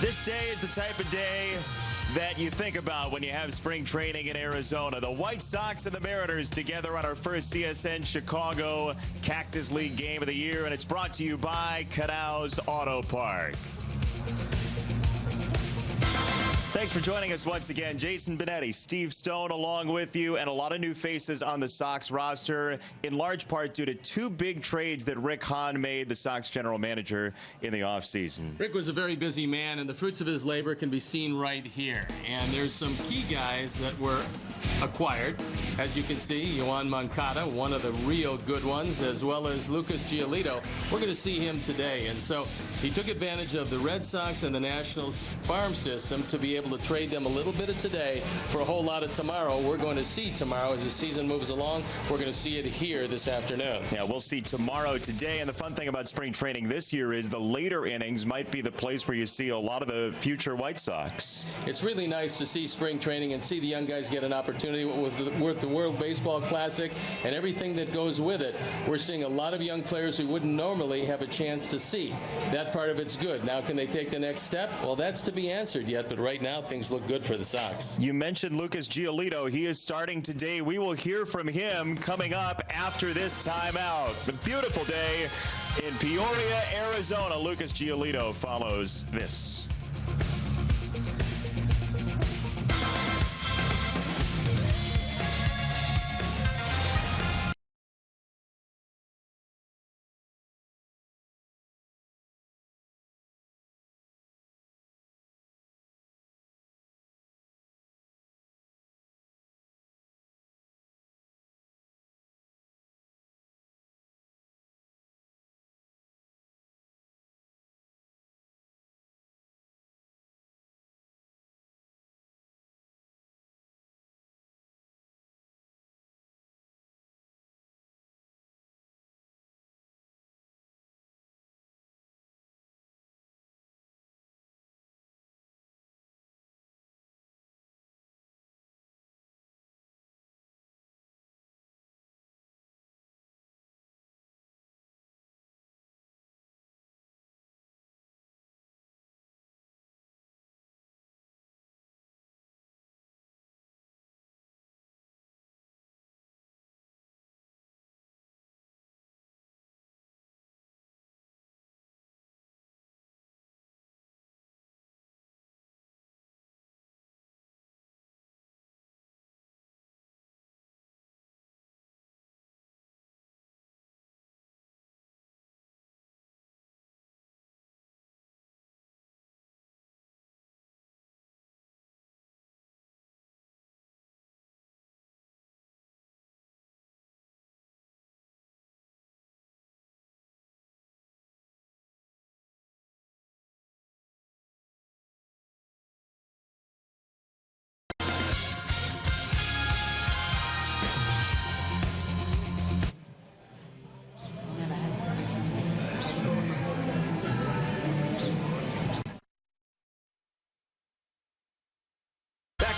This day is the type of day that you think about when you have spring training in Arizona. The White Sox and the Mariners together on our first CSN Chicago Cactus League game of the year, and it's brought to you by Canals Auto Park. Thanks for joining us once again. Jason Benetti, Steve Stone along with you, and a lot of new faces on the Sox roster, in large part due to two big trades that Rick Hahn made, the Sox general manager, in the offseason. Rick was a very busy man, and the fruits of his labor can be seen right here. And there's some key guys that were acquired. As you can see, Yoan Moncada, one of the real good ones, as well as Lucas Giolito. We're going to see him today. And so he took advantage of the Red Sox and the Nationals farm system to be able to trade them a little bit of today for a whole lot of tomorrow. We're going to see tomorrow as the season moves along. We're going to see it here this afternoon. Yeah, we'll see tomorrow today. And the fun thing about spring training this year is the later innings might be the place where you see a lot of the future White Sox. It's really nice to see spring training and see the young guys get an opportunity with the World Baseball Classic and everything that goes with it. We're seeing a lot of young players we wouldn't normally have a chance to see. That part of it's good. Now, can they take the next step? Well, that's to be answered yet, but right now things look good for the Sox. You mentioned Lucas Giolito. He is starting today. We will hear from him coming up after this timeout. A beautiful day in Peoria, Arizona. Lucas Giolito follows this.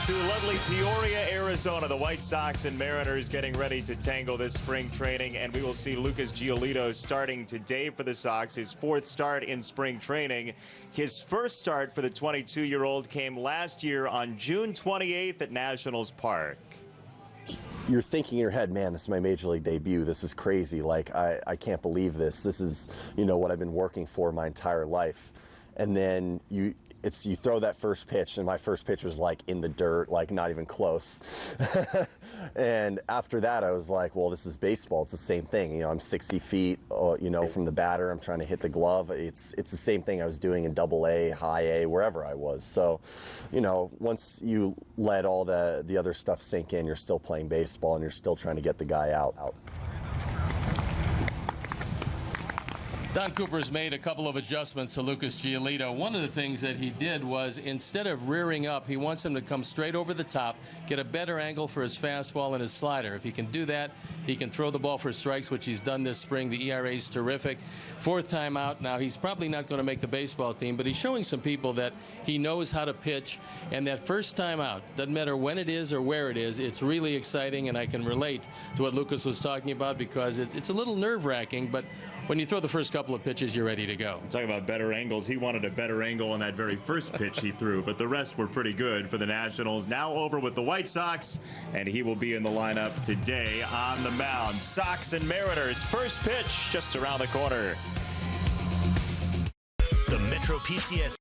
To lovely Peoria, Arizona. The White Sox and Mariners getting ready to tangle this spring training, and we will see Lucas Giolito starting today for the Sox, his fourth start in spring training. His first start for the 22-year-old came last year on June 28th at Nationals Park. You're thinking in your head, man, this is my major league debut. This is crazy. Like, I can't believe this. This is, what I've been working for my entire life. And then you throw that first pitch, and my first pitch was like in the dirt, like not even close. And after that, I was like, well, this is baseball. It's the same thing. I'm 60 feet, from the batter. I'm trying to hit the glove. It's the same thing I was doing in Double-A, High A, wherever I was. So, once you let all the other stuff sink in, you're still playing baseball and you're still trying to get the guy out. Don Cooper's made a couple of adjustments to Lucas Giolito. One of the things that he did was, instead of rearing up, he wants him to come straight over the top, get a better angle for his fastball and his slider. If he can do that, he can throw the ball for strikes, which he's done this spring. The ERA is terrific. Fourth time out. Now, he's probably not going to make the baseball team, but he's showing some people that he knows how to pitch. And that first time out, doesn't matter when it is or where it is, it's really exciting, and I can relate to what Lucas was talking about because it's a little nerve-wracking, but When you throw the first couple of pitches, you're ready to go. Talking about better angles, he wanted a better angle on that very first pitch he threw, but the rest were pretty good for the Nationals. Now over with the White Sox, and he will be in the lineup today on the mound. Sox and Mariners, first pitch just around the corner. The Metro PCS.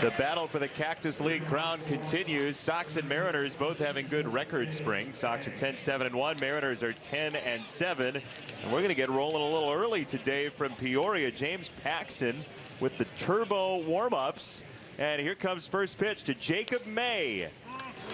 The battle for the Cactus League crown continues. Sox and Mariners both having good record springs. Sox are 10-7-1. Mariners are 10-7. And we're going to get rolling a little early today from Peoria. James Paxton with the turbo warm-ups. And here comes first pitch to Jacob May.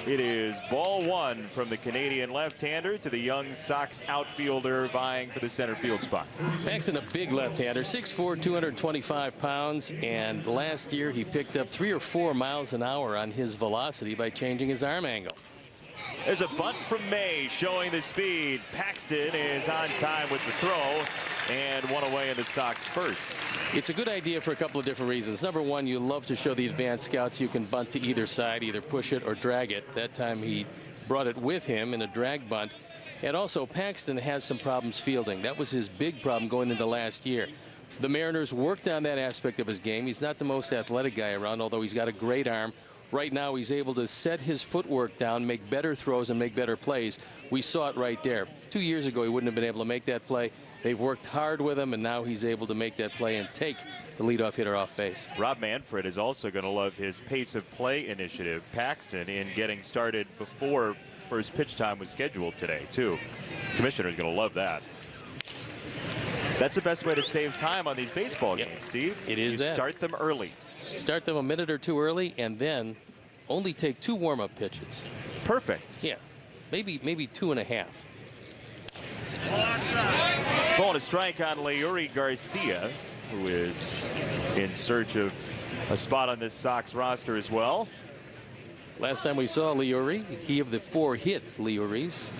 It is ball one from the Canadian left-hander to the young Sox outfielder vying for the center field spot. Paxton, a big left-hander, 6'4", 225 pounds, and last year he picked up 3 or 4 miles an hour on his velocity by changing his arm angle. There's a bunt from May showing the speed. Paxton is on time with the throw and one away in the Sox first. It's a good idea for a couple of different reasons. Number one, you love to show the advanced scouts you can bunt to either side, either push it or drag it. That time he brought it with him in a drag bunt. And also Paxton has some problems fielding. That was his big problem going into last year. The Mariners worked on that aspect of his game. He's not the most athletic guy around, although he's got a great arm. Right now he's able to set his footwork down, make better throws and make better plays. We saw it right there. 2 years ago he wouldn't have been able to make that play. They've worked hard with him, and now he's able to make that play and take the leadoff hitter off base. Rob Manfred is also going to love his pace of play initiative. Paxton in getting started before first pitch time was scheduled today too. Commissioner's going to love that. That's the best way to save time on these baseball games, Steve. It is that. Start them early. Start them a minute or two early, and then only take 2 warm-up pitches. Perfect. Yeah, maybe 2.5. Ball and a strike on Leury Garcia, who is in search of a spot on this Sox roster as well. Last time we saw Leury, he of the 4 hit Leury's.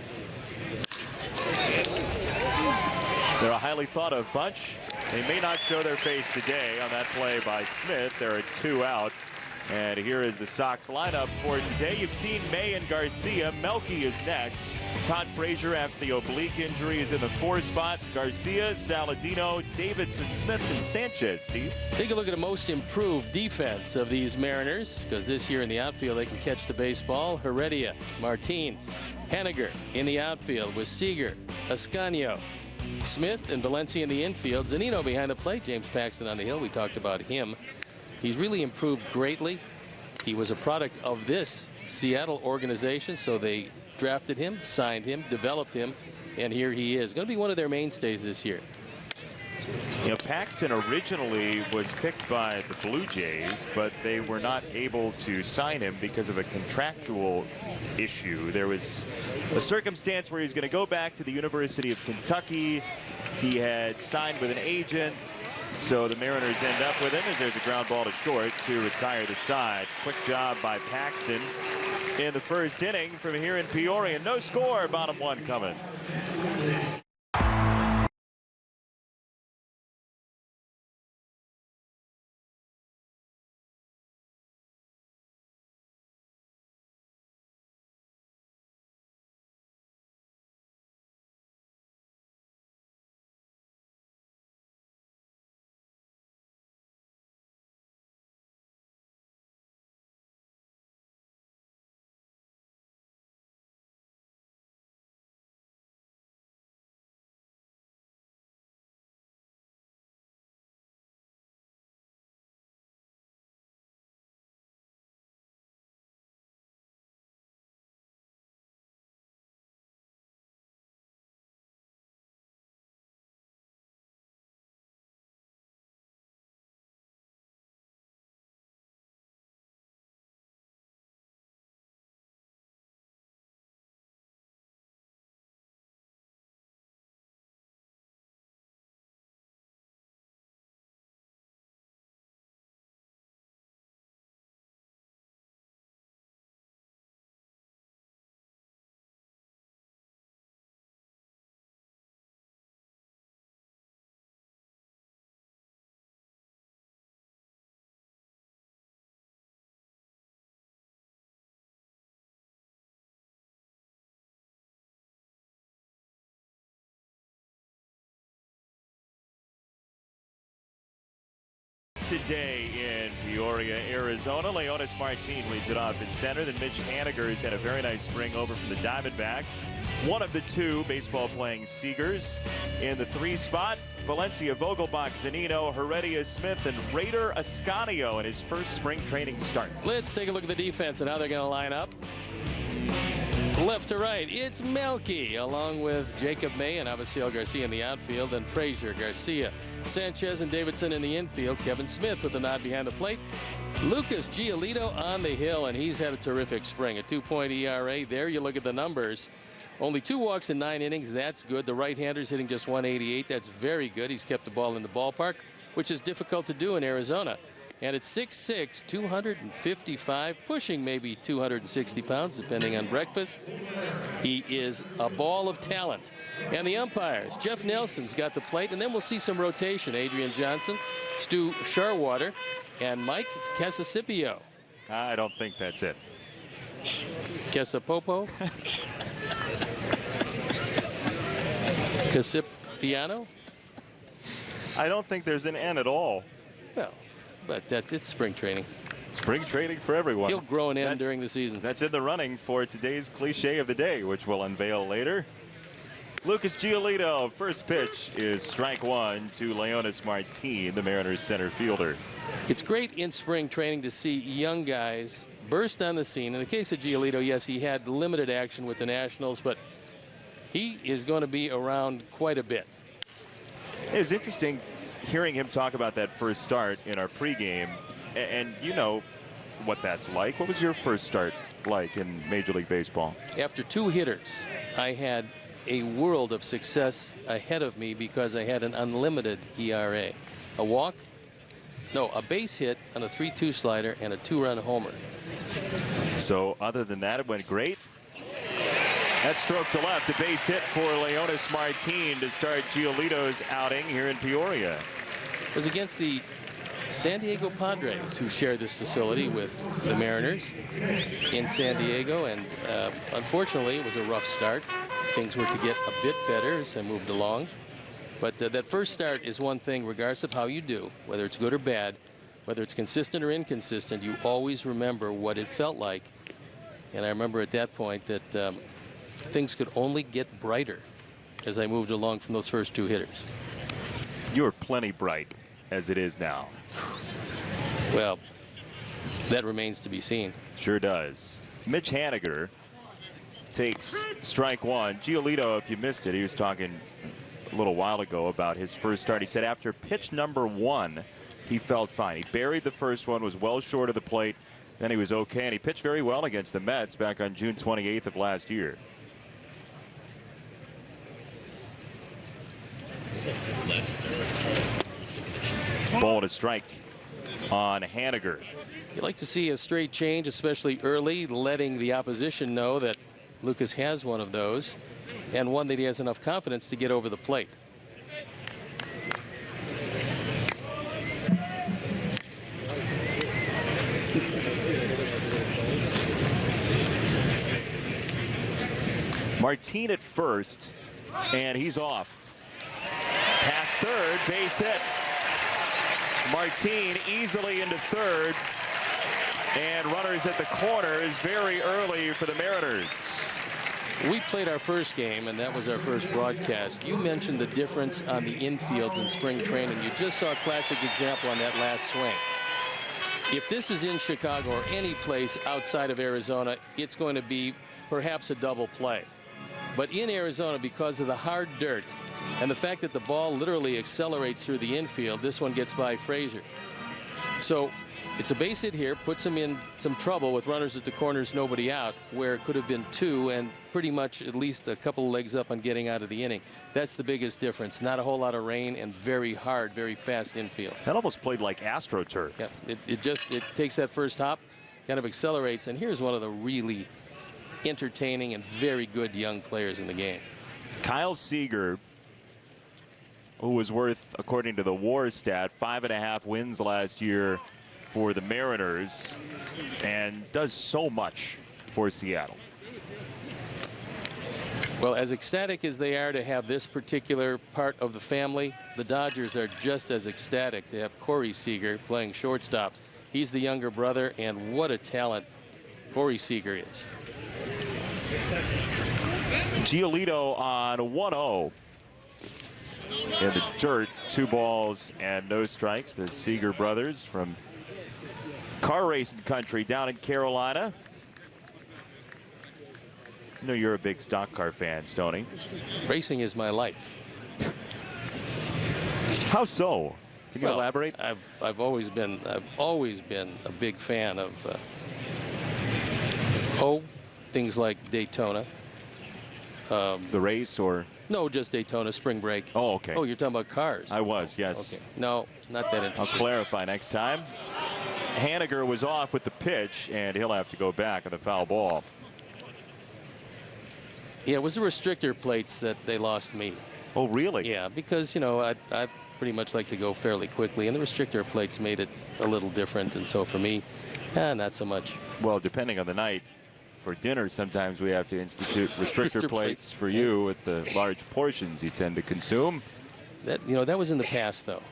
They're a highly thought of bunch. They may not show their face today on that play by Smith. There are 2 out. And here is the Sox lineup for today. You've seen May and Garcia. Melky is next. Todd Frazier, after the oblique injury, is in the 4 spot. Garcia, Saladino, Davidson, Smith, and Sanchez. Steve? Take a look at the most improved defense of these Mariners, because this year in the outfield they can catch the baseball. Heredia, Martin, Henniger in the outfield with Seager, Ascanio, Smith, and Valencia in the infield. Zunino behind the plate. James Paxton on the hill. We talked about him. He's really improved greatly. He was a product of this Seattle organization, so they drafted him, signed him, developed him, and here he is. Going to be one of their mainstays this year. You know, Paxton originally was picked by the Blue Jays, but they were not able to sign him because of a contractual issue. There was a circumstance where he was going to go back to the University of Kentucky. He had signed with an agent. So the Mariners end up with him as there's a ground ball to short to retire the side. Quick job by Paxton in the first inning from here in Peoria. No score, bottom 1 coming. Today in Peoria, Arizona, Leonis Martin leads it off in center. Then Mitch Haniger's had a very nice spring over from the Diamondbacks. One of the two baseball-playing Seegers in the 3 spot. Valencia, Vogelbach, Zunino, Heredia, Smith, and Raider Ascanio in his first spring training start. Let's take a look at the defense and how they're going to line up. Left to right, it's Melky, along with Jacob May and Abasil Garcia in the outfield, and Frazier, Garcia, Sanchez, and Davidson in the infield. Kevin Smith with the nod behind the plate. Lucas Giolito on the hill, and he's had a terrific spring. A 2.0 ERA. There you look at the numbers. Only 2 walks in 9 innings. That's good. The right-hander's hitting just 188. That's very good. He's kept the ball in the ballpark, which is difficult to do in Arizona. And at 6'6", 255, pushing maybe 260 pounds, depending on breakfast. He is a ball of talent. And the umpires, Jeff Nelson's got the plate, and then we'll see some rotation. Adrian Johnson, Stu Sharwater, and Mike Casasipio. I don't think that's it. Casapopo? Casipiano? I don't think there's an N at all. Well, but it's spring training. Spring training for everyone. He'll grow an N during the season. That's in the running for today's cliche of the day, which we'll unveil later. Lucas Giolito, first pitch is strike 1 to Leonis Martin, the Mariners center fielder. It's great in spring training to see young guys burst on the scene. In the case of Giolito, yes, he had limited action with the Nationals, but he is going to be around quite a bit. It was interesting hearing him talk about that first start in our pregame, and you know what that's like. What was your first start like in Major League Baseball? After 2 hitters, I had a world of success ahead of me because I had an unlimited ERA. A walk, no, a base hit on a 3-2 slider and a 2-run homer. So other than that, it went great. That stroke to left, a base hit for Leonis Martin to start Giolito's outing here in Peoria. It was against the San Diego Padres, who share this facility with the Mariners in San Diego, and unfortunately it was a rough start. Things were to get a bit better as I moved along, but that first start is one thing regardless of how you do, whether it's good or bad, whether it's consistent or inconsistent. You always remember what it felt like, and I remember at that point that things could only get brighter as I moved along from those first 2 hitters. You were plenty bright as it is now. Well, that remains to be seen. Sure does. Mitch Haniger takes strike 1. Giolito, if you missed it, he was talking a little while ago about his first start. He said after pitch number 1, he felt fine. He buried the first one, was well short of the plate. Then he was okay, and he pitched very well against the Mets back on June 28th of last year. Ball to strike on Haniger. You like to see a straight change, especially early, letting the opposition know that Lucas has one of those, and one that he has enough confidence to get over the plate. Martin at first, and he's off. Past third, base hit. Martin easily into third, and runners at the corners very early for the Mariners. We played our first game, and that was our first broadcast. You mentioned the difference on the infields in spring training. You just saw a classic example on that last swing. If this is in Chicago or any place outside of Arizona, it's going to be perhaps a double play. But in Arizona, because of the hard dirt and the fact that the ball literally accelerates through the infield, this one gets by Frazier. So it's a base hit here, puts him in some trouble with runners at the corners, nobody out, where it could have been 2 and pretty much at least a couple of legs up on getting out of the inning. That's the biggest difference. Not a whole lot of rain and very hard, very fast infield. That almost played like AstroTurf. Yeah, it takes that first hop, kind of accelerates, and here's one of the really entertaining and very good young players in the game. Kyle Seager, who was worth, according to the WAR stat, 5.5 wins last year for the Mariners, and does so much for Seattle. Well, as ecstatic as they are to have this particular part of the family, the Dodgers are just as ecstatic to have Corey Seager playing shortstop. He's the younger brother, and what a talent Corey Seager is. Giolito on 1-0 in the dirt. 2 balls and no strikes. The Seager brothers from car racing country down in Carolina. I know you're a big stock car fan, Stoney. Racing is my life. How so? Can you elaborate? I've always been a big fan of things like Daytona. The race, or no, just Daytona spring break. Oh, okay. Oh, you're talking about cars. I was, yes. Okay. No, not that interesting. I'll clarify next time. Haniger was off with the pitch, and he'll have to go back on a foul ball. Yeah, it was the restrictor plates that they lost me. Oh, really? Yeah, because, you know, I pretty much like to go fairly quickly, and the restrictor plates made it a little different, and so for me, not so much. Well, depending on the night, for dinner, sometimes we have to institute restrictor plates for you with the large portions you tend to consume. That, you know, that was in the past, though.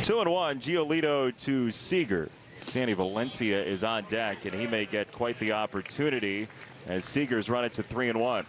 2-1, Giolito to Seager. Danny Valencia is on deck, and he may get quite the opportunity as Seager's run it to 3-1.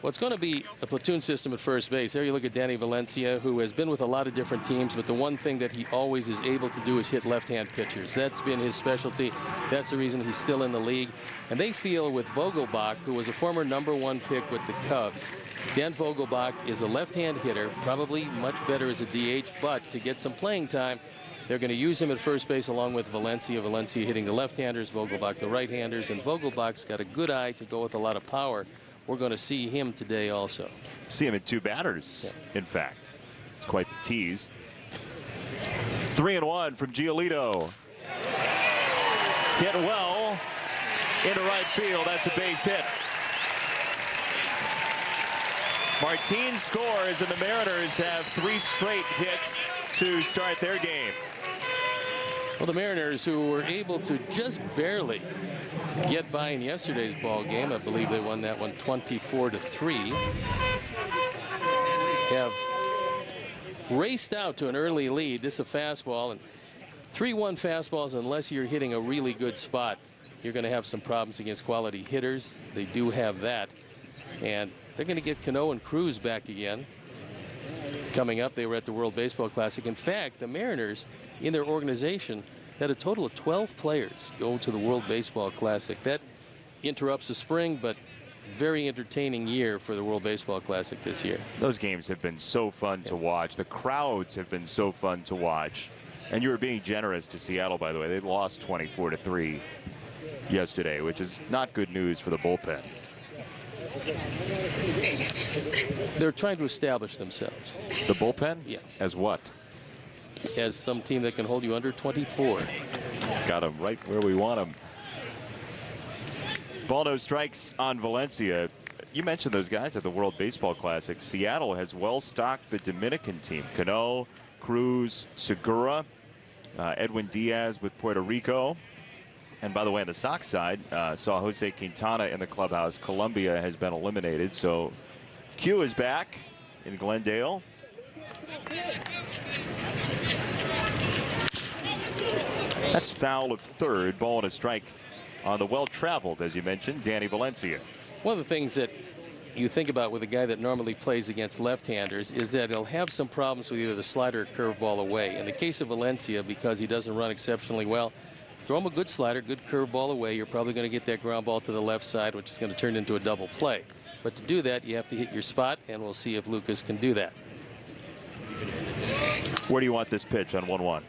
Well, it's going to be a platoon system at first base. There you look at Danny Valencia, who has been with a lot of different teams, but the one thing that he always is able to do is hit left-hand pitchers. That's been his specialty. That's the reason he's still in the league. And they feel with Vogelbach, who was a former #1 pick with the Cubs, Dan Vogelbach is a left-hand hitter, probably much better as a DH, but to get some playing time, they're going to use him at first base along with Valencia. Valencia hitting the left-handers, Vogelbach the right-handers, and Vogelbach's got a good eye to go with a lot of power. We're going to see him today also. See him in 2 batters, in fact. It's quite the tease. 3-1 from Giolito. Hit well into right field. That's a base hit. Martin scores, and the Mariners have 3 straight hits to start their game. Well, the Mariners, who were able to just barely get by in yesterday's ball game, I believe they won that one 24-3, have raced out to an early lead. This is a fastball, and 3-1 fastballs, unless you're hitting a really good spot, you're going to have some problems against quality hitters. They do have that, and they're going to get Cano and Cruz back again. Coming up, they were at the World Baseball Classic. In fact, the Mariners, in their organization, had a total of 12 players go to the World Baseball Classic. That interrupts the spring, but very entertaining year for the World Baseball Classic this year. Those games have been so fun to watch. The crowds have been so fun to watch. And you were being generous to Seattle, by the way. They lost 24-3 yesterday, which is not good news for the bullpen. They're trying to establish themselves. The bullpen? Yeah. As what? As some team that can hold you under 24. Got them right where we want them. Ball no strikes on Valencia. You mentioned those guys at the World Baseball Classic. Seattle has well stocked the Dominican team. Cano, Cruz, Segura, Edwin Diaz with Puerto Rico. And by the way, on the Sox side, saw Jose Quintana in the clubhouse. Colombia has been eliminated, so Q is back in Glendale. That's foul of third. Ball and a strike on the well-traveled, as you mentioned, Danny Valencia. One of the things that you think about with a guy that normally plays against left-handers is that he'll have some problems with either the slider or curveball away. In the case of Valencia, because he doesn't run exceptionally well, throw him a good slider, good curveball away. You're probably going to get that ground ball to the left side, which is going to turn into a double play. But to do that, you have to hit your spot, and we'll see if Lucas can do that. Where do you want this pitch on 1-1?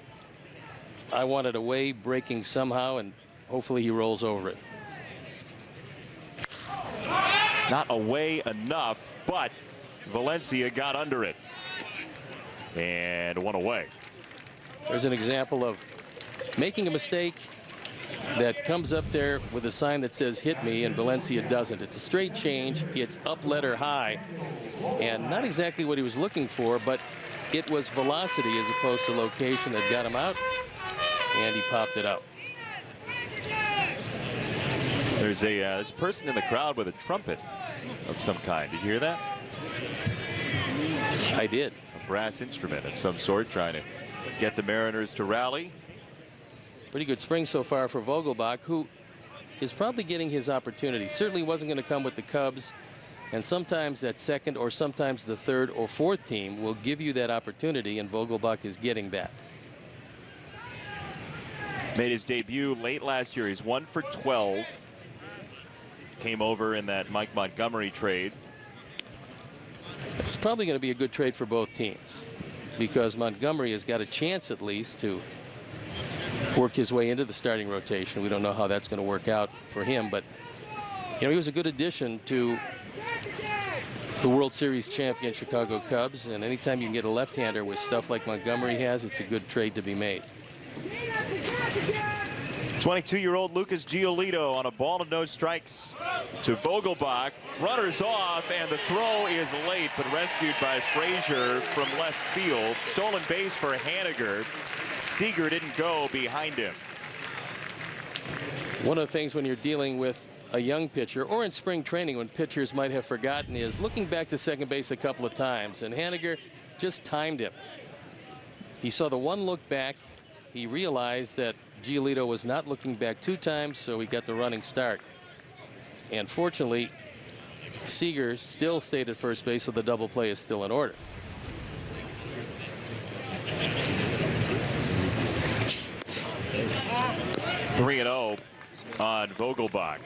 I want it away, breaking somehow, and hopefully he rolls over it. Not away enough, but Valencia got under it. And one away. There's an example of making a mistake that comes up there with a sign that says hit me, and Valencia doesn't. It's a straight change. It's up letter high, and not exactly what he was looking for, but it was velocity as opposed to location that got him out, and he popped it out. There's a person in the crowd with a trumpet of some kind. Did you hear that? I did. A brass instrument of some sort, trying to get the Mariners to rally. Pretty good spring so far for Vogelbach, who is probably getting his opportunity. Certainly wasn't going to come with the Cubs, and sometimes that second or sometimes the third or fourth team will give you that opportunity, and Vogelbach is getting that. Made his debut late last year. He's 1 for 12. Came over in that Mike Montgomery trade. It's probably going to be a good trade for both teams, because Montgomery has got a chance at least to work his way into the starting rotation. We don't know how that's going to work out for him, but you know, he was a good addition to the World Series champion Chicago Cubs, and anytime you can get a left-hander with stuff like Montgomery has, it's a good trade to be made. 22-year-old Lucas Giolito on a ball to no strikes to Vogelbach. Runners off, and the throw is late, but rescued by Frazier from left field. Stolen base for Haniger. Seager didn't go behind him. One of the things when you're dealing with a young pitcher, or in spring training when pitchers might have forgotten, is looking back to second base a couple of times, and Haniger just timed him. He saw the one look back. He realized that Giolito was not looking back 2 times, so he got the running start. And fortunately, Seager still stayed at first base, so the double play is still in order. Three and 0 on Vogelbach.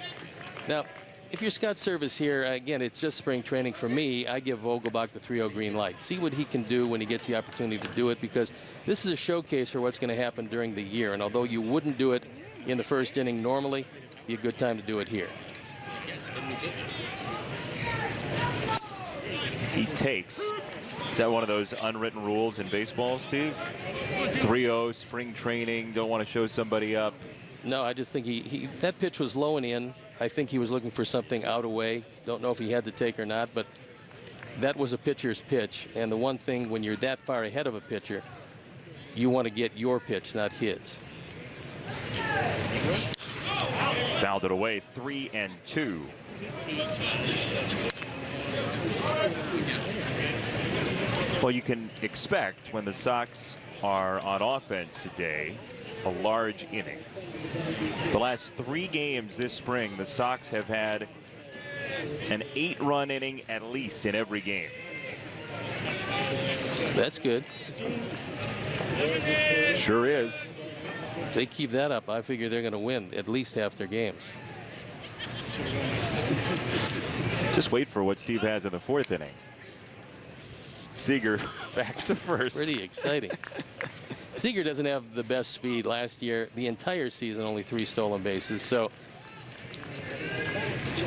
Now, if you're Scott Service here, again, it's just spring training for me. I give Vogelbach the 3-0 green light. See what he can do when he gets the opportunity to do it, because this is a showcase for what's going to happen during the year. And although you wouldn't do it in the first inning normally, it'd be a good time to do it here. He takes. Is that one of those unwritten rules in baseball, Steve? 3-0, spring training, don't want to show somebody up. No, I just think that pitch was low and in. I think he was looking for something out away. Don't know if he had the take or not, but that was a pitcher's pitch. And the one thing when you're that far ahead of a pitcher, you want to get your pitch, not his. Fouled it away, 3-2. Well, you can expect when the Sox are on offense today, a large inning. The last 3 games this spring, the Sox have had an 8-run inning at least in every game. That's good. Sure is. They keep that up, I figure they're going to win at least half their games. Just wait for what Steve has in the 4th inning. Seager back to first. Pretty exciting. Seager doesn't have the best speed. Last year, the entire season, only 3 stolen bases. So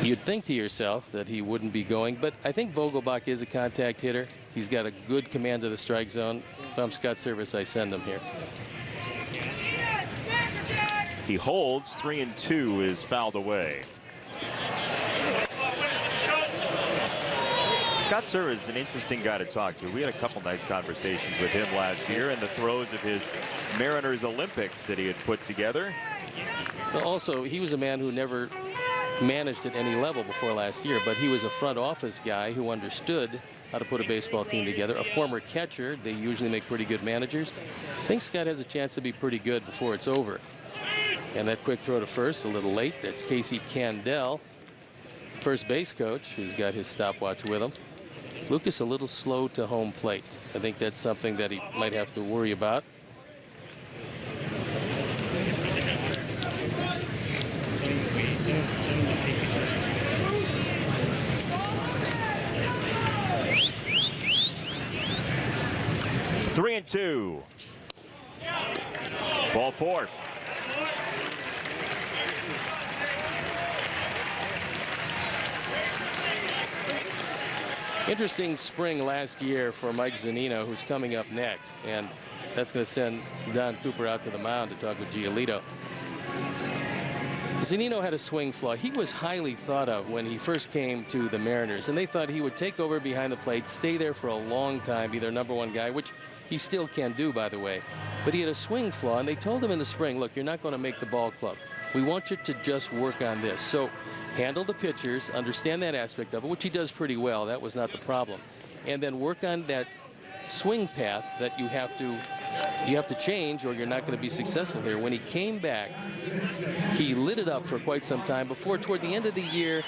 you'd think to yourself that he wouldn't be going. But I think Vogelbach is a contact hitter. He's got a good command of the strike zone. If I'm Scott Service, I send him here. He holds. 3-2 is fouled away. Scott Service is an interesting guy to talk to. We had a couple nice conversations with him last year in the throes of his Mariners Olympics that he had put together. Well, also, he was a man who never managed at any level before last year, but he was a front office guy who understood how to put a baseball team together. A former catcher, they usually make pretty good managers. I think Scott has a chance to be pretty good before it's over. And that quick throw to first, a little late. That's Casey Candell, first base coach, who's got his stopwatch with him. Lucas a little slow to home plate. I think that's something that he might have to worry about. Three and 2. Ball 4. Interesting spring last year for Mike Zunino, who's coming up next, and that's going to send Don Cooper out to the mound to talk with Giolito. Zunino had a swing flaw. He was highly thought of when he first came to the Mariners, and they thought he would take over behind the plate, stay there for a long time, be their #1 guy, which he still can do, by the way. But he had a swing flaw, and they told him in the spring, look, you're not going to make the ball club. We want you to just work on this. So handle the pitchers, understand that aspect of it, which he does pretty well. That was not the problem. And then work on that swing path that you have to change, or you're not going to be successful here. When he came back, he lit it up for quite some time before, toward the end of the year,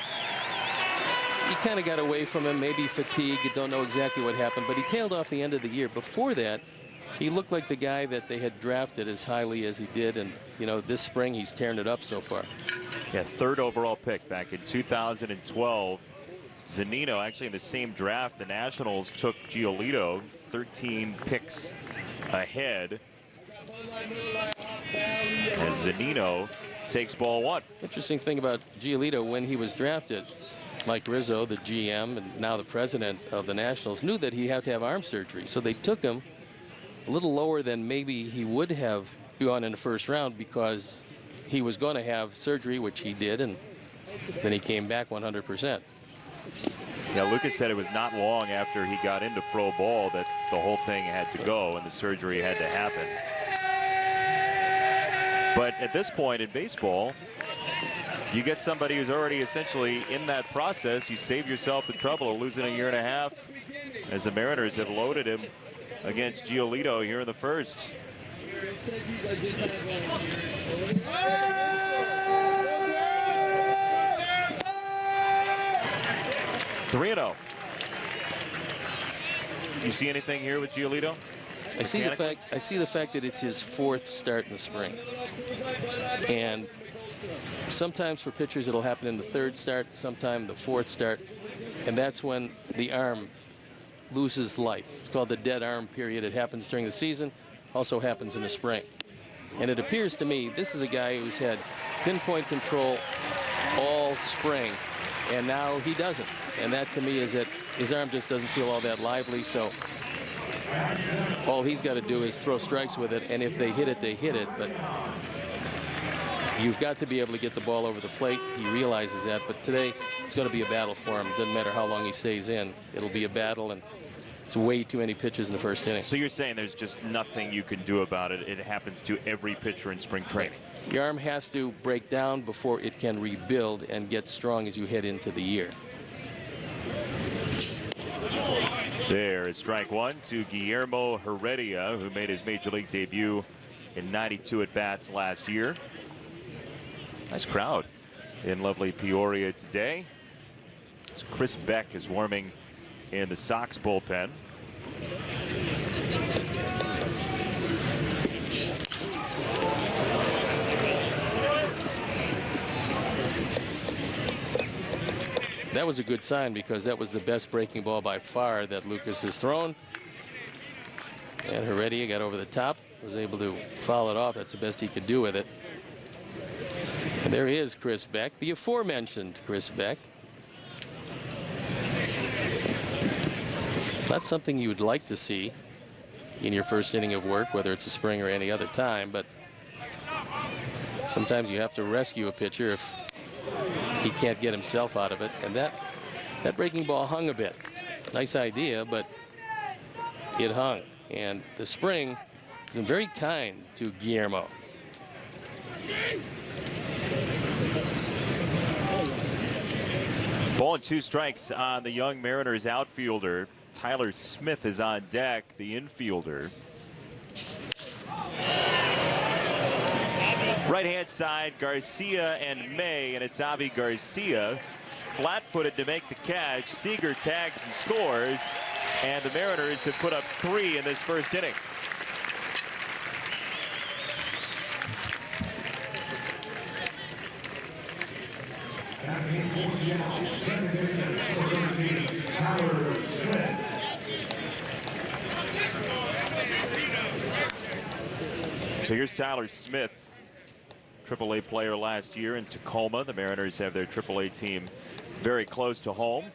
he kind of got away from him, maybe fatigue. You don't know exactly what happened, but he tailed off the end of the year. Before that, he looked like the guy that they had drafted as highly as he did, and you know, this spring he's tearing it up so far. Yeah, 3rd overall pick back in 2012. Zunino, actually in the same draft, the Nationals took Giolito 13 picks ahead, as Zunino takes ball 1. Interesting thing about Giolito, when he was drafted, Mike Rizzo, the GM and now the president of the Nationals, knew that he had to have arm surgery. So they took him a little lower than maybe he would have gone in the first round, because he was going to have surgery, which he did, and then he came back 100%. Yeah, Lucas said it was not long after he got into pro ball that the whole thing had to go and the surgery had to happen. But at this point in baseball, you get somebody who's already essentially in that process. You save yourself the trouble of losing a year and a half, as the Mariners have loaded him against Giolito here in the first. (3-0). Do you see anything here with Giolito? I see the fact that it's his 4th start in the spring, and sometimes for pitchers it'll happen in the 3rd start, sometimes the 4th start, and that's when the arm loses life. It's called the dead arm period. It happens during the season, also happens in the spring. And it appears to me this is a guy who's had pinpoint control all spring, and now he doesn't. And that to me is that his arm just doesn't feel all that lively, so all he's got to do is throw strikes with it, and if they hit it, they hit it. But you've got to be able to get the ball over the plate. He realizes that, but today it's going to be a battle for him. Doesn't matter how long he stays in. It'll be a battle, and it's way too many pitches in the first inning. So you're saying there's just nothing you can do about it. It happens to every pitcher in spring training. Your arm has to break down before it can rebuild and get strong as you head into the year. There is strike 1 to Guillermo Heredia, who made his major league debut in 92 at-bats last year. Nice crowd in lovely Peoria today. As Chris Beck is warming in the Sox bullpen. That was a good sign, because that was the best breaking ball by far that Lucas has thrown. And Heredia got over the top, was able to foul it off. That's the best he could do with it. And there is Chris Beck, the aforementioned Chris Beck. Not something you would like to see in your first inning of work, whether it's a spring or any other time, but sometimes you have to rescue a pitcher if he can't get himself out of it. And that breaking ball hung a bit. Nice idea, but it hung. And the spring has been very kind to Guillermo. Ball and 2 strikes on the young Mariners outfielder. Tyler Smith is on deck, the infielder. Right-hand side, Garcia and May, and it's Avi Garcia. Flat-footed to make the catch. Seager tags and scores, and the Mariners have put up 3 in this first inning. So here's Tyler Smith, AAA player last year in Tacoma. The Mariners have their AAA team very close to home.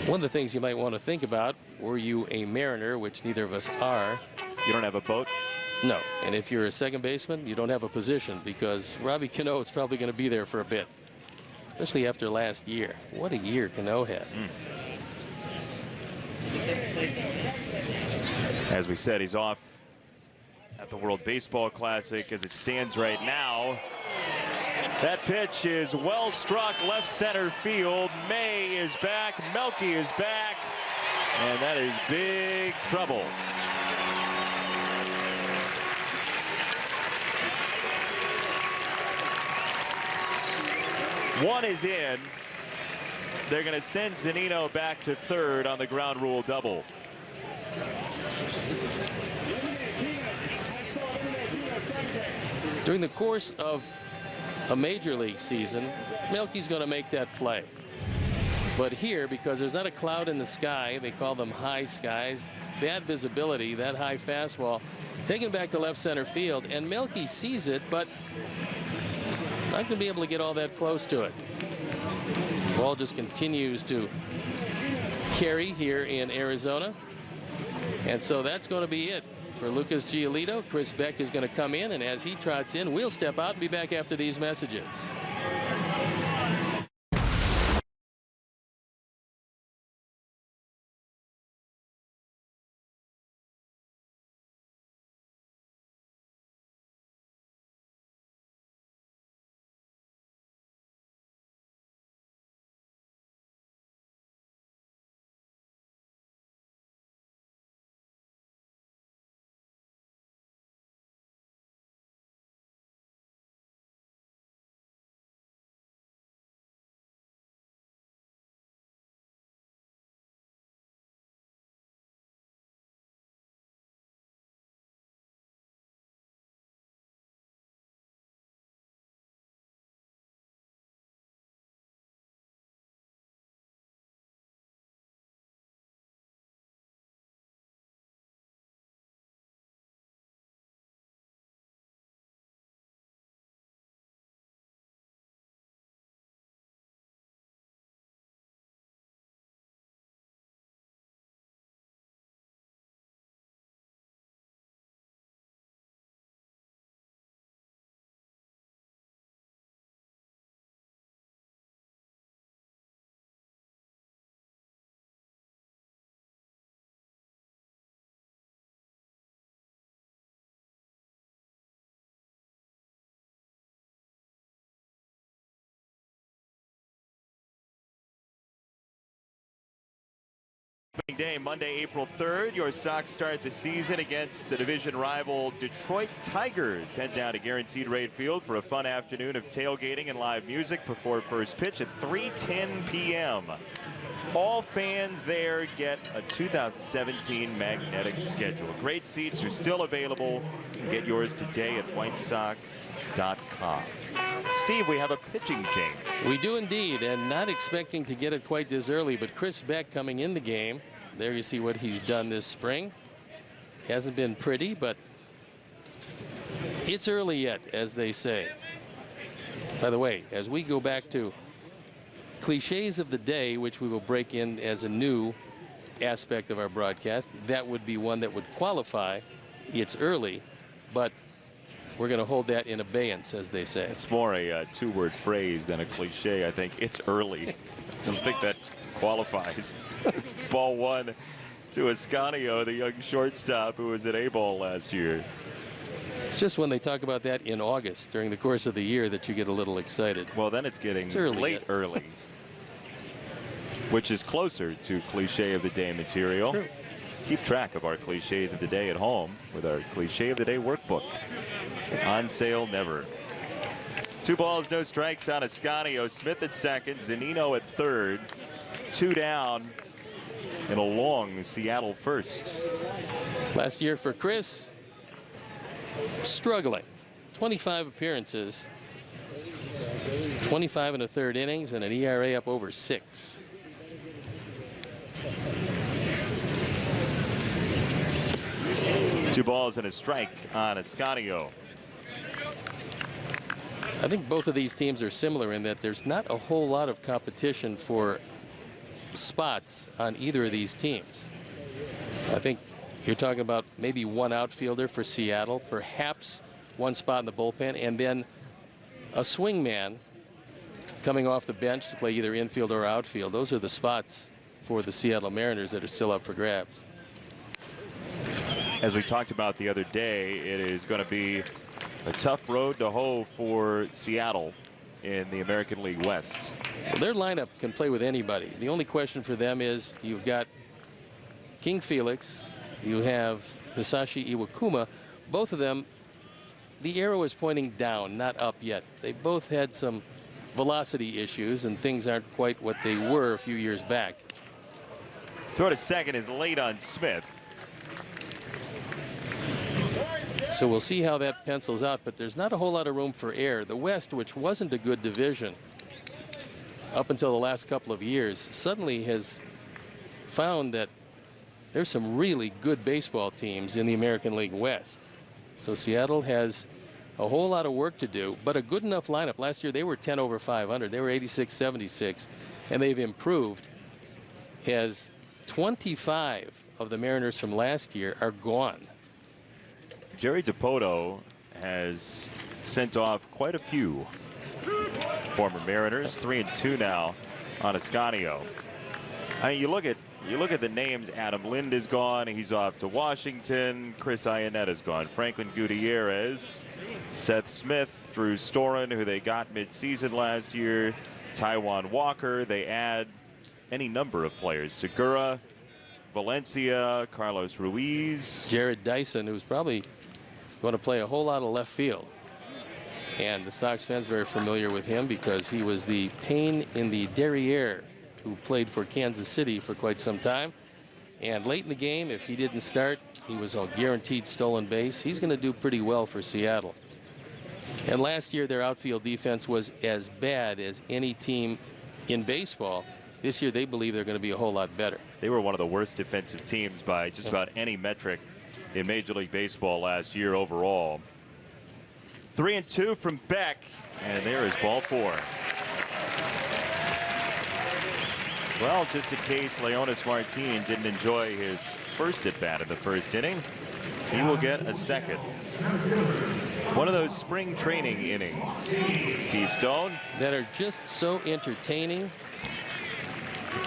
One of the things you might want to think about, were you a Mariner, which neither of us are. You don't have a boat? No. And if you're a second baseman, you don't have a position, because Robbie Cano is probably going to be there for a bit, especially after last year. What a year Cano had. As we said, he's off at the World Baseball Classic as it stands right now. That pitch is well struck left center field. May is back, Melky is back, and that is big trouble. One is in. They're going to send Zunino back to third on the ground rule double. During the course of a major league season, Melky's going to make that play. But here, because there's not a cloud in the sky, they call them high skies, bad visibility, that high fastball, taken back to left center field, and Melky sees it, but not going to be able to get all that close to it. Ball just continues to carry here in Arizona. And so that's going to be it for Lucas Giolito. Chris Beck is going to come in, and as he trots in, we'll step out and be back after these messages. Day, Monday, April 3rd. Your Sox start the season against the division rival Detroit Tigers. Head down to Guaranteed Rate Field for a fun afternoon of tailgating and live music before first pitch at 3:10 p.m. All fans there get a 2017 magnetic schedule. Great seats are still available. Get yours today at whitesox.com. Steve, we have a pitching change. We do indeed, and not expecting to get it quite this early, but Chris Beck coming in the game. There you see what he's done this spring. Hasn't been pretty, but it's early yet, as they say. By the way, as we go back to cliches of the day, which we will break in as a new aspect of our broadcast, that would be one that would qualify. It's early, but we're going to hold that in abeyance, as they say. It's more a two-word phrase than a cliche. I think it's early. I don't think that qualifies. Ball one to Ascanio, the young shortstop who was at A-ball last year. It's just when they talk about that in August during the course of the year that you get a little excited. Well, then it's getting late early, which is closer to cliche of the day material. True. Keep track of our cliches of the day at home with our cliche of the day workbook. On sale never. 2 balls, no strikes on Ascanio. Smith at second, Zunino at third. 2 down in a long Seattle first. Last year for Chris, struggling. 25 appearances, 25 and a third innings, and an ERA up over 6. Two balls and a strike on Ascanio. I think both of these teams are similar in that there's not a whole lot of competition for spots on either of these teams. I think you're talking about maybe one outfielder for Seattle, perhaps one spot in the bullpen, and then a swing man coming off the bench to play either infield or outfield. Those are the spots for the Seattle Mariners that are still up for grabs. As we talked about the other day, it is going to be a tough road to hoe for Seattle in the American League West. Well, their lineup can play with anybody. The only question for them is you've got King Felix, you have Hisashi Iwakuma. Both of them, the arrow is pointing down, not up yet. They both had some velocity issues, and things aren't quite what they were a few years back. Throw to second is late on Smith. So we'll see how that pencils out, but there's not a whole lot of room for error. The West, which wasn't a good division up until the last couple of years, suddenly has found that there's some really good baseball teams in the American League West. So Seattle has a whole lot of work to do, but a good enough lineup. Last year they were 10 over 500. They were 86-76, and they've improved. As 25 of the Mariners from last year are gone. Jerry Dipoto has sent off quite a few former Mariners. 3-2 now on Ascanio. I mean, you look at the names. Adam Lind is gone. He's off to Washington. Chris Ionetta is gone. Franklin Gutierrez, Seth Smith, Drew Storen, who they got midseason last year, Taijuan Walker. They add any number of players. Segura, Valencia, Carlos Ruiz. Jared Dyson, who's probably going to play a whole lot of left field. And the Sox fans very familiar with him because he was the pain in the derriere who played for Kansas City for quite some time. And late in the game, if he didn't start, he was a guaranteed stolen base. He's going to do pretty well for Seattle. And last year, their outfield defense was as bad as any team in baseball. This year, they believe they're going to be a whole lot better. They were one of the worst defensive teams by just about any metric in Major League Baseball last year overall. 3-2 from Beck, and there is ball 4. Well, just in case Leonis Martin didn't enjoy his first at-bat in the first inning, he will get a second. One of those spring training innings, Steve Stone, that are just so entertaining,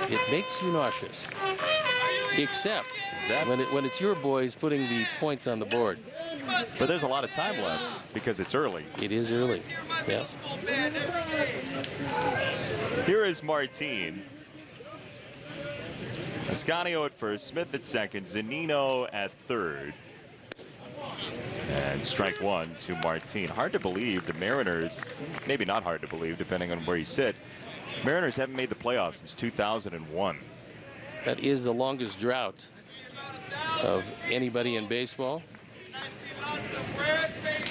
it makes you nauseous. Except when it's your boys putting the points on the board. But there's a lot of time left because it's early. It is early. Yeah. Here is Martin. Ascanio at first, Smith at second, Zunino at third. And strike one to Martin. Hard to believe the Mariners, maybe not hard to believe depending on where you sit, Mariners haven't made the playoffs since 2001. That is the longest drought of anybody in baseball.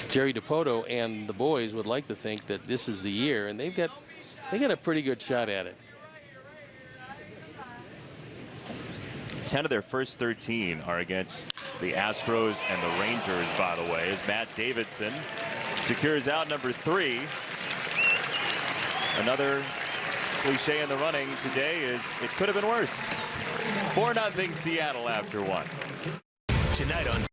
Jerry Dipoto and the boys would like to think that this is the year, and they got a pretty good shot at it. 10 of their first 13 are against the Astros and the Rangers, by the way, as Matt Davidson secures out number 3. Another cliche in the running today is it could have been worse. 4-0 Seattle after 1. Tonight on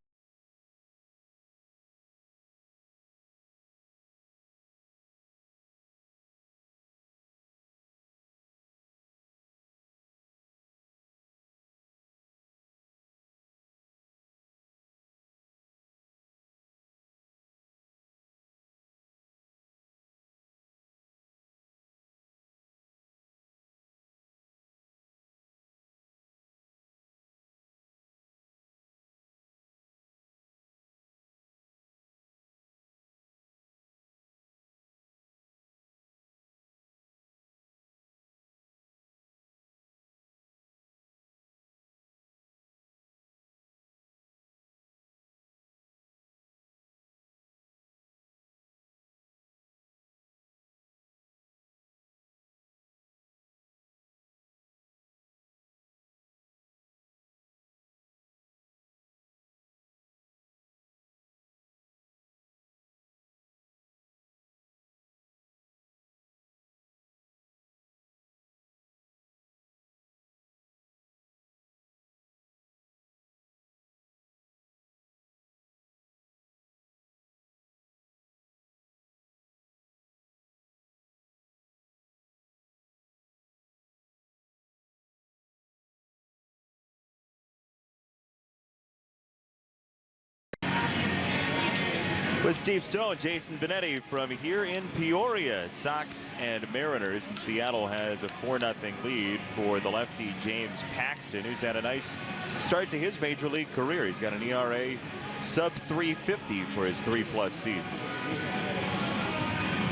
With Steve Stone, Jason Benetti from here in Peoria. Sox and Mariners, and Seattle has a 4-0 lead for the lefty James Paxton, who's had a nice start to his major league career. He's got an ERA sub 350 for his 3+ seasons.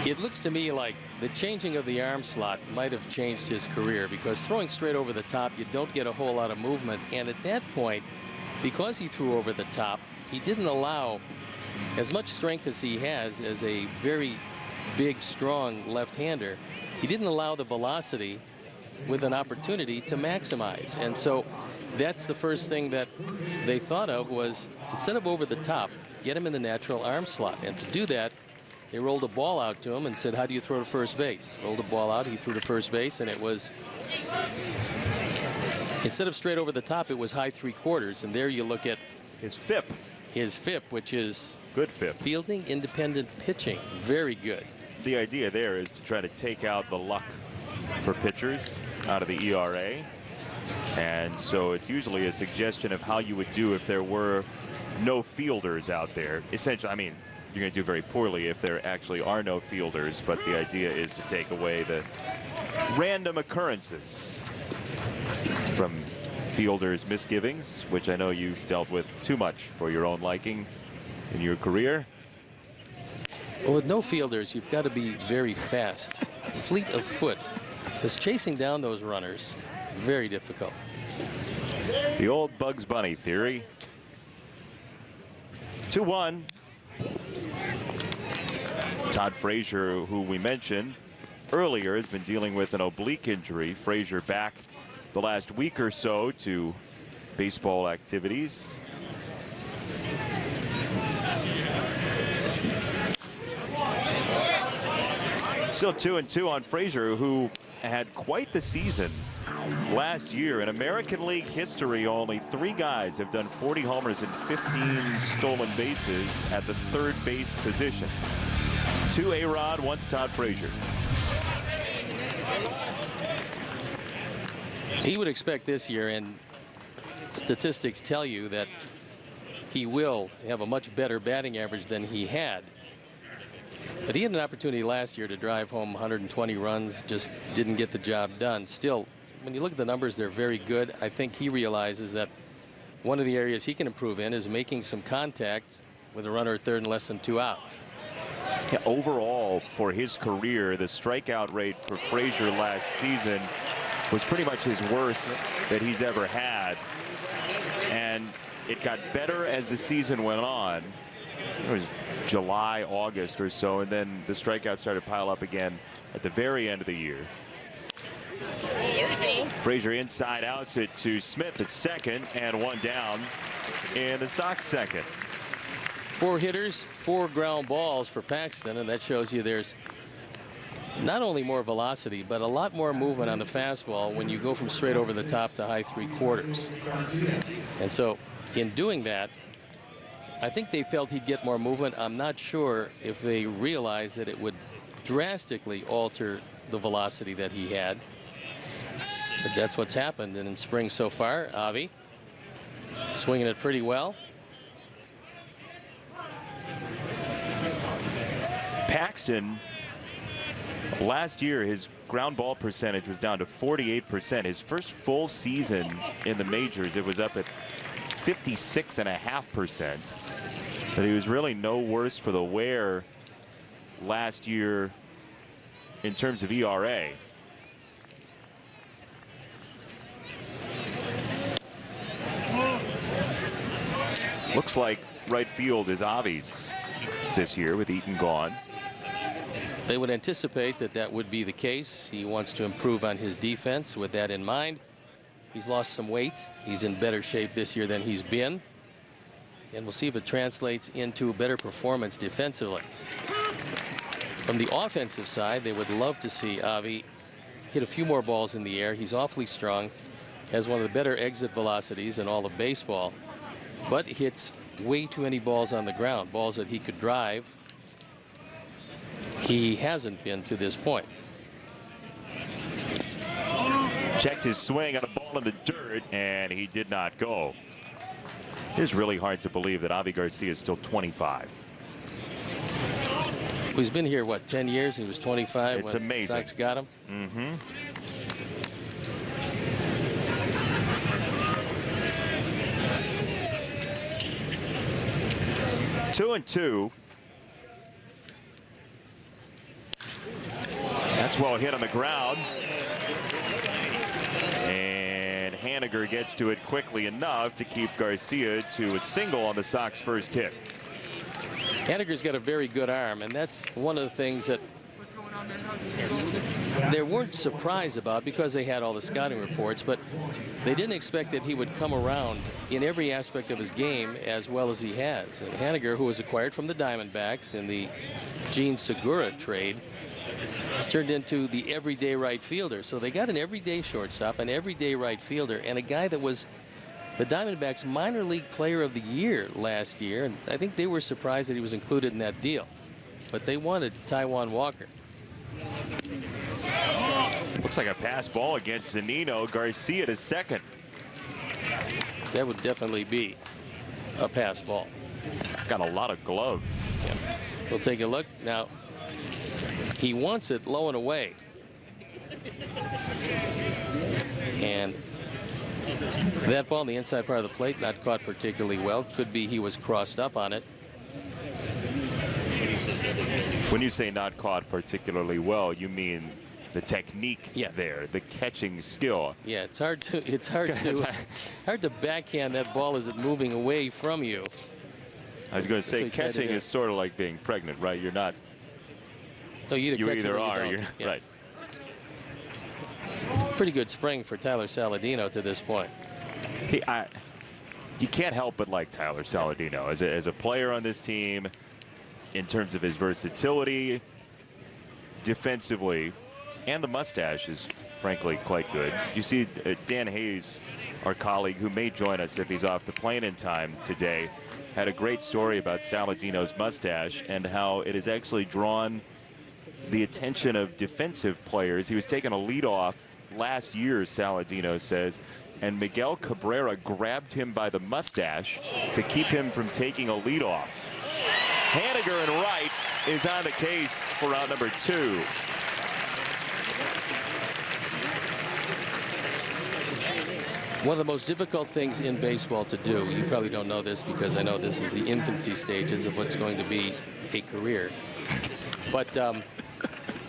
It looks to me like the changing of the arm slot might have changed his career, because throwing straight over the top, you don't get a whole lot of movement. And at that point, because he threw over the top, he didn't allow as much strength as he has as a very big, strong left-hander. He didn't allow the velocity with an opportunity to maximize. And so that's the first thing that they thought of, was instead of over the top, get him in the natural arm slot. And to do that, they rolled a ball out to him and said, how do you throw to first base? Rolled a ball out, he threw to first base, and it was, instead of straight over the top, it was high 3/4. And there you look at his FIP. His FIP, which is good FIP. Fielding independent pitching. Very good. The idea there is to try to take out the luck for pitchers out of the ERA. And so it's usually a suggestion of how you would do if there were no fielders out there. Essentially, I mean, you're going to do very poorly if there actually are no fielders, but the idea is to take away the random occurrences from fielders' misgivings, which I know you've dealt with too much for your own liking in your career. Well, with no fielders, you've got to be very fast, fleet of foot, because chasing down those runners, very difficult. The old Bugs Bunny theory. 2-1. Todd Frazier, who we mentioned earlier, has been dealing with an oblique injury. Frazier back the last week or so to baseball activities. Still 2-2 on Frazier, who had quite the season last year. In American League history, only 3 guys have done 40 homers and 15 stolen bases at the third base position. 2 A-Rod, 1's Todd Frazier. He would expect this year, and statistics tell you that he will have a much better batting average than he had. But he had an opportunity last year to drive home 120 runs, just didn't get the job done. Still, when you look at the numbers, they're very good. I think he realizes that one of the areas he can improve in is making some contact with a runner at third and less than 2 outs. Yeah, overall, for his career, the strikeout rate for Frazier last season was pretty much his worst that he's ever had. And it got better as the season went on. It was July, August or so, and then the strikeouts started to pile up again at the very end of the year. Frazier inside, outs it to Smith at second, and 1 down in the Sox second. 4 hitters, 4 ground balls for Paxton, and that shows you there's not only more velocity, but a lot more movement on the fastball when you go from straight over the top to high 3/4. And so in doing that, I think they felt he'd get more movement. I'm not sure if they realized that it would drastically alter the velocity that he had. But that's what's happened. And in spring so far, Avi swinging it pretty well. Paxton, last year, his ground ball percentage was down to 48%. His first full season in the majors, it was up at 56.5%. But he was really no worse for the wear last year in terms of ERA. Looks like right field is Avi's this year with Eaton gone. They would anticipate that that would be the case. He wants to improve on his defense. With that in mind, he's lost some weight. He's in better shape this year than he's been. And we'll see if it translates into a better performance defensively. From the offensive side, they would love to see Avi hit a few more balls in the air. He's awfully strong, has one of the better exit velocities in all of baseball, but hits way too many balls on the ground, balls that he could drive. He hasn't been to this point. Checked his swing on a ball in the dirt, and he did not go. It is really hard to believe that Avi Garcia is still 25. He's been here, what, 10 years? He was 25 It's when amazing. Sox got him. Mm-hmm. 2-2. That's well hit on the ground. And Haniger gets to it quickly enough to keep Garcia to a single on the Sox' first hit. Haniger's got a very good arm, and that's one of the things that they weren't surprised about because they had all the scouting reports, but they didn't expect that he would come around in every aspect of his game as well as he has. And Haniger, who was acquired from the Diamondbacks in the Gene Segura trade, has turned into the everyday right fielder. So they got an everyday shortstop, an everyday right fielder, and a guy that was the Diamondbacks minor league player of the year last year, and I think they were surprised that he was included in that deal. But they wanted Taijuan Walker. Looks like a pass ball against Zunino. Garcia to second. That would definitely be a pass ball. Got a lot of glove. Yeah. We'll take a look. Now, he wants it low and away. And that ball on the inside part of the plate, not caught particularly well. Could be he was crossed up on it. When you say not caught particularly well, you mean the technique Yes. there, the catching skill. Yeah, it's hard to backhand that ball as it moving away from you. I was going to say So he tried to catching do. is sort of like being pregnant, right? You're not. No, you You catch it either or you are. don't. You're Yeah. right. Pretty good spring for Tyler Saladino to this point. You can't help but like Tyler Saladino as a player on this team in terms of his versatility defensively, and the mustache is frankly quite good. You see Dan Hayes, our colleague who may join us if he's off the plane in time today, had a great story about Saladino's mustache and how it has actually drawn the attention of defensive players. He was taking a leadoff last year, Saladino says, and Miguel Cabrera grabbed him by the mustache to keep him from taking a leadoff. Haniger in right is on the case for round number 2. One of the most difficult things in baseball to do, you probably don't know this because I know this is the infancy stages of what's going to be a career, but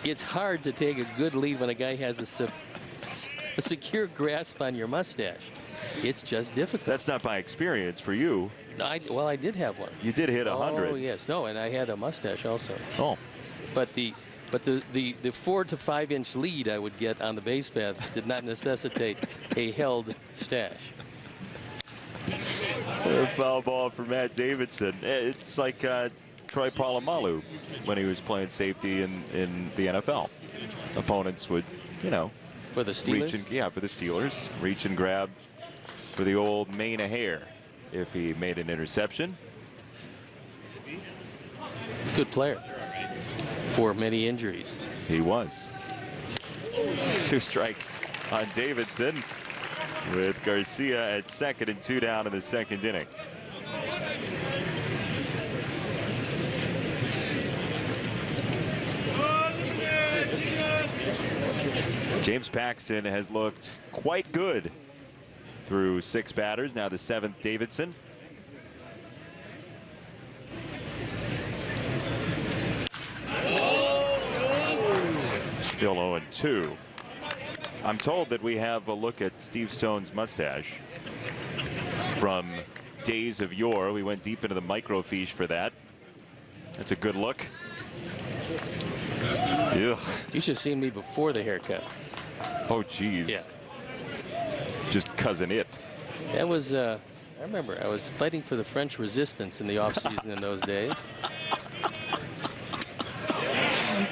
it's hard to take a good lead when a guy has a secure grasp on your mustache. It's just difficult. That's not by experience for you. No, well, I did have one. You did hit 100. Oh, yes. No, and I had a mustache also. Oh. But the 4 to 5 inch lead I would get on the base path did not necessitate a held stash. A foul ball for Matt Davidson. It's like Troy Polamalu when he was playing safety in the NFL. Opponents would, you know, For the Steelers? for the Steelers, reach and grab for the old mane of hair if he made an interception. Good player for many injuries. He was. 2 strikes on Davidson with Garcia at second and 2 down in the second inning. James Paxton has looked quite good through 6 batters. Now the 7th, Davidson. Still 0-2. I'm told that we have a look at Steve Stone's mustache from days of yore. We went deep into the microfiche for that. That's a good look. Ugh. You should have seen me before the haircut. Oh, geez. Yeah. Just cousin it. That was, I remember, I was fighting for the French resistance in the offseason in those days.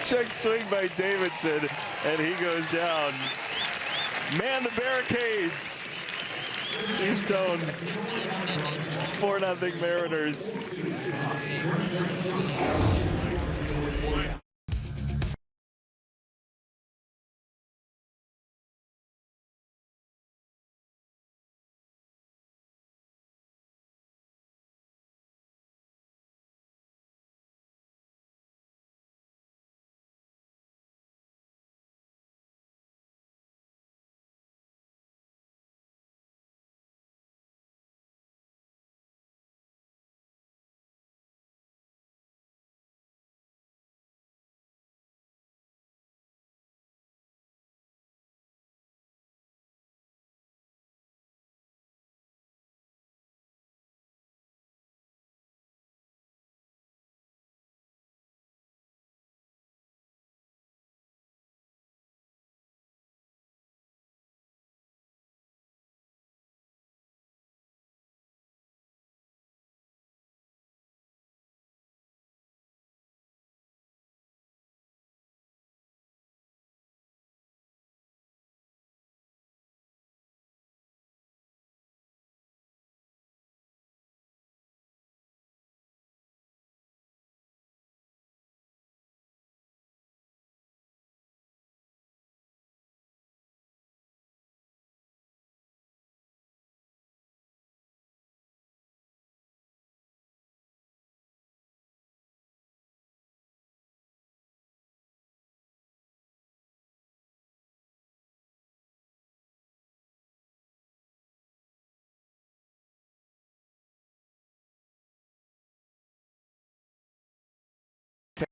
Check swing by Davidson, and he goes down. Man the barricades. Steve Stone, 4-0 Mariners.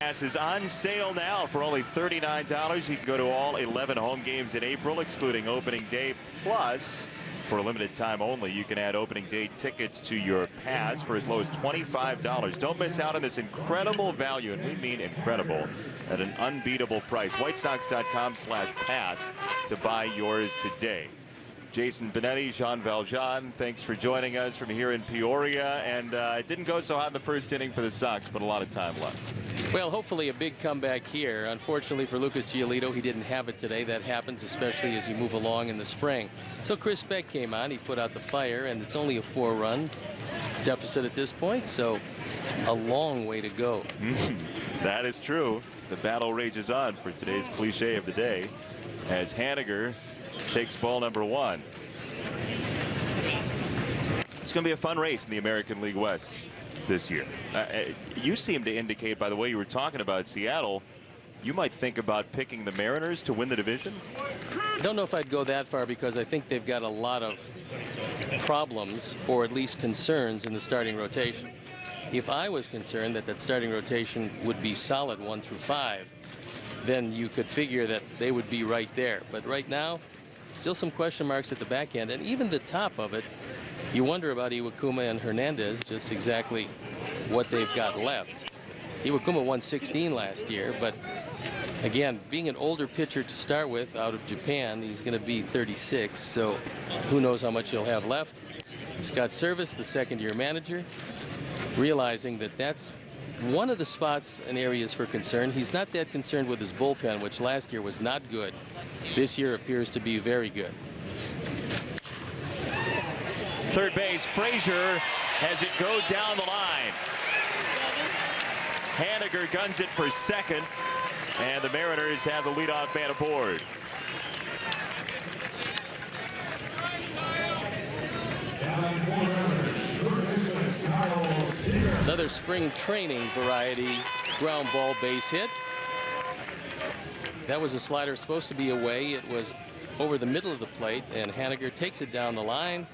Pass is on sale now for only $39. You can go to all 11 home games in April, excluding opening day. Plus, for a limited time only, you can add opening day tickets to your pass for as low as $25. Don't miss out on this incredible value, and we mean incredible, at an unbeatable price. WhiteSox.com/pass to buy yours today. Jason Benetti, Jean Valjean, thanks for joining us from here in Peoria. And it didn't go so hot in the first inning for the Sox, but a lot of time left. Well, hopefully a big comeback here. Unfortunately for Lucas Giolito, he didn't have it today. That happens, especially as you move along in the spring. So Chris Beck came on. He put out the fire, and it's only a 4-run deficit at this point. So a long way to go. That is true. The battle rages on for today's cliche of the day as Haniger takes ball number 1. It's going to be a fun race in the American League West this year. You seem to indicate, by the way you were talking about Seattle, you might think about picking the Mariners to win the division. I don't know if I'd go that far, because I think they've got a lot of problems, or at least concerns, in the starting rotation. If I was concerned that that starting rotation would be solid 1 through 5, then you could figure that they would be right there. But right now, still some question marks at the back end, and even the top of it, you wonder about Iwakuma and Hernandez, just exactly what they've got left. Iwakuma won 16 last year, but again, being an older pitcher to start with out of Japan, he's going to be 36, so who knows how much he'll have left. Scott Service, the second-year manager, realizing that that's one of the spots and areas for concern. He's not that concerned with his bullpen, which last year was not good. This year appears to be very good. Third base, Frazier has it go down the line. Haniger guns it for second, and the Mariners have the leadoff man aboard. Another spring training variety ground ball base hit. That was a slider supposed to be away. It was over the middle of the plate, and Haniger takes it down the line.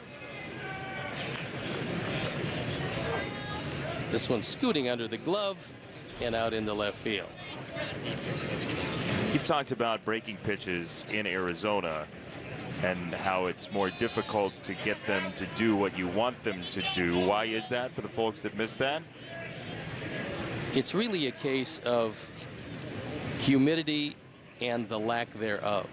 This one's scooting under the glove and out into left field. You've talked about breaking pitches in Arizona and how it's more difficult to get them to do what you want them to do. Why is that for the folks that missed that? It's really a case of humidity and the lack thereof.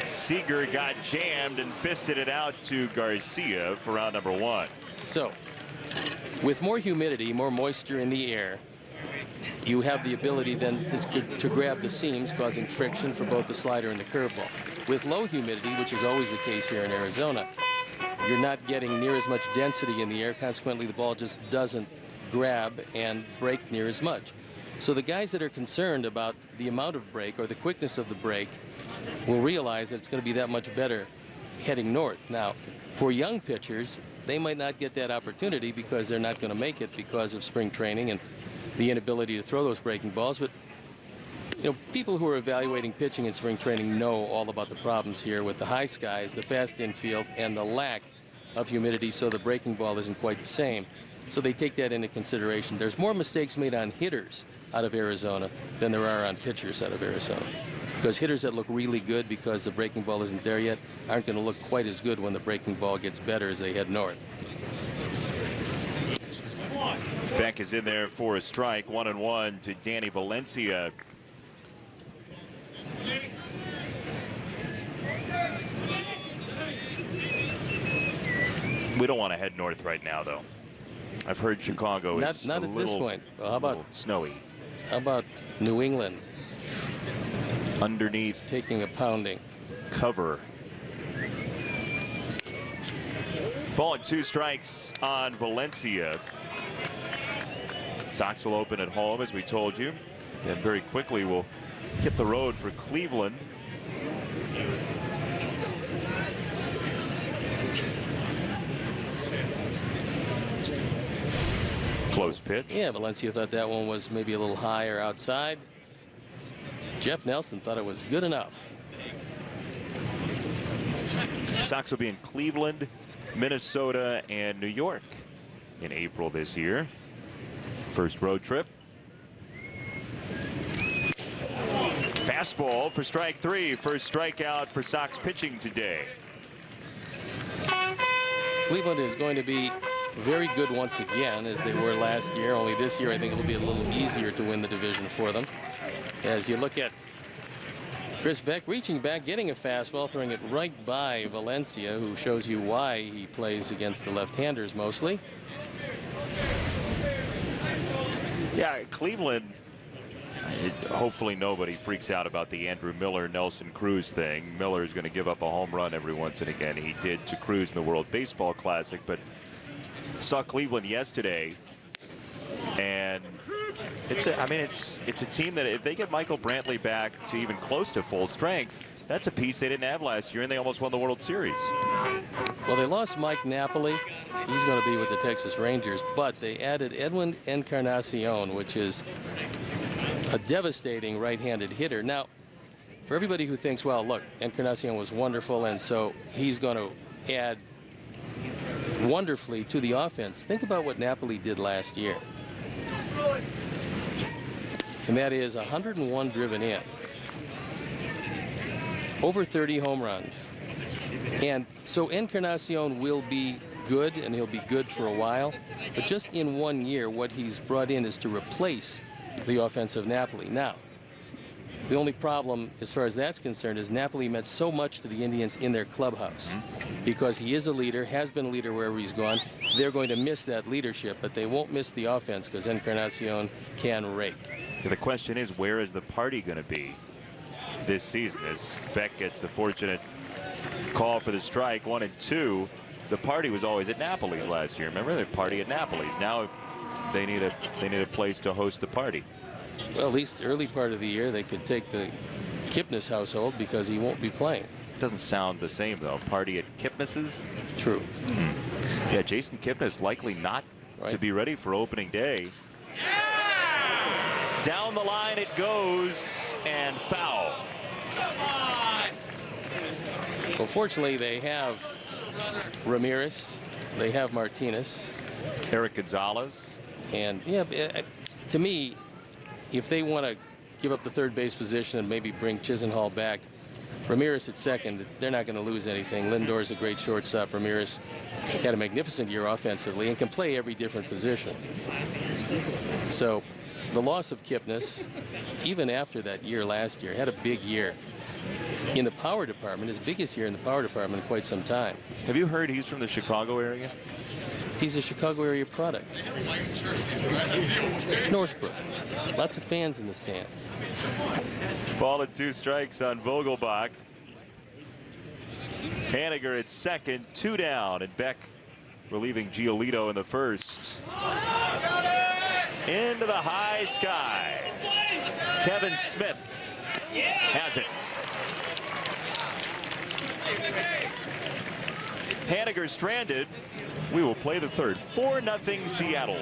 Seager got jammed and fisted it out to Garcia for round number 1. So with more humidity, more moisture in the air, you have the ability then to grab the seams, causing friction for both the slider and the curveball. With low humidity, which is always the case here in Arizona, you're not getting near as much density in the air. Consequently, the ball just doesn't grab and break near as much. So the guys that are concerned about the amount of break or the quickness of the break will realize that it's going to be that much better heading north. Now, for young pitchers, they might not get that opportunity because they're not going to make it because of spring training and the inability to throw those breaking balls. But you know, people who are evaluating pitching in spring training know all about the problems here with the high skies, the fast infield, and the lack of humidity, so the breaking ball isn't quite the same. So they take that into consideration. There's more mistakes made on hitters out of Arizona than there are on pitchers out of Arizona, because hitters that look really good because the breaking ball isn't there yet aren't going to look quite as good when the breaking ball gets better as they head north. Beck is in there for a strike. 1-1 to Danny Valencia. We don't want to head north right now, though. I've heard Chicago is not at this point. Well, how about snowy? How about New England? Underneath, taking a pounding. Cover. Ball and 2 strikes on Valencia. Sox will open at home, as we told you, and very quickly will hit the road for Cleveland. Close pitch. Yeah, Valencia thought that one was maybe a little higher outside. Jeff Nelson thought it was good enough. Sox will be in Cleveland, Minnesota, and New York in April this year. First road trip. Fastball for strike 3. First strikeout for Sox pitching today. Cleveland is going to be very good once again, as they were last year. Only this year I think it'll be a little easier to win the division for them. As you look at Chris Beck reaching back, getting a fastball, throwing it right by Valencia, who shows you why he plays against the left-handers mostly. Yeah, Cleveland, hopefully nobody freaks out about the Andrew Miller, Nelson Cruz thing. Miller is going to give up a home run every once and again. He did to Cruz in the World Baseball Classic, but saw Cleveland yesterday, and it's a team that if they get Michael Brantley back to even close to full strength, that's a piece they didn't have last year, and they almost won the World Series. Well, they lost Mike Napoli. He's going to be with the Texas Rangers, but they added Edwin Encarnacion, which is a devastating right-handed hitter. Now, for everybody who thinks, well, look, Encarnacion was wonderful, and so he's going to add wonderfully to the offense. Think about what Napoli did last year. And that is 101 driven in, over 30 home runs. And so Encarnacion will be good, and he'll be good for a while. But just in 1 year, what he's brought in is to replace the offense of Napoli. Now, the only problem as far as that's concerned is Napoli meant so much to the Indians in their clubhouse. Because he is a leader, has been a leader wherever he's gone. They're going to miss that leadership, but they won't miss the offense because Encarnacion can rake. The question is, where is the party going to be this season? As Beck gets the fortunate call for the strike, 1 and 2. The party was always at Napoli's last year. Remember, the party at Napoli's. Now they need a place to host the party. Well, at least early part of the year they could take the Kipnis household because he won't be playing. Doesn't sound the same though. Party at Kipnis's. True. Yeah, Jason Kipnis likely not to be ready for opening day. Down the line it goes, and foul. Well, fortunately they have Ramirez, they have Martinez, Eric Gonzalez, and yeah, to me, if they want to give up the third base position and maybe bring Chisenhall back, Ramirez at second, they're not going to lose anything. Lindor's a great shortstop. Ramirez had a magnificent year offensively and can play every different position. So the loss of Kipnis, even after that year last year, had a big year in the power department, his biggest year in the power department in quite some time. Have you heard he's from the Chicago area? He's a Chicago area product. Northbrook. Lots of fans in the stands. Ball and 2 strikes on Vogelbach. Haniger at second, 2 down, and Beck relieving Giolito in the first. Into the high sky. Kevin Smith has it. Haniger stranded. We will play the third. 4-0 Seattle.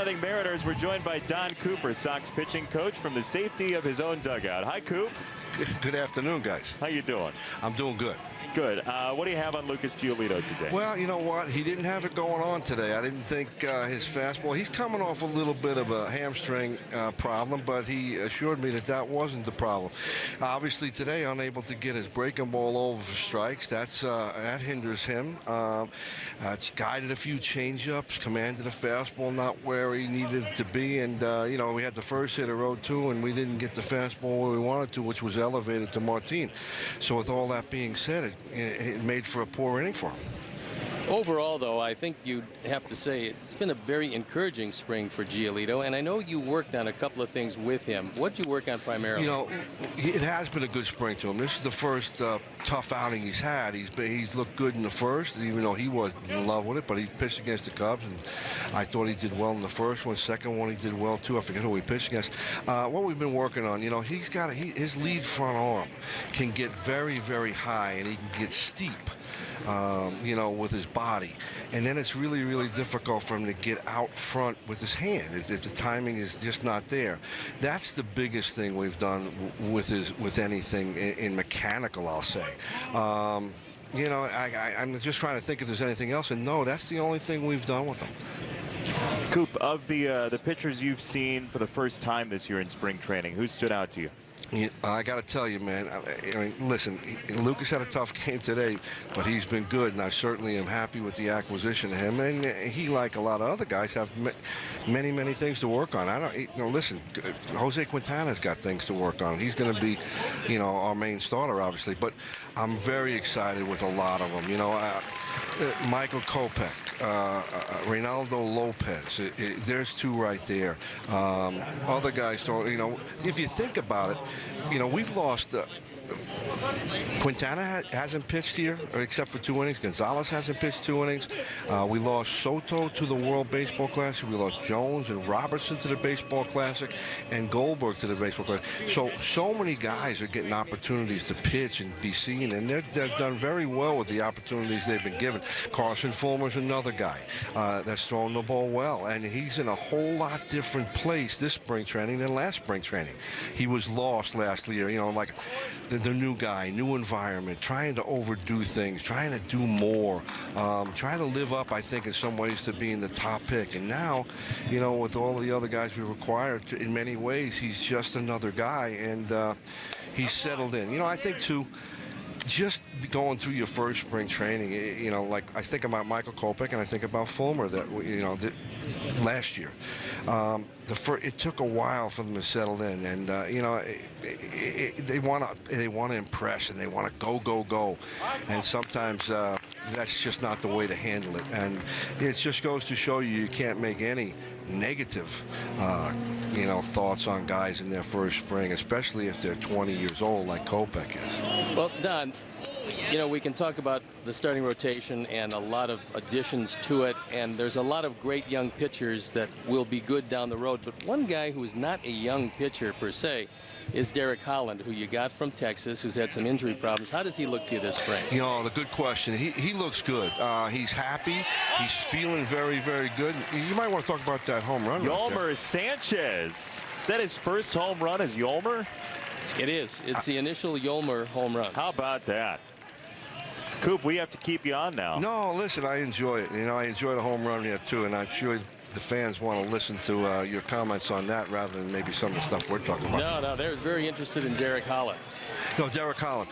0-0 Mariners. We're joined by Don Cooper, Sox pitching coach, from the safety of his own dugout. Hi, Coop. Good afternoon, guys. How you doing? I'm doing good. Good. What do you have on Lucas Giolito today? Well, you know what? He didn't have it going on today. I didn't think his fastball. He's coming off a little bit of a hamstring problem, but he assured me that wasn't the problem. Obviously, today, unable to get his breaking ball over for strikes. That hinders him. It's guided a few changeups, commanded a fastball not where he needed it to be, and you know, we had the first hit of 0-2, and we didn't get the fastball where we wanted to, which was elevated to Martin. So with all that being said, it made for a poor inning for him. Overall, though, I think you'd have to say it's been a very encouraging spring for Giolito, and I know you worked on a couple of things with him. What did you work on primarily? You know, it has been a good spring to him. This is the first tough outing he's had. He's looked good in the first, even though he wasn't in love with it, but he pitched against the Cubs, and I thought he did well in the first one. Second one, he did well, too. I forget who he pitched against. What we've been working on, you know, his lead front arm can get very, very high, and he can get steep. You know, with his body, and then it's really, really difficult for him to get out front with his hand. The timing is just not there. That's the biggest thing we've done with anything in mechanical, I'll say. You know, I'm just trying to think if there's anything else, and no, that's the only thing we've done with him. Coop, of the pitchers you've seen for the first time this year in spring training, who stood out to you? I got to tell you, man, I mean, listen, Lucas had a tough game today, but he's been good, and I certainly am happy with the acquisition of him. And he, like a lot of other guys, have many, many things to work on. Listen, Jose Quintana's got things to work on. He's going to be, you know, our main starter, obviously. But I'm very excited with a lot of them. You know, Michael Kopech. Reynaldo Lopez, there's two right there. Other guys, so, you know, if you think about it, you know, we've lost Quintana hasn't pitched here except for 2 innings. Gonzalez hasn't pitched 2 innings. We lost Soto to the World Baseball Classic. We lost Jones and Robertson to the Baseball Classic, and Goldberg to the Baseball Classic. So many guys are getting opportunities to pitch and be seen, and they've done very well with the opportunities they've been given. Carson Fulmer's another guy that's throwing the ball well, and he's in a whole lot different place this spring training than last spring training. He was lost last year, you know, like the new guy, new environment, trying to overdo things, trying to do more, trying to live up, I think, in some ways to being the top pick. And now, you know, with all the other guys we require, in many ways, he's just another guy, and he's settled in. You know, I think, too, just going through your first spring training, you know, like I think about Michael Kopech and I think about Fulmer, that, you know, last year. It took a while for them to settle in, and you know, they want to impress, and they want to go, and sometimes that's just not the way to handle it. And it just goes to show you can't make any negative, you know, thoughts on guys in their first spring, especially if they're 20 years old like Kopech is. Well, Don, you know, we can talk about the starting rotation and a lot of additions to it, and there's a lot of great young pitchers that will be good down the road. But one guy who is not a young pitcher per se is Derek Holland, who you got from Texas, who's had some injury problems. How does he look to you this spring? You know, the good question. He looks good. He's happy. He's feeling very, very good. You might want to talk about that home run. Yolmer Sanchez. Is that his first home run as Yolmer? It is. It's the initial Yolmer home run. How about that? Coop, we have to keep you on now. No, listen, I enjoy it. You know, I enjoy the home run here, too, and I'm sure the fans want to listen to your comments on that rather than maybe some of the stuff we're talking about. No, they're very interested in Derek Holland. No, Derek Holland,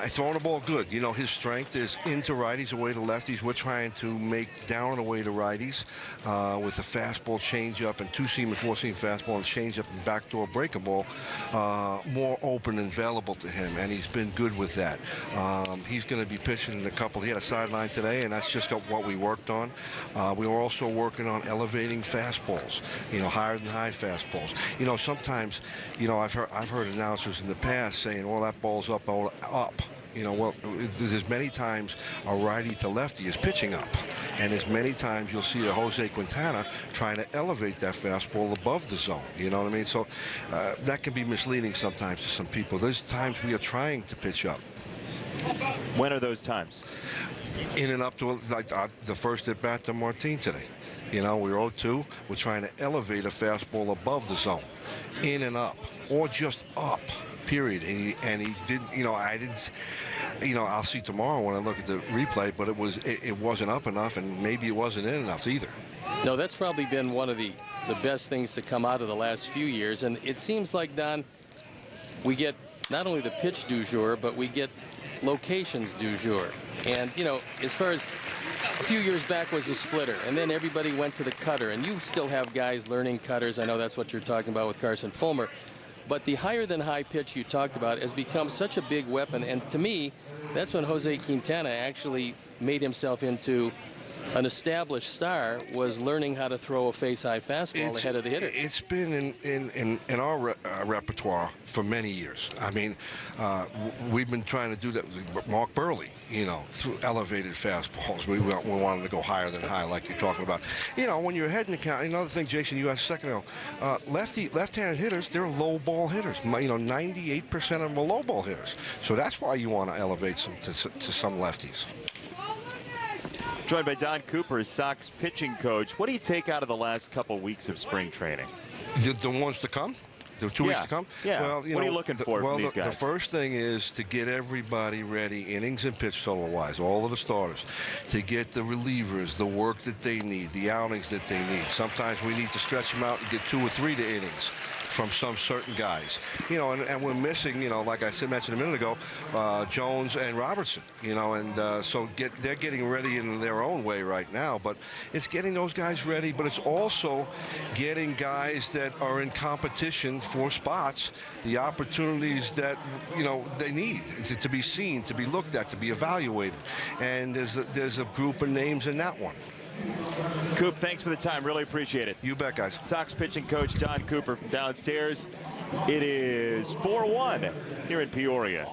throwing the ball good. You know, his strength is into righties, away to lefties. We're trying to make down and away to righties with a fastball, changeup, and two-seam and four-seam fastball and changeup and backdoor breaking ball more open and available to him, and he's been good with that. He's going to be pitching in a couple. He had a sideline today, and that's just what we worked on. We were also working on elevating fastballs, you know, higher than high fastballs. You know, sometimes, you know, I've heard announcers in the past saying, well, that ball's up. You know, well, there's many times a righty to lefty is pitching up, and as many times you'll see a Jose Quintana trying to elevate that fastball above the zone. You know what I mean? So that can be misleading sometimes to some people. There's times we are trying to pitch up. When are those times? In and up to like the first at bat to Martin today. You know, we're 0-2. We're trying to elevate a fastball above the zone, in and up, or just up, period. And he didn't, you know, I didn't, you know, I'll see tomorrow when I look at the replay, but it wasn't up enough, and maybe it wasn't in enough either. No, that's probably been one of the best things to come out of the last few years. And it seems like, Don, we get not only the pitch du jour, but we get locations du jour. And, you know, as far as a few years back was the splitter, and then everybody went to the cutter. And you still have guys learning cutters. I know that's what you're talking about with Carson Fulmer. But the higher than high pitch you talked about has become such a big weapon. And to me, that's when Jose Quintana actually made himself into an established star, was learning how to throw a face-high fastball ahead of the hitter. It's been in our repertoire for many years. I mean, we've been trying to do that with Mark Burley, you know, through elevated fastballs. We wanted to go higher than high, like you're talking about. You know, when you're ahead in the count, another thing, Jason, you asked a second ago, left-handed hitters, they're low ball hitters. You know, 98% of them are low ball hitters. So that's why you want to elevate some to some lefties. Joined by Don Cooper, Sox pitching coach. What do you take out of the last couple weeks of spring training? The ones to come? The 2 weeks to come? Yeah. Well, what are you looking for from these guys? The first thing is to get everybody ready, innings and pitch total-wise, all of the starters, to get the relievers, the work that they need, the outings that they need. Sometimes we need to stretch them out and get 2 or 3 innings from some certain guys, you know, and we're missing, you know, like I mentioned a minute ago, Jones and Robertson, you know, and so they're getting ready in their own way right now, but it's getting those guys ready, but it's also getting guys that are in competition for spots, the opportunities that, you know, they need to be seen, to be looked at, to be evaluated, and there's a group of names in that one. Coop, thanks for the time. Really appreciate it. You bet, guys. Sox pitching coach Don Cooper from downstairs. It is 4-1 here in Peoria.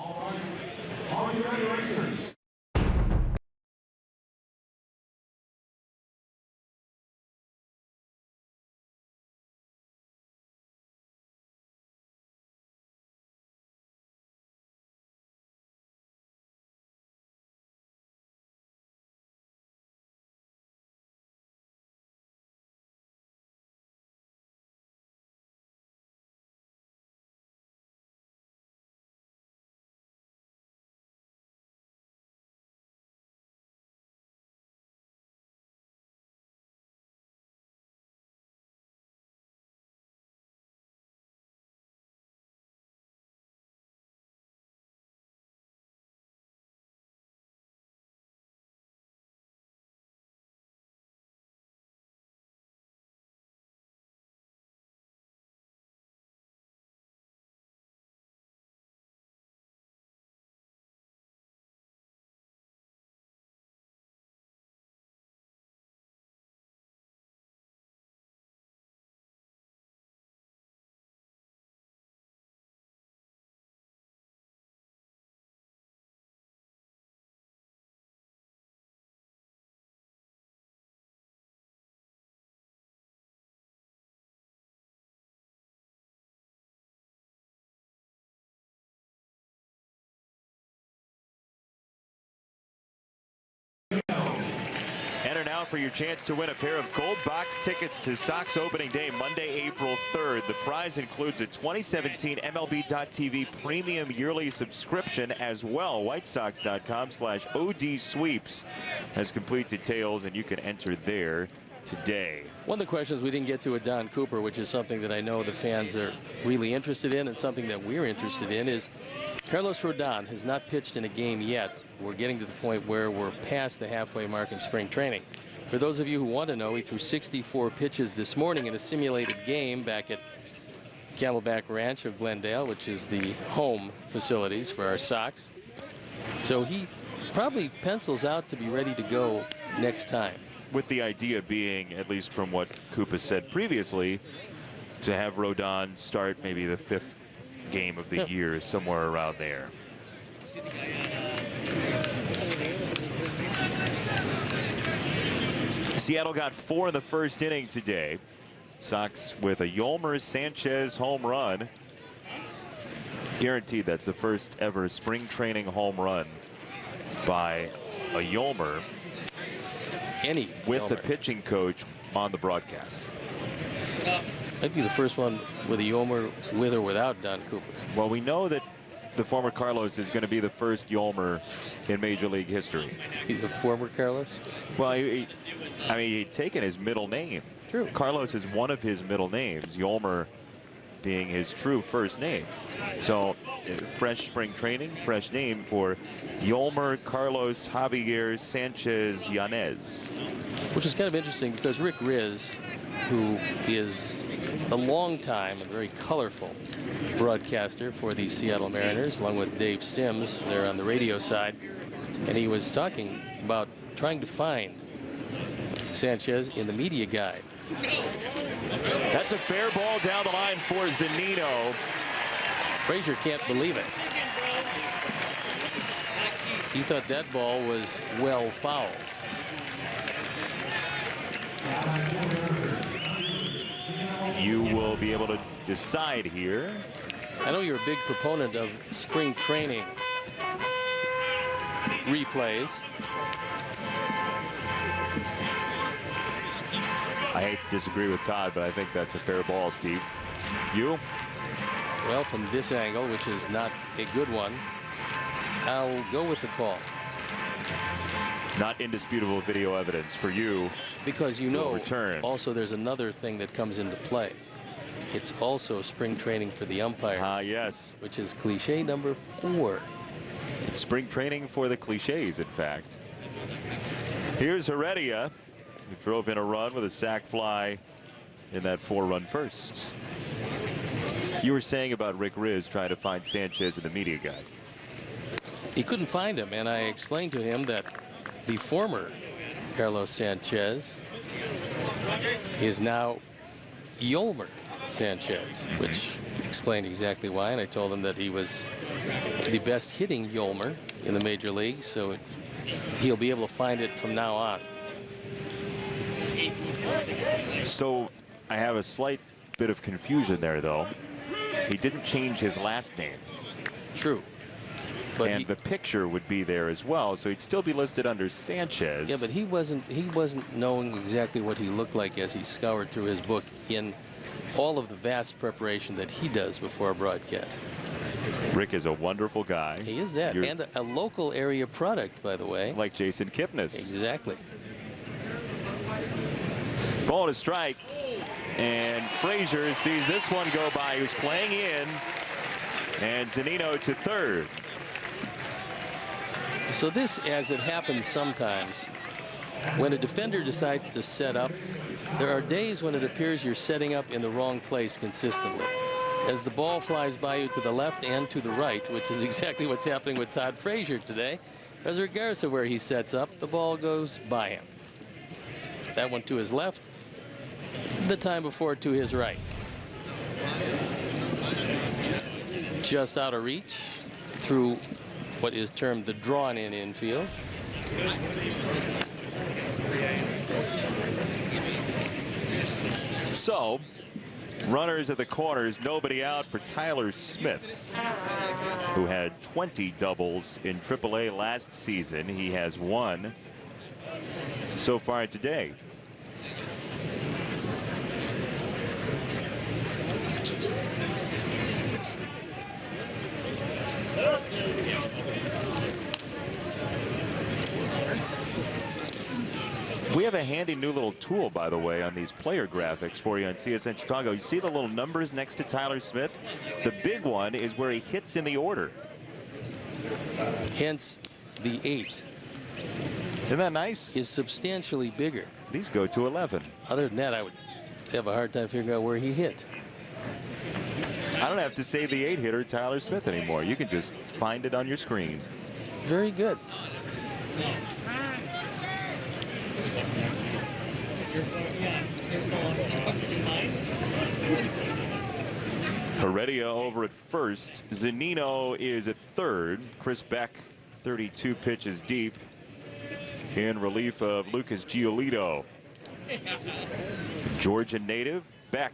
Enter now for your chance to win a pair of gold box tickets to Sox opening day, Monday, April 3rd. The prize includes a 2017 MLB.TV premium yearly subscription as well. WhiteSox.com/OD Sweeps has complete details, and you can enter there today. One of the questions we didn't get to with Don Cooper, which is something that I know the fans are really interested in and something that we're interested in, is Carlos Rodon has not pitched in a game yet. We're getting to the point where we're past the halfway mark in spring training. For those of you who want to know, he threw 64 pitches this morning in a simulated game back at Camelback Ranch of Glendale, which is the home facilities for our Sox. So he probably pencils out to be ready to go next time. With the idea being, at least from what Coop has said previously, to have Rodon start maybe the 5th game of the year, somewhere around there. Seattle got 4 in the first inning today. Sox with a Yolmer Sanchez home run. Guaranteed that's the first ever spring training home run by a Yolmer. Any with Yolmer. the pitching coach on the broadcast. Might be the first one with a Yolmer with or without Don Cooper. Well, we know that the former Carlos is going to be the first Yolmer in Major League history. He's a former Carlos? Well, I mean, he'd taken his middle name. True. Carlos is one of his middle names, Yolmer being his true first name. So, fresh spring training, fresh name for Yolmer Carlos Javier Sanchez Yanez. Which is kind of interesting because Rick Riz, who is a long time and very colorful broadcaster for the Seattle Mariners, along with Dave Sims, they're on the radio side, and he was talking about trying to find Sanchez in the media guide. That's a fair ball down the line for Zunino. Frazier can't believe it. He thought that ball was well fouled. You will be able to decide here. I know you're a big proponent of spring training replays. I hate to disagree with Todd, but I think that's a fair ball, Steve. You? Well, from this angle, which is not a good one, I'll go with the call. Not indisputable video evidence for you. Because you know, return. Also there's another thing that comes into play. It's also spring training for the umpires. Ah, yes. Which is cliche number 4. It's spring training for the cliches, in fact. Here's Heredia, who drove in a run with a sac fly in that 4-run first. You were saying about Rick Riz trying to find Sanchez in the media guide. He couldn't find him, and I explained to him that the former Carlos Sanchez is now Yolmer Sanchez, which explained exactly why, and I told him that he was the best hitting Yolmer in the major leagues, so he'll be able to find it from now on. So I have a slight bit of confusion there, though. He didn't change his last name. True. But and the picture would be there as well, so he'd still be listed under Sanchez. Yeah, but he wasn't knowing exactly what he looked like as he scoured through his book in all of the vast preparation that he does before a broadcast. Rick is a wonderful guy. He is that, and a local area product, by the way. Like Jason Kipnis. Exactly. Ball to strike, and Frazier sees this one go by. He was playing in, and Zunino to third. So this, as it happens sometimes, when a defender decides to set up, there are days when it appears you're setting up in the wrong place consistently. As the ball flies by you to the left and to the right, which is exactly what's happening with Todd Frazier today, because regardless of where he sets up, the ball goes by him. That one to his left, the time before to his right. Just out of reach through what is termed the drawn-in infield. So, runners at the corners, nobody out for Tyler Smith, who had 20 doubles in AAA last season. He has 1 so far today. We have a handy new little tool, by the way, on these player graphics for you on CSN Chicago. You see the little numbers next to Tyler Smith? The big one is where he hits in the order. Hence, the 8. Isn't that nice? Is substantially bigger. These go to 11. Other than that, I would have a hard time figuring out where he hit. I don't have to say the 8-hitter Tyler Smith anymore. You can just find it on your screen. Very good. Heredia over at first. Zunino is at third. Chris Beck, 32 pitches deep, in relief of Lucas Giolito. Georgia native Beck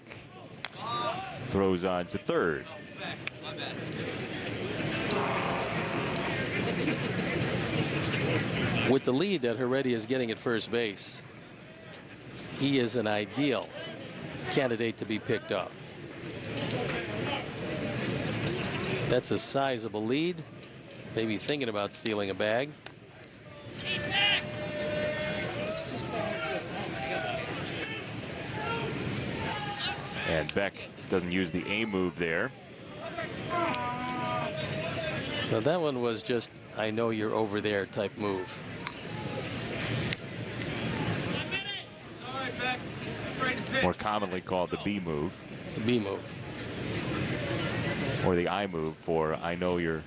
throws on to third. With the lead that Heredia is getting at first base, he is an ideal candidate to be picked off. That's a sizable lead. Maybe thinking about stealing a bag. And Beck doesn't use the A move there. Now that one was just, I know you're over there type move. More commonly called the B move. The B move. Or the I move for I know you're ...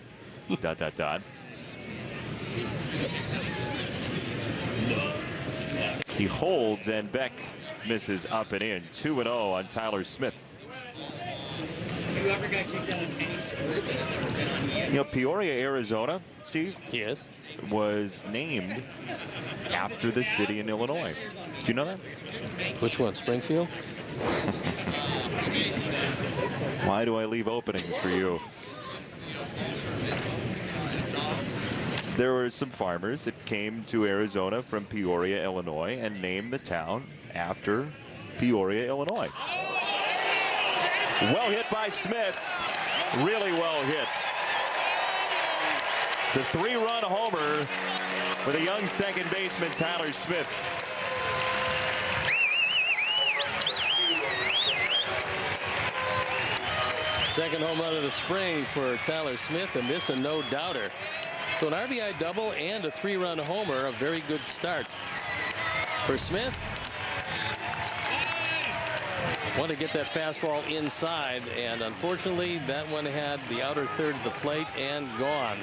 He holds and Beck misses up and in. 2-0 on Tyler Smith. Have you ever got kicked out of any sport that has ever been on ESPN? You know, Peoria, Arizona, Steve, Yes. was named after the city in Illinois. Do you know that? Which one? Springfield? Why do I leave openings for you? There were some farmers that came to Arizona from Peoria, Illinois, and named the town after Peoria, Illinois. Well hit by Smith. Really well hit. It's a 3-run homer for the young second baseman Tyler Smith. Second home run of the spring for Tyler Smith, and this a no-doubter. So an RBI double and a 3-run homer, a very good start for Smith. Want to get that fastball inside, and unfortunately that one had the outer third of the plate and gone.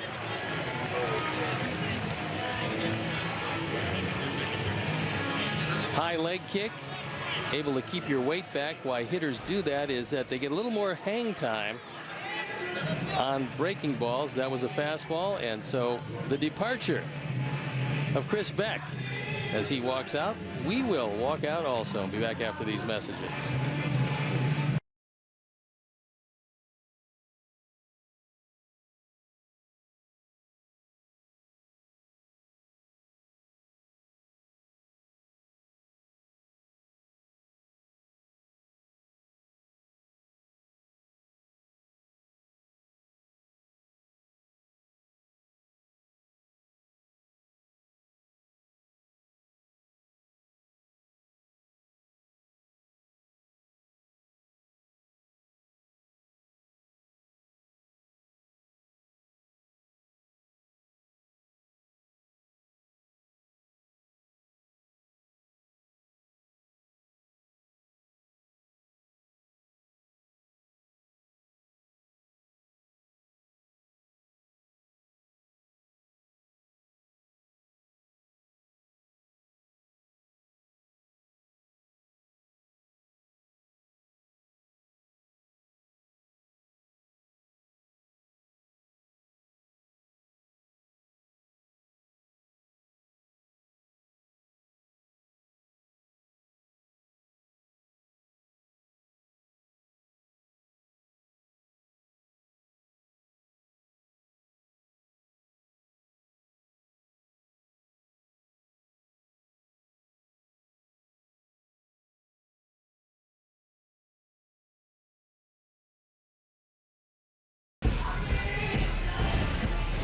High leg kick, able to keep your weight back. Why hitters do that is that they get a little more hang time on breaking balls. That was a fastball, and so the departure of Chris Beck as he walks out. We will walk out also and be back after these messages.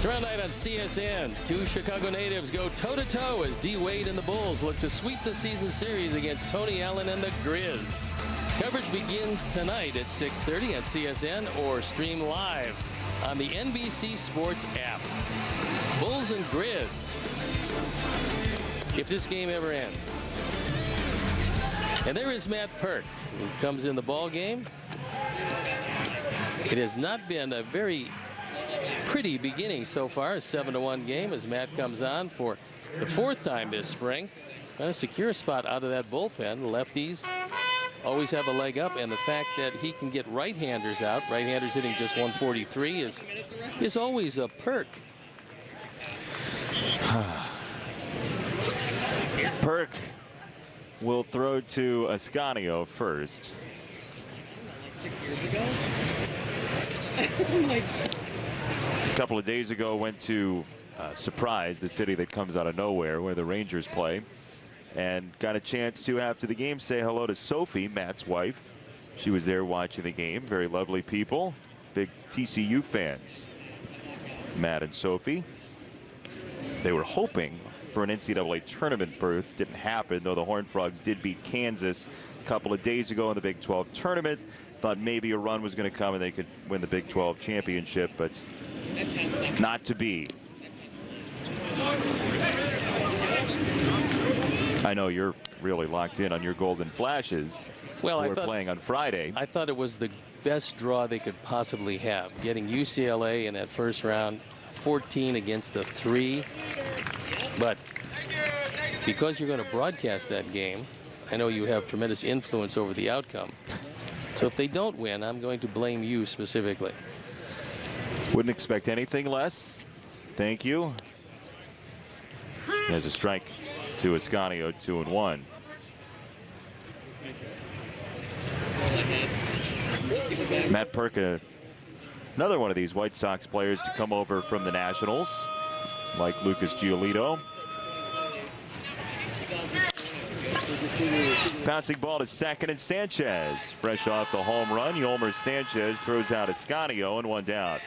Tomorrow night on CSN, two Chicago natives go toe-to-toe as D. Wade and the Bulls look to sweep the season series against Tony Allen and the Grizz. Coverage begins tonight at 6:30 on CSN or stream live on the NBC Sports app. Bulls and Grizz, if this game ever ends. And there is Matt Perk, who comes in the ball game. It has not been a very pretty beginning so far. A 7-1 game as Matt comes on for the fourth time this spring. Trying to secure a spot out of that bullpen. Lefties always have a leg up, and the fact that he can get right-handers out, right-handers hitting just 143, is always a perk. Perk will throw to Ascanio first. 6 years ago? A couple of days ago went to Surprise, the city that comes out of nowhere where the Rangers play. and got a chance to, after the game, say hello to Sophie, Matt's wife. She was there watching the game. Very lovely people. Big TCU fans. Matt and Sophie. They were hoping for an NCAA tournament berth. Didn't happen, though the Horned Frogs did beat Kansas a couple of days ago in the Big 12 tournament. Thought maybe a run was going to come and they could win the Big 12 championship, but not to be. I know you're really locked in on your Golden Flashes. Well, we're playing on Friday. I thought it was the best draw they could possibly have. Getting UCLA in that first round, 14 against a 3. But because you're going to broadcast that game, I know you have tremendous influence over the outcome. So if they don't win, I'm going to blame you specifically. Wouldn't expect anything less. Thank you. There's a strike to Ascanio, 2-1. Matt Perka, another one of these White Sox players to come over from the Nationals, like Lucas Giolito. Bouncing ball to second, and Sanchez, fresh off the home run. Yolmer Sanchez throws out Ascanio, and 1 down.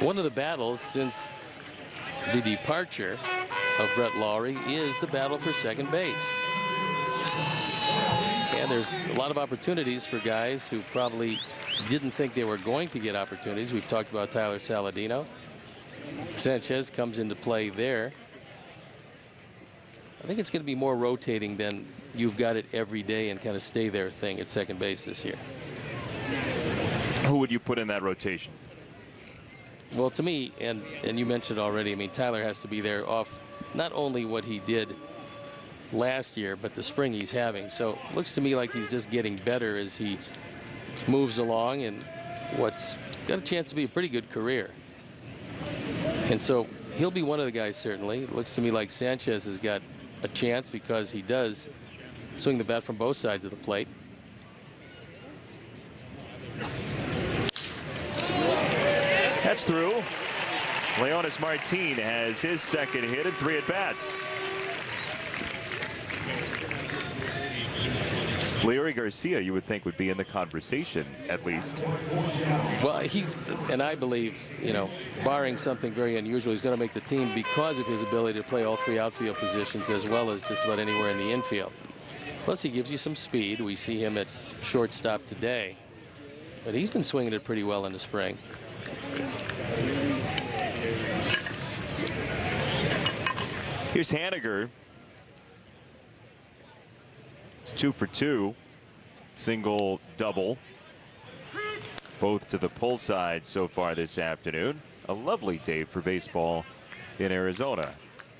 One of the battles since the departure of Brett Lawrie is the battle for second base. And there's a lot of opportunities for guys who probably didn't think they were going to get opportunities. We've talked about Tyler Saladino. Sanchez comes into play there. I think it's going to be more rotating than you've got it every day and kind of stay there thing at second base this year. Who would you put in that rotation? Well, to me, and you mentioned already, I mean, Tyler has to be there off not only what he did last year, but the spring he's having. So it looks to me like he's just getting better as he moves along and what's got a chance to be a pretty good career. And so he'll be one of the guys, certainly. It looks to me like Sanchez has got a chance because he does swing the bat from both sides of the plate. That's through. Leonis Martin has his second hit and 3 at-bats. Leury Garcia, you would think, would be in the conversation, at least. Well, and I believe, you know, barring something very unusual, he's going to make the team because of his ability to play all 3 outfield positions as well as just about anywhere in the infield. Plus, he gives you some speed. We see him at shortstop today. But he's been swinging it pretty well in the spring. Here's Haniger. It's 2 for 2. Single, double. Both to the pull side so far this afternoon. A lovely day for baseball in Arizona,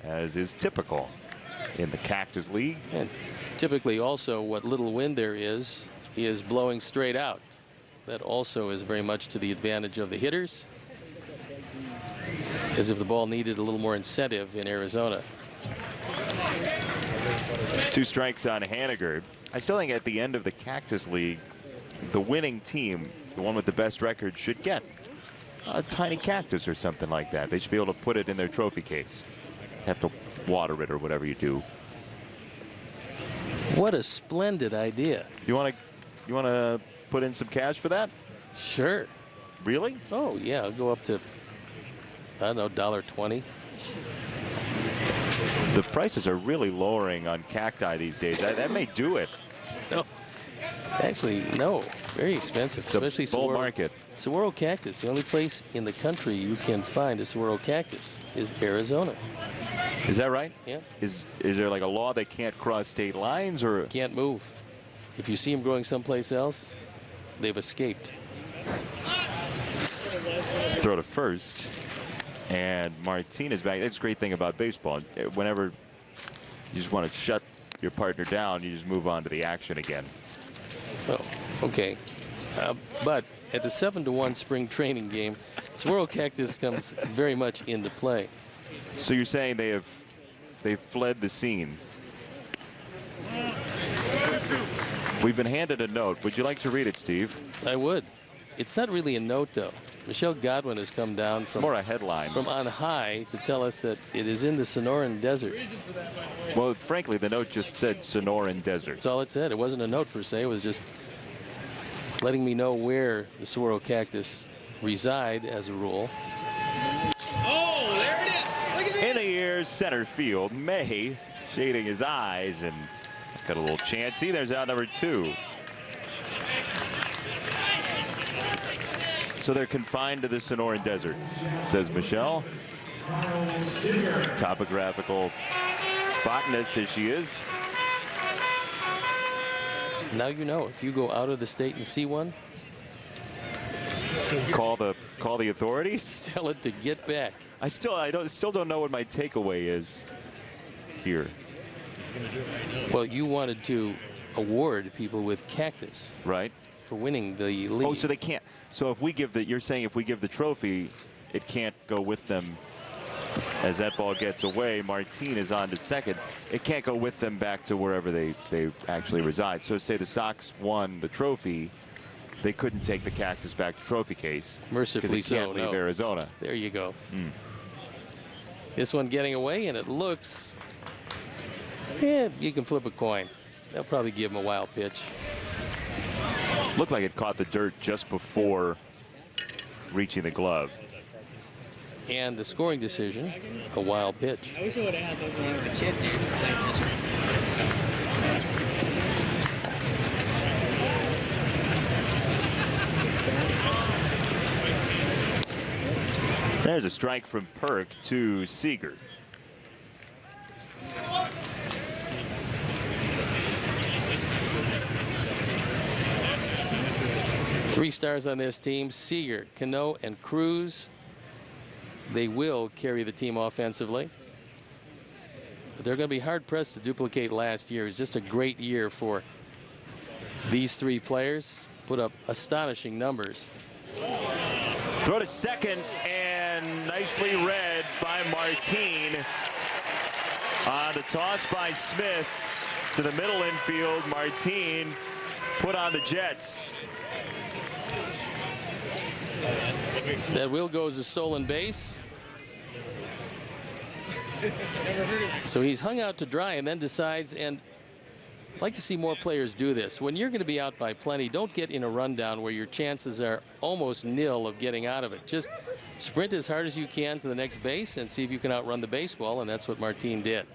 as is typical in the Cactus League. And typically also what little wind there is blowing straight out. That also is very much to the advantage of the hitters, as if the ball needed a little more incentive in Arizona. 2 strikes on Haniger. I still think at the end of the Cactus League, the winning team, the one with the best record, should get a tiny cactus or something like that. They should be able to put it in their trophy case. Have to water it or whatever you do. What a splendid idea. You want to put in some cash for that? Sure. Really? Oh yeah, I'll go up to, I don't know, $1.20. The prices are really lowering on cacti these days. That may do it. No, actually, no. Very expensive, especially bull market. Saguaro cactus. The only place in the country you can find a saguaro cactus is Arizona. Is that right? Yeah. Is there like a law they can't cross state lines, or can't move? If you see them growing someplace else, they've escaped. Throw to first. And Martin is back. That's a great thing about baseball. Whenever you just want to shut your partner down, you just move on to the action again. Oh, okay. But at the 7-1 spring training game, saguaro cactus comes very much into play. So you're saying they've fled the scene. We've been handed a note. Would you like to read it, Steve? I would. It's not really a note, though. Michelle Godwin has come down from More a headline. from on high to tell us that it is in the Sonoran Desert. Well, frankly, the note just said Sonoran Desert. That's all it said. It wasn't a note per se. It was just letting me know where the saguaro cactus reside as a rule. Oh, there it is. Look at this. In the air, center field. May shading his eyes and got a little chancy. There's out number 2. So they're confined to the Sonoran Desert, says Michelle. Topographical botanist as she is. Now you know, if you go out of the state and see one, Call the authorities. tell it to get back. I still don't know what my takeaway is here. Well, you wanted to award people with cactus Right? for winning the league. Oh, so they can't. So if we give the, you're saying if we give the trophy, it can't go with them. As that ball gets away, Martin is on to second. It can't go with them back to wherever they actually reside. So say the Sox won the trophy, they couldn't take the cactus back to trophy case. Mercifully because it can't so, leave no. Arizona. There you go. This one getting away, and it looks, yeah, you can flip a coin. They'll probably give him a wild pitch. Looked like it caught the dirt just before reaching the glove. And the scoring decision, a wild pitch. I wish I would have had those when I was a kid. There's a strike from Perk to Seager. Three stars on this team: Seager, Cano, and Cruz. They will carry the team offensively. But they're going to be hard-pressed to duplicate last year. It was just a great year for these three players. Put up astonishing numbers. Throw to second, and nicely read by Martin. On the toss by Smith to the middle infield, Martin put on the Jets. That will go as a stolen base. So he's hung out to dry and then decides, and I'd like to see more players do this. When you're going to be out by plenty, don't get in a rundown where your chances are almost nil of getting out of it. Just sprint as hard as you can to the next base and see if you can outrun the baseball, and that's what Martin did.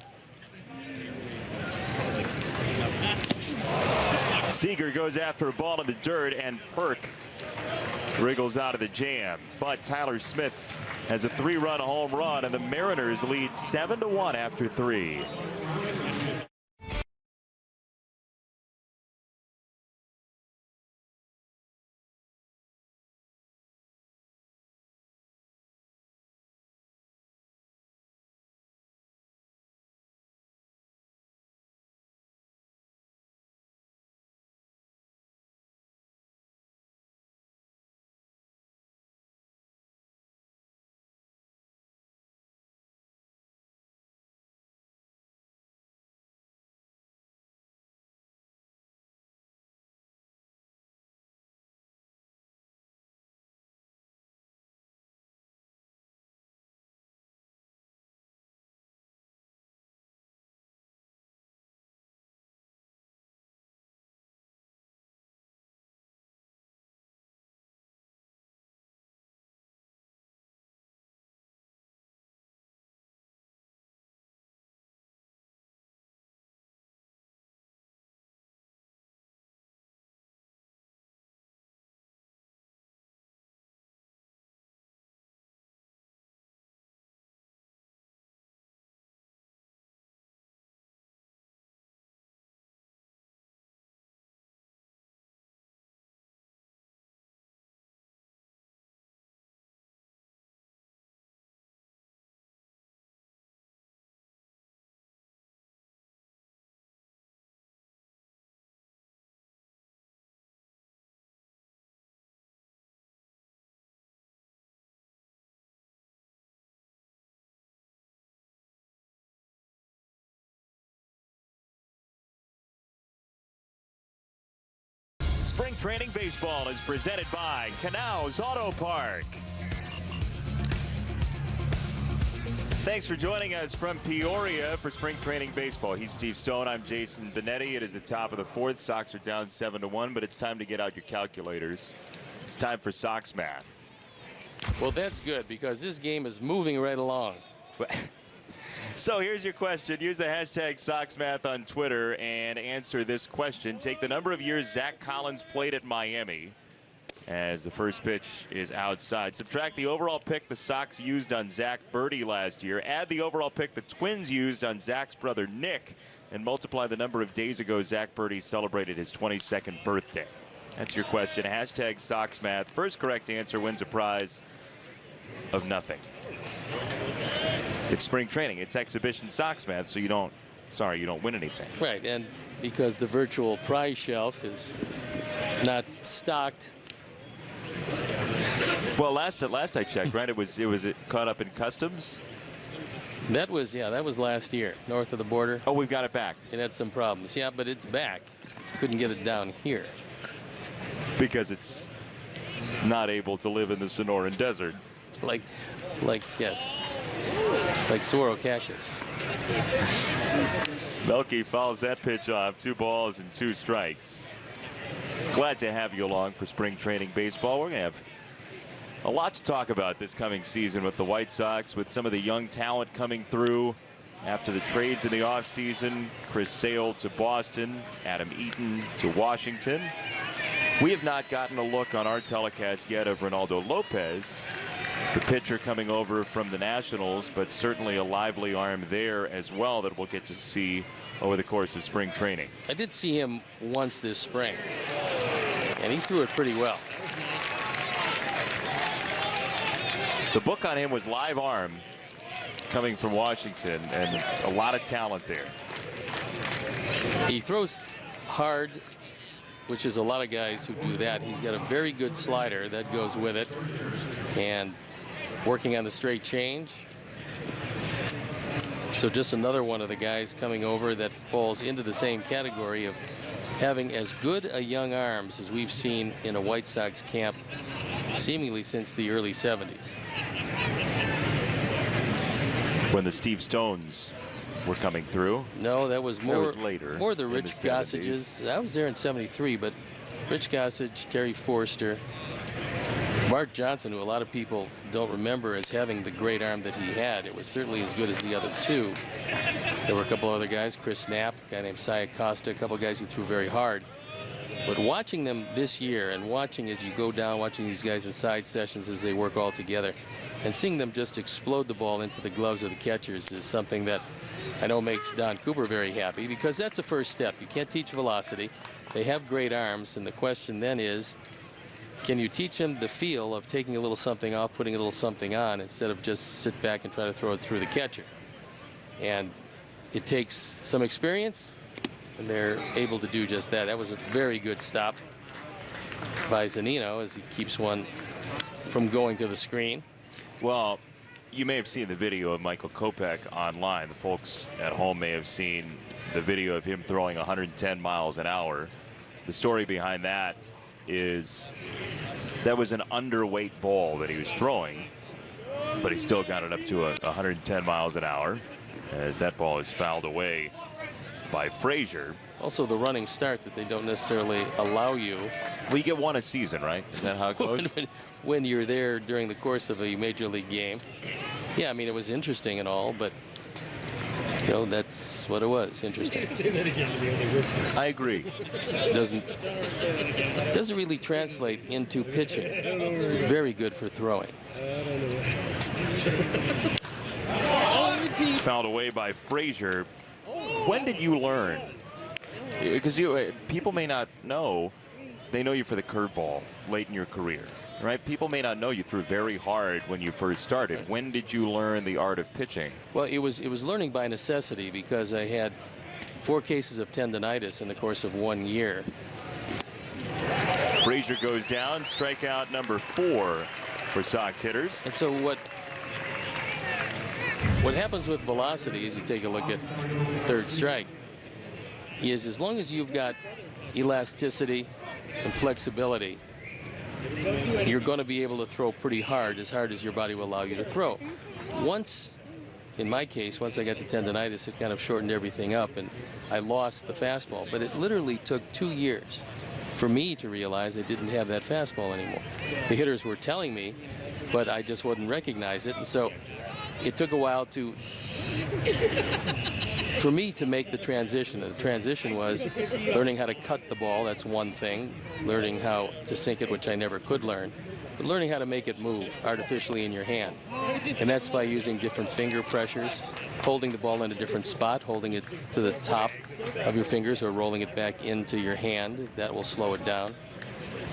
Seager goes after a ball in the dirt, and Perk wriggles out of the jam. But Tyler Smith has a 3-run home run, and the Mariners lead 7-1 after 3. Training Baseball is presented by Canals Auto Park. Thanks for joining us from Peoria for Spring Training Baseball. He's Steve Stone. I'm Jason Benetti. It is the top of the fourth. Sox are down 7-1, but it's time to get out your calculators. It's time for Sox math. Well, that's good because this game is moving right along. So here's your question. Use the hashtag SoxMath on Twitter and answer this question. Take the number of years Zach Collins played at Miami as the first pitch is outside. Subtract the overall pick the Sox used on Zach Birdie last year. Add the overall pick the Twins used on Zach's brother Nick and multiply the number of days ago Zach Birdie celebrated his 22nd birthday. That's your question. Hashtag SoxMath. First correct answer wins a prize of nothing. It's spring training. It's exhibition Sox math, so you don't win anything. Right, and because the virtual prize shelf is not stocked. Well, last I checked, right? It was caught up in customs. That was last year, north of the border. Oh, we've got it back. It had some problems. Yeah, but it's back. Just couldn't get it down here because it's not able to live in the Sonoran Desert. Like Soro cactus. Melky fouls that pitch off. 2 balls and 2 strikes. Glad to have you along for spring training baseball. We're going to have a lot to talk about this coming season with the White Sox, with some of the young talent coming through after the trades in the offseason. Chris Sale to Boston, Adam Eaton to Washington. We have not gotten a look on our telecast yet of Ronaldo Lopez, the pitcher coming over from the Nationals, but certainly a lively arm there as well that we'll get to see over the course of spring training. I did see him once this spring, and he threw it pretty well. The book on him was Live Arm, coming from Washington, and a lot of talent there. He throws hard, which is a lot of guys who do that. He's got a very good slider that goes with it, and working on the straight change. So just another one of the guys coming over that falls into the same category of having as good a young arms as we've seen in a White Sox camp seemingly since the early 70s. When the Steve Stones were coming through. No, that was more later. More the Rich Gossages. I was there in '73, but Rich Gossage, Terry Forster, Mark Johnson, who a lot of people don't remember as having the great arm that he had. It was certainly as good as the other two. There were a couple other guys, Chris Knapp, a guy named Cy Acosta, a couple of guys who threw very hard. But watching them this year and watching as you go down, watching these guys in side sessions as they work all together and seeing them just explode the ball into the gloves of the catchers is something that I know makes Don Cooper very happy, because that's the first step. You can't teach velocity. They have great arms, and the question then is, can you teach them the feel of taking a little something off, putting a little something on, instead of just sit back and try to throw it through the catcher? And it takes some experience, and they're able to do just that. That was a very good stop by Zunino as he keeps one from going to the screen. Well, you may have seen the video of Michael Kopech online. The folks at home may have seen the video of him throwing 110 miles an hour. The story behind that is that was an underweight ball that he was throwing, but he still got it up to 110 miles an hour as that ball is fouled away by Frazier. Also the running start that they don't necessarily allow you. Well, you get one a season, right? Is that how it goes? when you're there during the course of a major league game. Yeah, I mean, it was interesting and all, but you know, that's what it was. Interesting. Say that again to the only whisper. I agree. Doesn't really translate into pitching. It's very good for throwing. Fouled away by Frazier. When did you learn? Because people may not know. They know you for the curveball late in your career, right? People may not know you threw very hard when you first started. When did you learn the art of pitching? Well, it was learning by necessity, because I had 4 cases of tendonitis in the course of 1 year. Frazier goes down. Strikeout number 4 for Sox hitters. And so what happens with velocity, as you take a look at third strike, is as long as you've got elasticity and flexibility, you're going to be able to throw pretty hard as your body will allow you to throw. Once, in my case, once I got the tendonitis, it kind of shortened everything up, and I lost the fastball. But it literally took 2 years for me to realize I didn't have that fastball anymore. The hitters were telling me, but I just wouldn't recognize it, and so it took a while for me to make the transition. And the transition was learning how to cut the ball. That's one thing. Learning how to sink it, which I never could learn. But learning how to make it move artificially in your hand. And that's by using different finger pressures, holding the ball in a different spot, holding it to the top of your fingers or rolling it back into your hand. That will slow it down.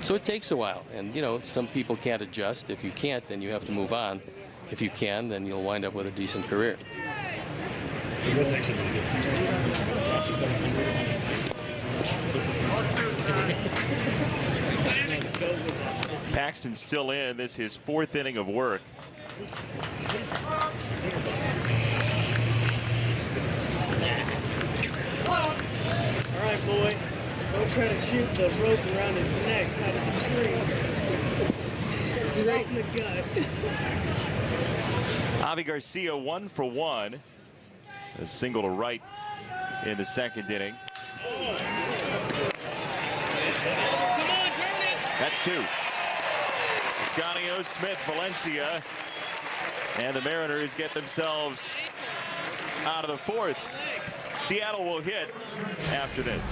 So it takes a while. And, you know, some people can't adjust. If you can't, then you have to move on. If you can, then you'll wind up with a decent career. Paxton's still in. This is his 4th inning of work. All right, boy. Don't try to shoot the rope around his neck tied to the tree. It's right in the gut. Javi Garcia 1 for 1. A single to right in the 2nd inning. That's 2. Escanio, Smith, Valencia, and the Mariners get themselves out of the 4th. Seattle will hit after this.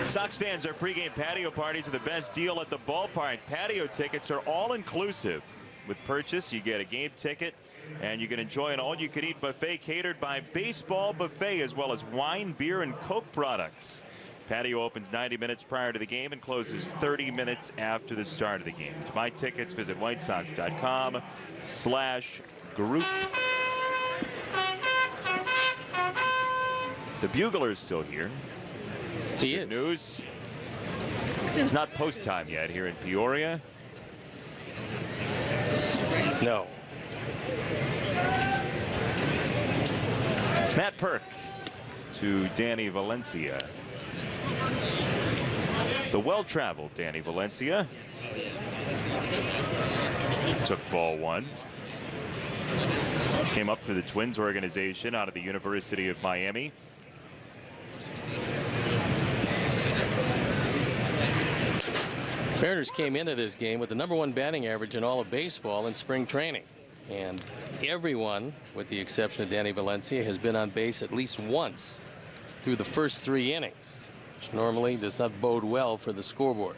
Sox fans, our pregame patio parties are the best deal at the ballpark. Patio tickets are all inclusive. With purchase, you get a game ticket, and you can enjoy an all-you-can-eat buffet catered by Baseball Buffet, as well as wine, beer, and Coke products. Patio opens 90 minutes prior to the game and closes 30 minutes after the start of the game. To buy tickets, visit whitesox.com/group. The Bugler is still here. He Good is. news. It's not post time yet here in Peoria. No. Matt Perk to Danny Valencia. The well-traveled Danny Valencia took ball 1. Came up through the Twins organization out of the University of Miami. Mariners came into this game with the #1 batting average in all of baseball in spring training. And everyone, with the exception of Danny Valencia, has been on base at least once through the first 3 innings, which normally does not bode well for the scoreboard.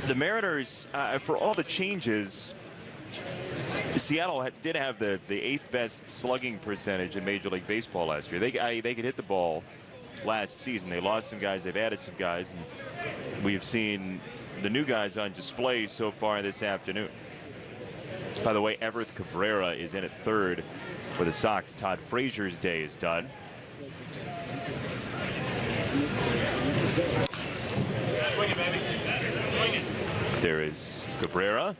The Mariners, for all the changes, Seattle did have the 8th best slugging percentage in Major League Baseball last year. They could hit the ball last season. They lost some guys, they've added some guys, and we've seen the new guys on display so far this afternoon. By the way, Everett Cabrera is in at third for the Sox. Todd Frazier's day is done. There is Cabrera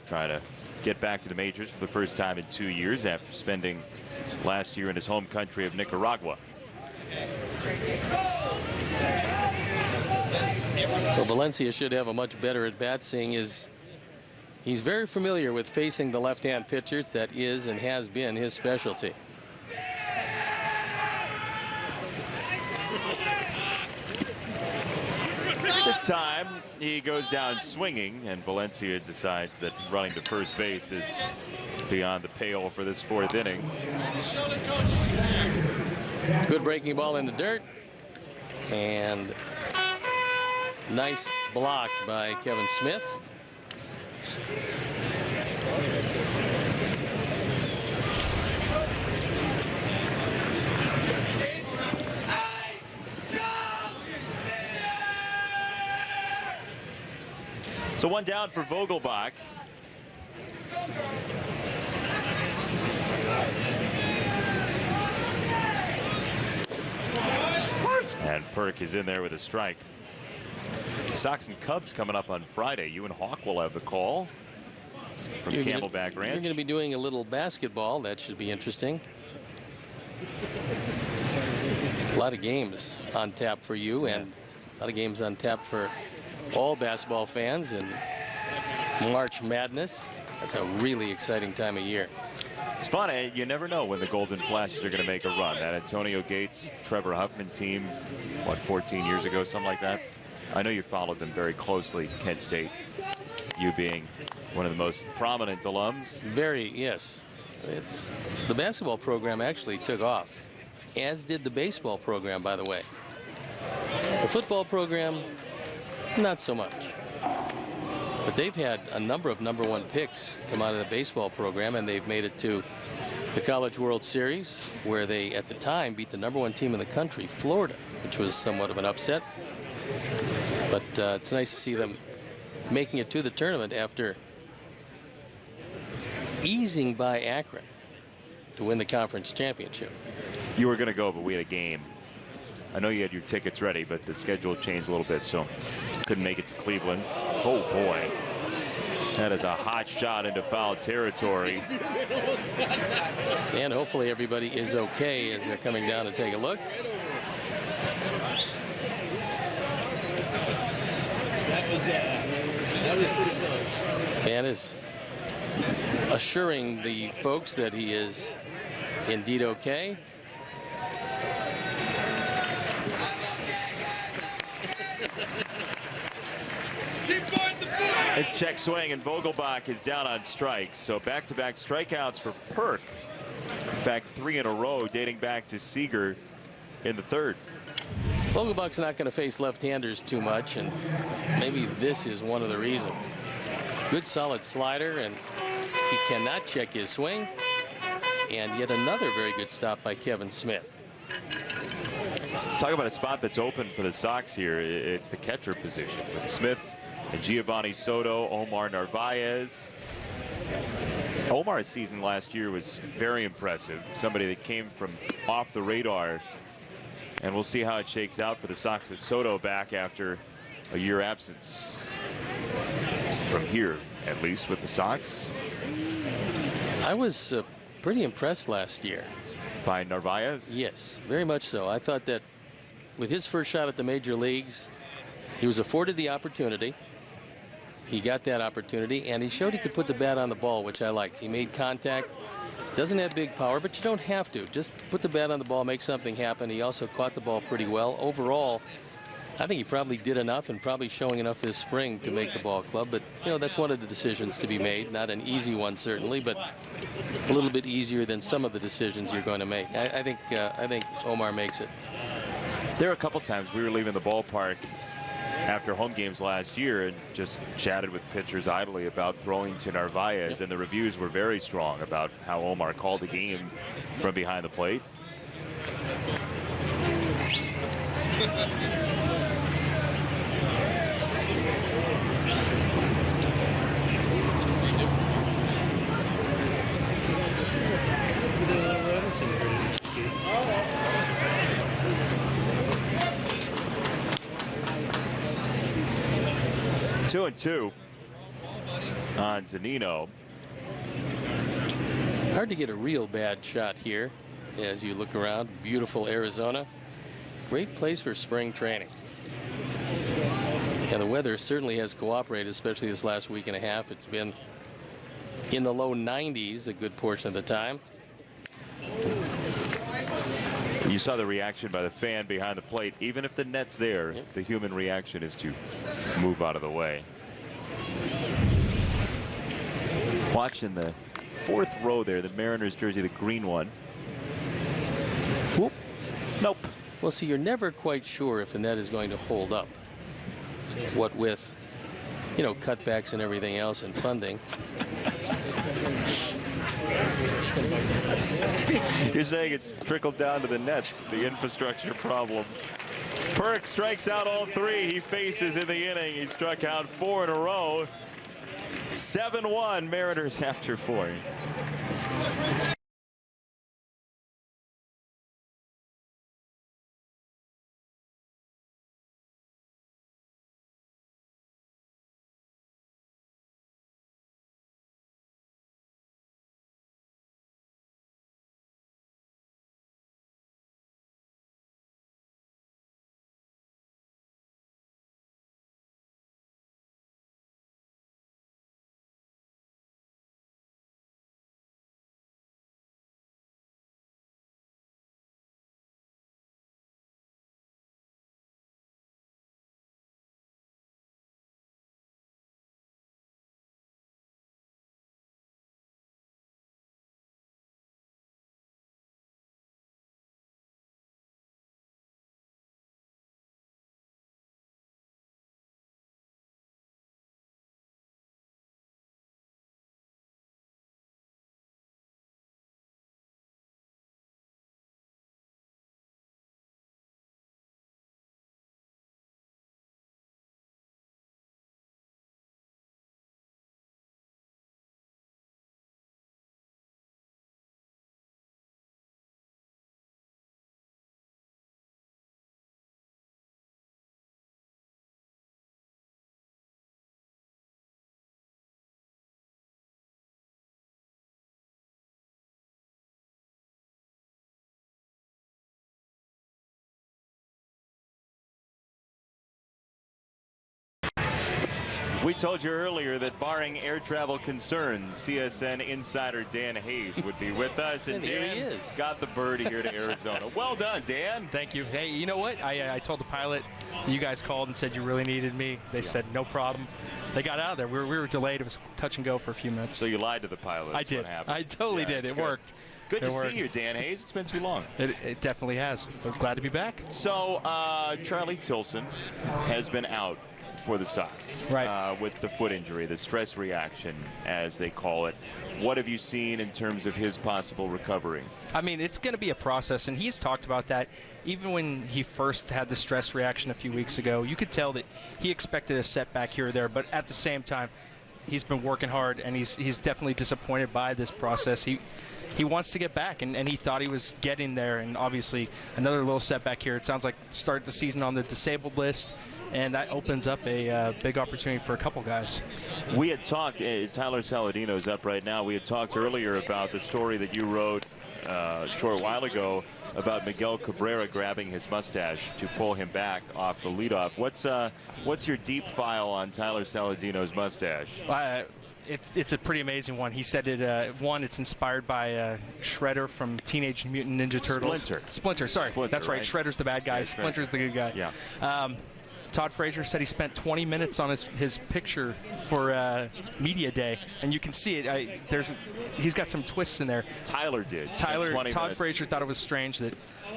trying to get back to the majors for the first time in 2 years after spending last year in his home country of Nicaragua. Well, Valencia should have a much better at bat, seeing as he's very familiar with facing the left-hand pitchers. That is and has been his specialty. This time he goes down swinging, and Valencia decides that running to first base is beyond the pale for this fourth inning. Good breaking ball in the dirt, and nice block by Kevin Smith. So one down for Vogelbach. And Perk is in there with a strike. Sox and Cubs coming up on Friday. You and Hawk will have the call from Camelback Ranch. You're going to be doing a little basketball. That should be interesting. A lot of games on tap for you, and a lot of games on tap for all basketball fans. And March Madness, that's a really exciting time of year. It's fun. You never know when the Golden Flashes are going to make a run. That Antonio Gates, Trevor Huffman team, what, 14 years ago, something like that? I know you followed them very closely, Kent State, you being one of the most prominent alums. Very, yes. It's the basketball program actually took off, as did the baseball program, by the way. The football program, not so much. But they've had a number of #1 picks come out of the baseball program, and they've made it to the College World Series, where they, at the time, beat the #1 team in the country, Florida, which was somewhat of an upset. But it's nice to see them making it to the tournament after easing by Akron to win the conference championship. You were going to go, but we had a game. I know you had your tickets ready, but the schedule changed a little bit, so couldn't make it to Cleveland. Oh, boy. That is a hot shot into foul territory. And hopefully everybody is okay as they're coming down to take a look. That was pretty close. And is assuring the folks that he is indeed okay. A check swing, and Vogelbach is down on strikes. So back-to-back strikeouts for Perk. In fact, 3 in a row dating back to Seager in the third. Vogelbach's not going to face left-handers too much, and maybe this is one of the reasons. Good solid slider, and he cannot check his swing. And yet another very good stop by Kevin Smith. Talk about a spot that's open for the Sox here. It's the catcher position with Smith and Giovanni Soto, Omar Narvaez. Omar's season last year was very impressive. Somebody that came from off the radar. And we'll see how it shakes out for the Sox with Soto back after a year absence. From here, at least, with the Sox. I was pretty impressed last year. By Narvaez? Yes, very much so. I thought that with his first shot at the major leagues, he was afforded the opportunity. He got that opportunity, and he showed he could put the bat on the ball, which I liked. He made contact. Doesn't have big power, but you don't have to. Just put the bat on the ball, make something happen. He also caught the ball pretty well. Overall, I think he probably did enough and probably showing enough this spring to make the ball club. But, you know, that's one of the decisions to be made. Not an easy one, certainly, but a little bit easier than some of the decisions you're going to make. I think Omar makes it. There were a couple times we were leaving the ballpark after home games last year and just chatted with pitchers idly about throwing to Narvaez. Yep. And the reviews were very strong about how Omar called the game from behind the plate. Two and two on Zunino. Hard to get a real bad shot here as you look around. Beautiful Arizona. Great place for spring training. And the weather certainly has cooperated, especially this last week and a half. It's been in the low 90s a good portion of the time. You saw the reaction by the fan behind the plate. Even if the net's there, the human reaction is to move out of the way. Watching the fourth row there, the Mariners jersey, the green one. Whoop. Nope. Well, see, you're never quite sure if the net is going to hold up. What with, you know, cutbacks and everything else and funding. You're saying it's trickled down to the nets, the infrastructure problem. Perk strikes out all three he faces in the inning. He struck out 4 in a row. 7-1 Mariners after 4. We told you earlier that barring air travel concerns, CSN insider Dan Hayes would be with us. And there he Dan is. got the bird here to Arizona. Well done, Dan. Thank you. Hey, you know what? I told the pilot, you guys called and said you really needed me. They said no problem. They got out of there. We were delayed. It was touch and go for a few minutes. So you lied to the pilot. I did. What happened. I totally did. It worked. Good to see you, Dan Hayes. It's been too long. It definitely has. I'm glad to be back. So Charlie Tilson has been out for the Sox, right, with the foot injury, the stress reaction, as they call it. What have you seen in terms of his possible recovery? I mean, it's going to be a process, and he's talked about that. Even when he first had the stress reaction a few weeks ago, you could tell that he expected a setback here or there, but at the same time, he's been working hard, and he's definitely disappointed by this process. He wants to get back, and he thought he was getting there, and obviously another little setback here. It sounds like start the season on the disabled list, and that opens up a big opportunity for a couple guys. We had talked, Tyler Saladino's up right now. We had talked earlier about the story that you wrote a short while ago about Miguel Cabrera grabbing his mustache to pull him back off the leadoff. What's your deep file on Tyler Saladino's mustache? It's a pretty amazing one. He said it's inspired by Shredder from Teenage Mutant Ninja Turtles. Splinter, sorry. That's right. Shredder's the bad guy. Yeah, Splinter's the good guy. Yeah. Todd Frazier said he spent 20 minutes on his picture for media day, and you can see it. He's got some twists in there. Tyler did. Todd Frazier thought it was strange that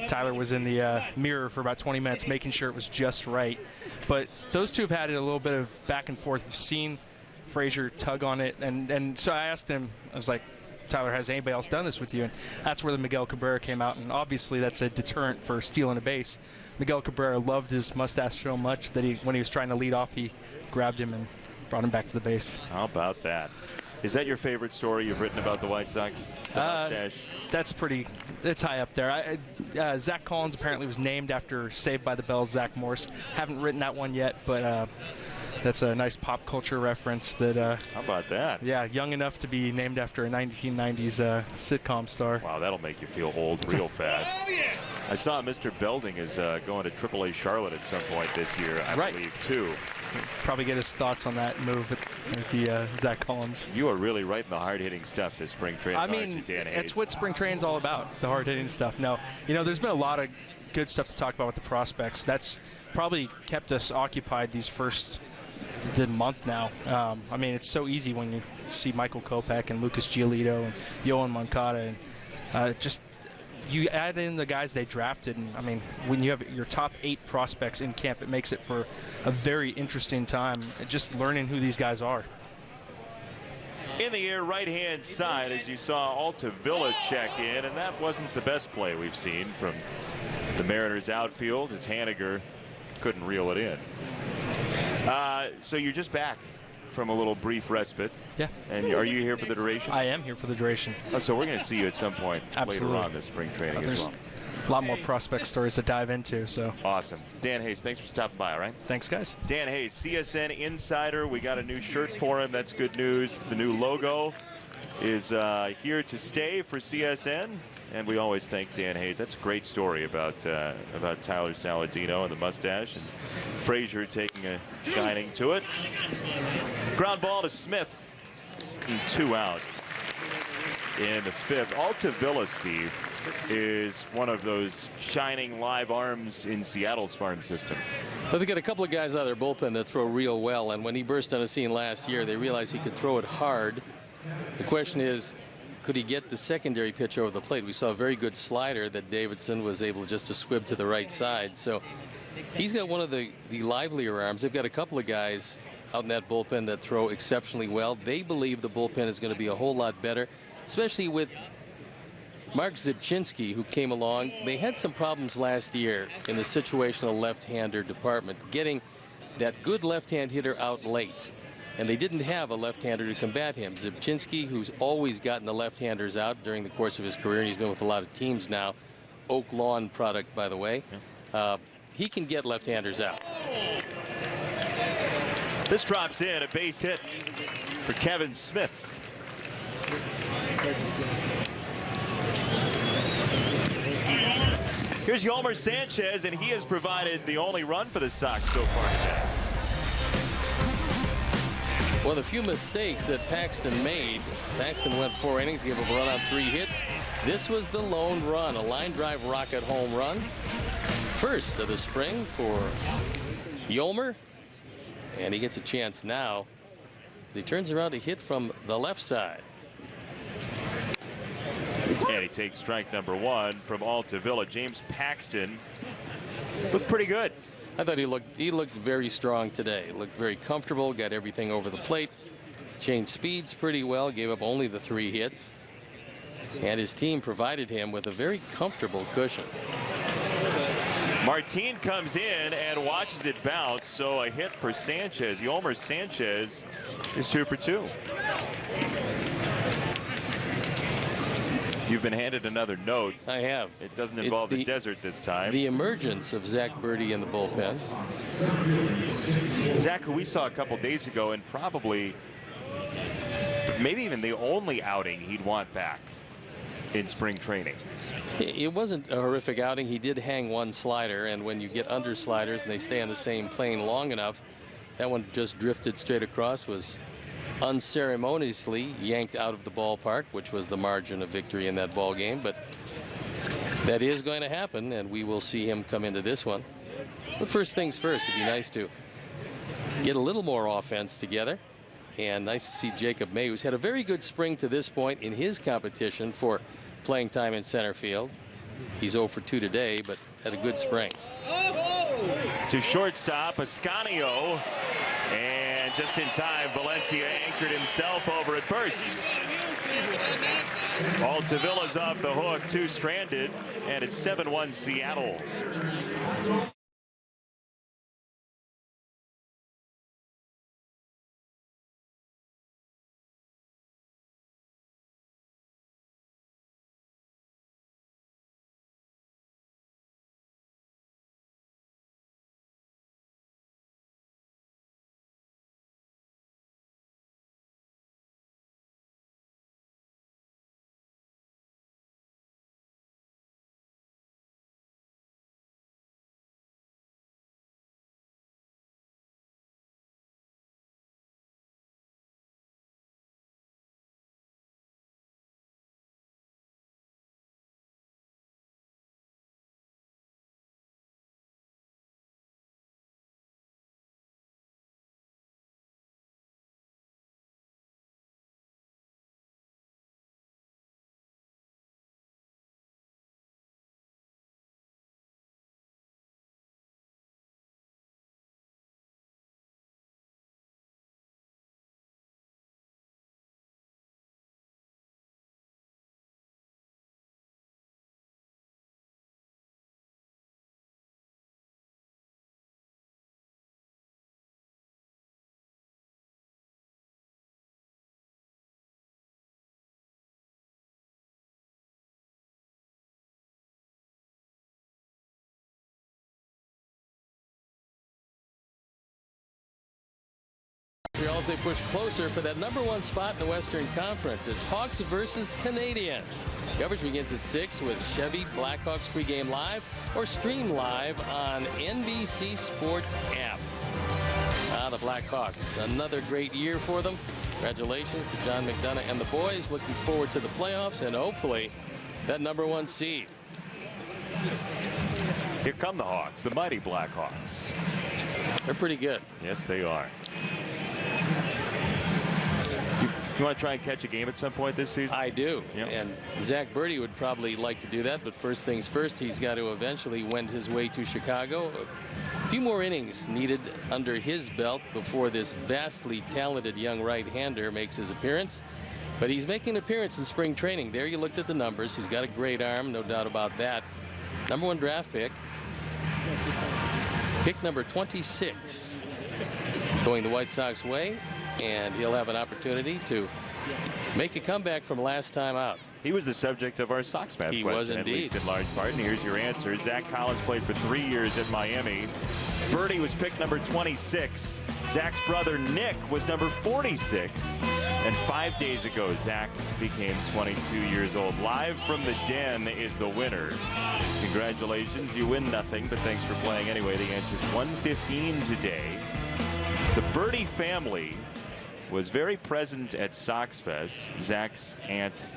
Tyler was in the mirror for about 20 minutes, making sure it was just right. But those two have had a little bit of back and forth. We've seen Frazier tug on it, and so I asked him. I was like, Tyler, has anybody else done this with you? And that's where the Miguel Cabrera came out, and obviously that's a deterrent for stealing a base. Miguel Cabrera loved his mustache so much that when he was trying to lead off, he grabbed him and brought him back to the base. How about that? Is that your favorite story you've written about the White Sox? The mustache? It's high up there. Zach Collins apparently was named after Saved by the Bell's Zach Morse. Haven't written that one yet, but that's a nice pop culture reference. How about that? Yeah, young enough to be named after a 1990s sitcom star. Wow, that'll make you feel old real fast. Oh, yeah. I saw Mr. Belding is going to AAA Charlotte at some point this year, I believe, too. Probably get his thoughts on that move at the Zach Collins. You are really right in the hard-hitting stuff this spring training. I mean, it's what spring training's all about, the hard-hitting stuff. No, there's been a lot of good stuff to talk about with the prospects. That's probably kept us occupied these first month now. I mean, it's so easy when you see Michael Kopech and Lucas Giolito and Yohan Moncada, and you add in the guys they drafted, and I mean, when you have your top 8 prospects in camp, it makes it for a very interesting time, just learning who these guys are. In the air, right-hand side, as you saw Altavilla check in, and that wasn't the best play we've seen from the Mariners outfield, as Haniger couldn't reel it in. So you're just back from a little brief respite. Yeah. And are you here for the duration? I am here for the duration. Oh, so we're going to see you at some point later on this spring training as well. A lot more prospect stories to dive into. So awesome. Dan Hayes, thanks for stopping by. All right. Thanks, guys. Dan Hayes, CSN Insider. We got a new shirt for him. That's good news. The new logo is here to stay for CSN. And we always thank Dan Hayes. That's a great story about Tyler Saladino and the mustache, and Frazier taking a shining to it. Ground ball to Smith, and 2 out in the 5th. Altavilla, Steve, is one of those shining live arms in Seattle's farm system. But they got a couple of guys out of their bullpen that throw real well, and when he burst on the scene last year, they realized he could throw it hard. The question is, could he get the secondary pitch over the plate? We saw a very good slider that Davidson was able just to squib to the right side. So he's got one of the livelier arms. They've got a couple of guys out in that bullpen that throw exceptionally well. They believe the bullpen is going to be a whole lot better, especially with Mark Zipchinski, who came along. They had some problems last year in the situational left-hander department, getting that good left-hand hitter out late. And they didn't have a left-hander to combat him. Zipchinski, who's always gotten the left-handers out during the course of his career, and he's been with a lot of teams now. Oak Lawn product, by the way. He can get left-handers out. This drops in, a base hit for Kevin Smith. Here's Yolmer Sanchez, and he has provided the only run for the Sox so far today. One of the few mistakes that Paxton made. Paxton went 4 innings, gave up a run on 3 hits. This was the lone run, a line drive rocket home run. First of the spring for Yolmer. And he gets a chance now. He turns around to hit from the left side. And he takes strike number 1 from Altavilla. James Paxton looked pretty good. I thought he looked very strong today. Looked very comfortable, got everything over the plate, changed speeds pretty well, gave up only the 3 hits. And his team provided him with a very comfortable cushion. Martin comes in and watches it bounce, so a hit for Sanchez. Yolmer Sanchez is 2 for 2. You've been handed another note. I have. It doesn't involve the desert this time. The emergence of Zach Birdie in the bullpen. Zach, who we saw a couple days ago, and probably maybe even the only outing he'd want back in spring training. It wasn't a horrific outing. He did hang 1 slider, and when you get under sliders and they stay on the same plane long enough, that one just drifted straight across, was unceremoniously yanked out of the ballpark, which was the margin of victory in that ball game. But that is going to happen, and we will see him come into this one. But first things first, it'd be nice to get a little more offense together. And nice to see Jacob May, who's had a very good spring to this point in his competition for playing time in center field. He's 0 for 2 today, but had a good spring. To shortstop, Ascanio. And just in time, Valencia anchored himself over at first. Altavilla's off the hook, 2 stranded, and it's 7-1 Seattle. Orioles, they push closer for that #1 spot in the Western Conference. It's Hawks versus Canadians. Coverage begins at 6 with Chevy Blackhawks pregame live or stream live on NBC Sports app. The Blackhawks, another great year for them. Congratulations to John McDonough and the boys. Looking forward to the playoffs and hopefully that #1 seed. Here come the Hawks, the mighty Blackhawks. They're pretty good. Yes, they are. You want to try and catch a game at some point this season? I do. Yep. And Zach Birdie would probably like to do that, but first things first, he's got to eventually wend his way to Chicago. A few more innings needed under his belt before this vastly talented young right-hander makes his appearance. But he's making an appearance in spring training. There you looked at the numbers. He's got a great arm, no doubt about that. #1 draft pick. Pick number 26. Going the White Sox way, and he'll have an opportunity to make a comeback from last time out. He was the subject of our Sox Math He question, was indeed. at least in large part. And here's your answer. Zach Collins played for 3 years at Miami. Birdie was pick number 26. Zach's brother Nick was number 46. And 5 days ago, Zach became 22 years old. Live from the den is the winner. Congratulations. You win nothing, but thanks for playing anyway. The answer is 115 today. The Birdie family was very present at Sox Fest. Zach's aunt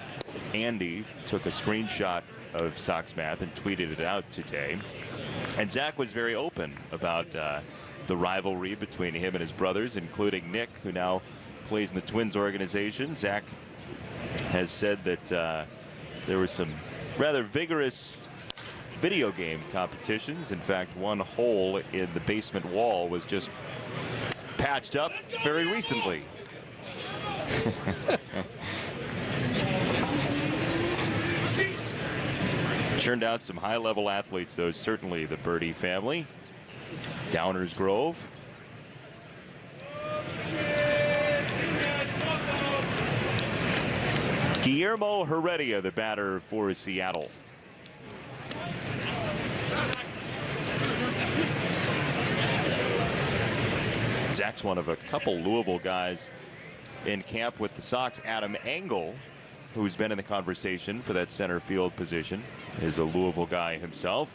Andy took a screenshot of Sox Math and tweeted it out today. And Zach was very open about the rivalry between him and his brothers, including Nick, who now plays in the Twins organization. Zach has said that there were some rather vigorous video game competitions. In fact, one hole in the basement wall was just patched up very recently. Churned out some high-level athletes, though, certainly the Birdie family. Downers Grove. Guillermo Heredia, the batter for Seattle. Zach's one of a couple Louisville guys in camp with the Sox. Adam Engel, who's been in the conversation for that center field position, is a Louisville guy himself.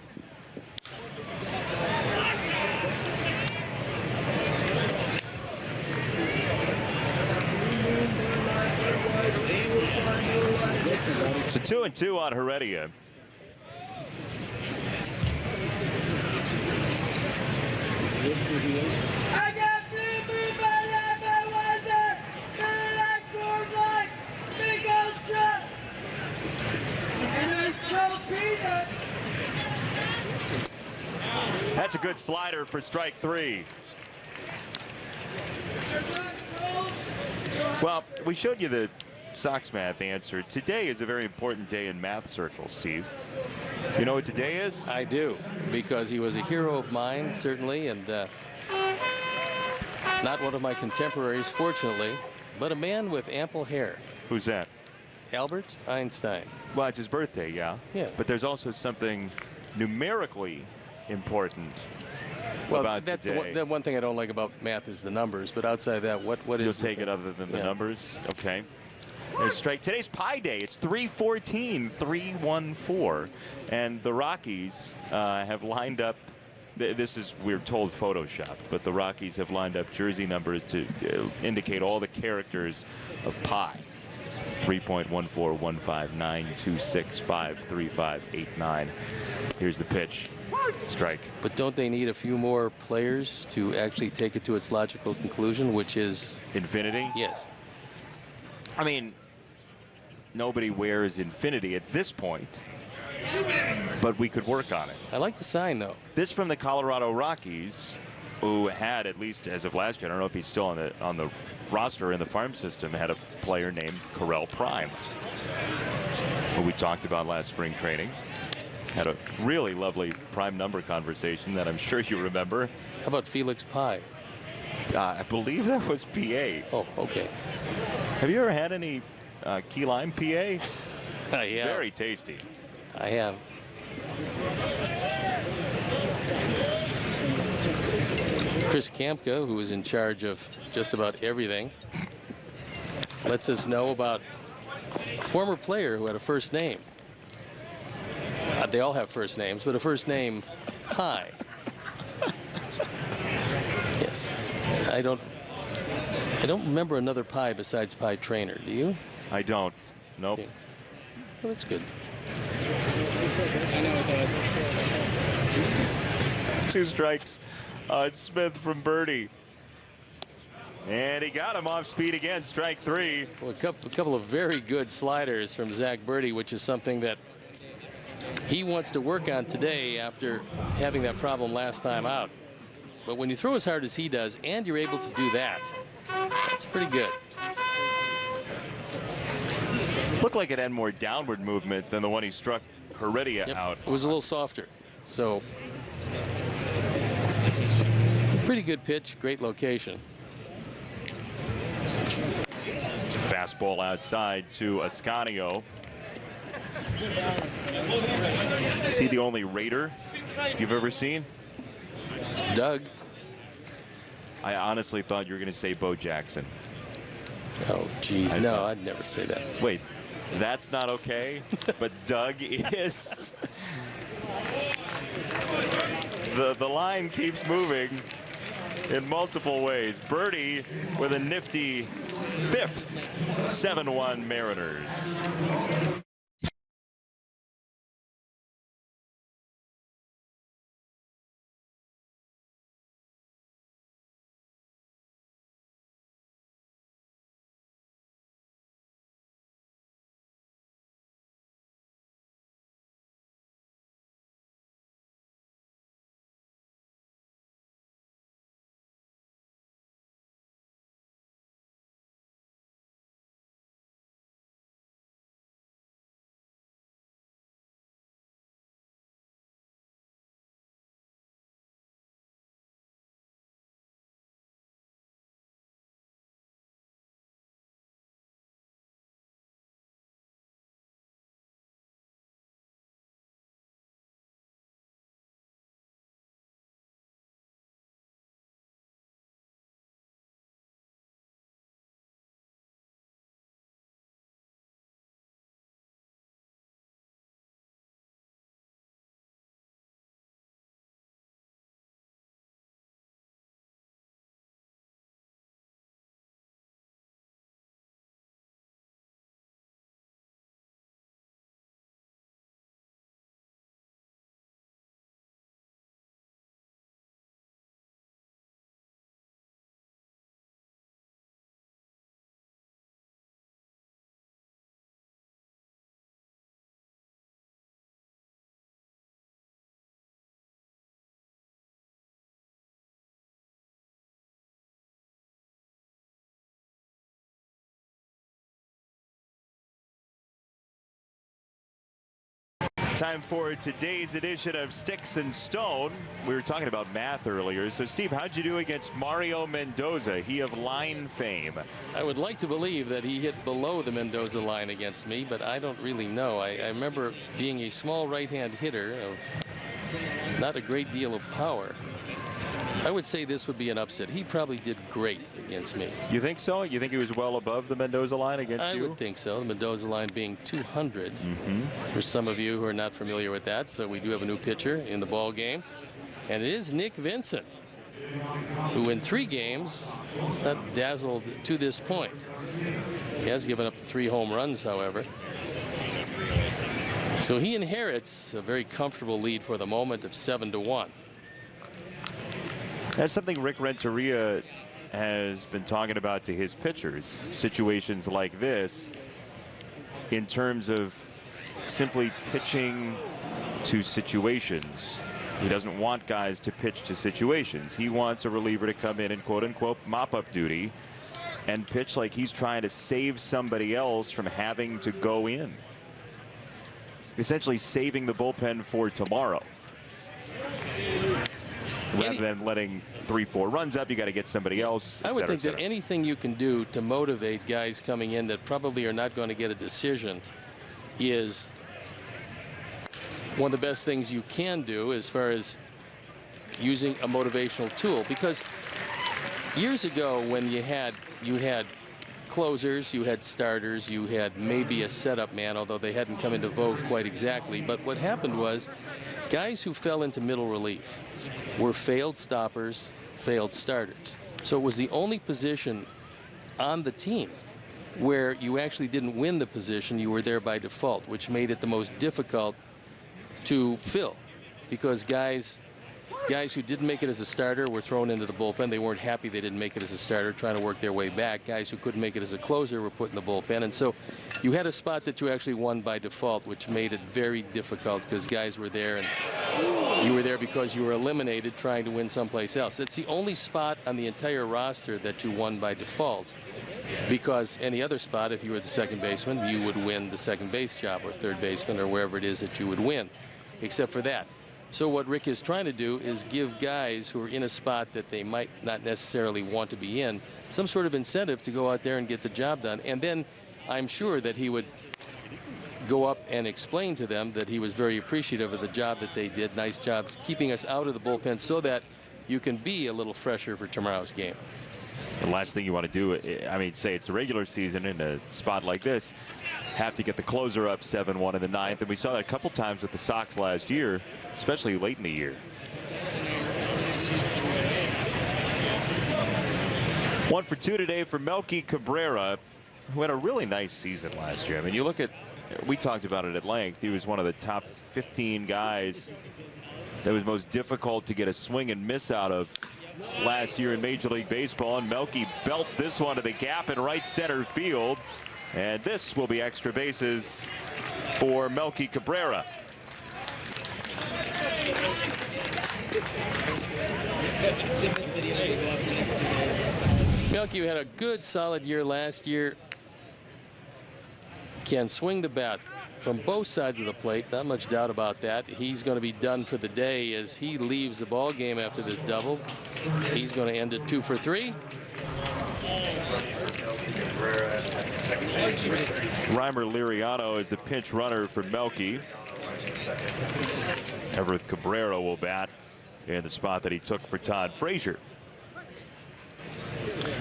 It's a 2-2 on Heredia. That's a good slider for strike 3. Well, we showed you the Sox math answer. Today is a very important day in math circles, Steve. You know what today is? I do, because he was a hero of mine, certainly, and not one of my contemporaries, fortunately, but a man with ample hair. Who's that? Albert Einstein. Well, it's his birthday, yeah. Yeah. But there's also something numerically important about that's today. the one thing I don't like about math is the numbers. But outside of that, what You'll is? take it other than the numbers. Okay. There's strike. Today's Pi Day. It's 314, 314, and the Rockies have lined up. This is, we're told, Photoshop, but the Rockies have lined up jersey numbers to indicate all the characters of pi. 3.14159265358 Here's the pitch. Strike. But don't they need a few more players to actually take it to its logical conclusion, which is infinity? Yes. I mean, nobody wears infinity at this point, but we could work on it. I like the sign, though. This from the Colorado Rockies, who had, at least as of last year, I don't know if he's still on the roster in the farm system, had a player named Correll Prime, who we talked about last spring training. Had a really lovely prime number conversation that I'm sure you remember. How about Felix Pie? I believe that was PA. Oh, okay. Have you ever had any key lime PA? Yeah. Very tasty. I have. Chris Kamka, who is in charge of just about everything, lets us know about a former player who had a first name. They all have first names, but a first name, Pie. Yes. I don't remember another Pie besides Pie Trainer. Do you? I don't. Nope. Okay. Well, that's good. I know it does. 2 strikes on Smith from Birdie. And he got him off speed again. Strike 3. Well, a couple of very good sliders from Zach Birdie, which is something that he wants to work on today after having that problem last time out. But when you throw as hard as he does and you're able to do that, that's pretty good. Looked like it had more downward movement than the one he struck Heredia out. It was a little softer. So pretty good pitch, great location. Fastball outside to Ascanio. Is he the only Raider you've ever seen? Doug. I honestly thought you were going to say Bo Jackson. Oh, geez. No, I'd never say that. Wait, that's not okay, but Doug is. The line keeps moving in multiple ways. Birdie with a nifty 5th 7-1 Mariners. Time for today's edition of Sticks and Stone. We were talking about math earlier. So, Steve, how'd you do against Mario Mendoza, he of line fame? I would like to believe that he hit below the Mendoza line against me, but I don't really know. I remember being a small right-hand hitter of not a great deal of power. I would say this would be an upset. He probably did great against me. You think so? You think he was well above the Mendoza line against you? I would think so. The Mendoza line being 200. For some of you who are not familiar with that, so we do have a new pitcher in the ball game, and it is Nick Vincent, who in 3 games has not dazzled to this point. He has given up 3 home runs, however. So he inherits a very comfortable lead for the moment of 7-1. That's something Rick Renteria has been talking about to his pitchers. Situations like this, in terms of simply pitching to situations. He doesn't want guys to pitch to situations. He wants a reliever to come in and quote-unquote mop-up duty and pitch like he's trying to save somebody else from having to go in. Essentially saving the bullpen for tomorrow. Rather than letting 3-4 runs up, you got to get somebody else. I would think that anything you can do to motivate guys coming in that probably are not going to get a decision is one of the best things you can do as far as using a motivational tool. Because years ago, when you had closers, you had starters, you had maybe a setup man, although they hadn't come into vogue quite exactly. But what happened was guys who fell into middle relief were failed stoppers, failed starters. So it was the only position on the team where you actually didn't win the position, you were there by default, which made it the most difficult to fill, because guys who didn't make it as a starter were thrown into the bullpen. They weren't happy they didn't make it as a starter, trying to work their way back. Guys who couldn't make it as a closer were put in the bullpen. And so you had a spot that you actually won by default, which made it very difficult because guys were there and you were there because you were eliminated trying to win someplace else. It's the only spot on the entire roster that you won by default, because any other spot, if you were the second baseman, you would win the second base job, or third baseman, or wherever it is that you would win, except for that. So what Rick is trying to do is give guys who are in a spot that they might not necessarily want to be in some sort of incentive to go out there and get the job done. And then I'm sure that he would go up and explain to them that he was very appreciative of the job that they did. Nice job keeping us out of the bullpen so that you can be a little fresher for tomorrow's game. The last thing you want to do, I mean, say it's a regular season in a spot like this, have to get the closer up 7-1 in the 9th. And we saw that a couple times with the Sox last year, especially late in the year. 1 for 2 today for Melky Cabrera, who had a really nice season last year. I mean, you look at, we talked about it at length. He was one of the top 15 guys that was most difficult to get a swing and miss out of last year in Major League Baseball. And Melky belts this one to the gap in right center field. And this will be extra bases for Melky Cabrera. Melky had a good solid year last year. Can swing the bat from both sides of the plate, not much doubt about that. He's going to be done for the day as he leaves the ball game after this double. He's going to end it 2 for 3. Reimer Liriano is the pinch runner for Melky. Everett Cabrera will bat in the spot that he took for Todd Frazier.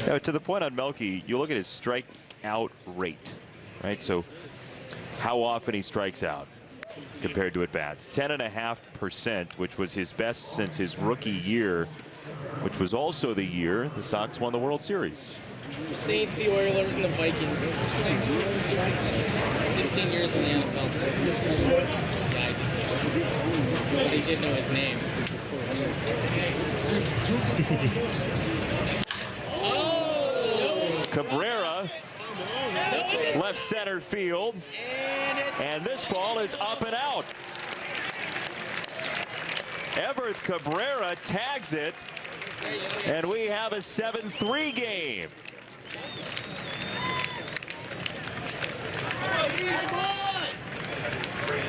Now, to the point on Melky, you look at his strikeout rate, right? So how often he strikes out compared to at bats. 10.5%, which was his best since his rookie year, which was also the year the Sox won the World Series. The Saints, the Orioles, and the Vikings. 16 years in the NFL. Guy just but he did know his name. Cabrera, left center field, and this ball is up and out. Everett Cabrera tags it, and we have a 7-3 game.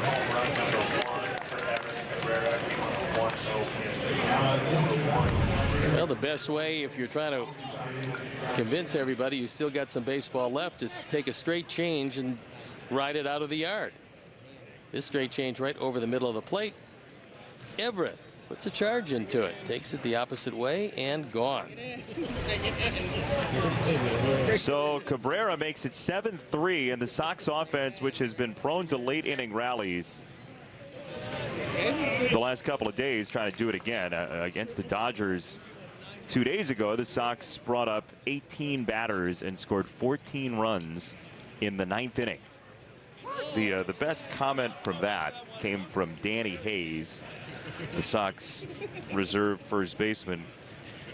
Home run number 1. best way, if you're trying to convince everybody you still got some baseball left, is to take a straight change and ride it out of the yard. This straight change right over the middle of the plate. Everett puts a charge into it, takes it the opposite way, and gone. So Cabrera makes it 7-3, and the Sox offense, which has been prone to late inning rallies the last couple of days, trying to do it again against the Dodgers 2 days ago. The Sox brought up 18 batters and scored 14 runs in the 9th inning. The best comment from that came from Danny Hayes, the Sox reserve first baseman.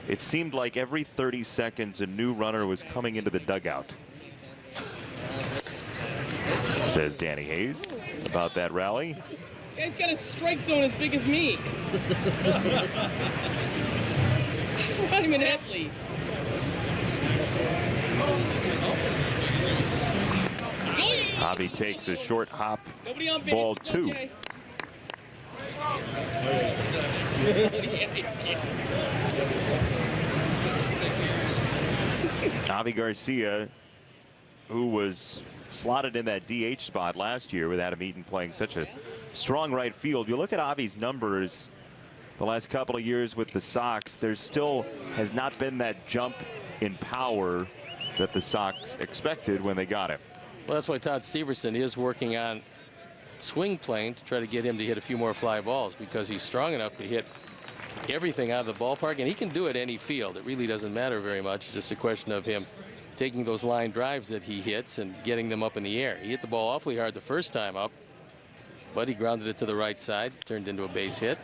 It seemed like every 30 seconds a new runner was coming into the dugout, says Danny Hayes about that rally. Guy's got a strike zone as big as me. I'm an athlete. Javi takes a short hop, Nobody on base. ball It's 2. okay. Javi Garcia, who was slotted in that DH spot last year with Adam Eaton playing such a strong right field. You look at Javi's numbers the last couple of years with the Sox, there still has not been that jump in power that the Sox expected when they got him. Well, that's why Todd Steverson is working on swing playing to try to get him to hit a few more fly balls, because he's strong enough to hit everything out of the ballpark, and he can do it any field. It really doesn't matter very much. It's just a question of him taking those line drives that he hits and getting them up in the air. He hit the ball awfully hard the first time up, but he grounded it to the right side, turned into a base hit.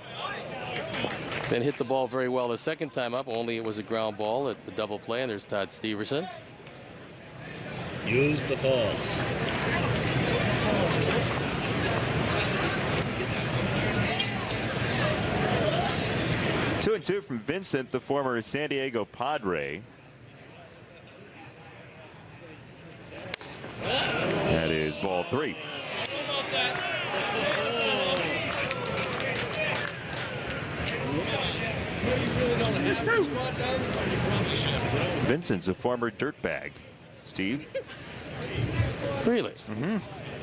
Then hit the ball very well the second time up, only it was a ground ball at the double play, and there's Todd Steverson. Use the force. 2-2 from Vincent, the former San Diego Padre. That is ball 3. Vincent's a former dirtbag. Steve? Really? Mm-hmm.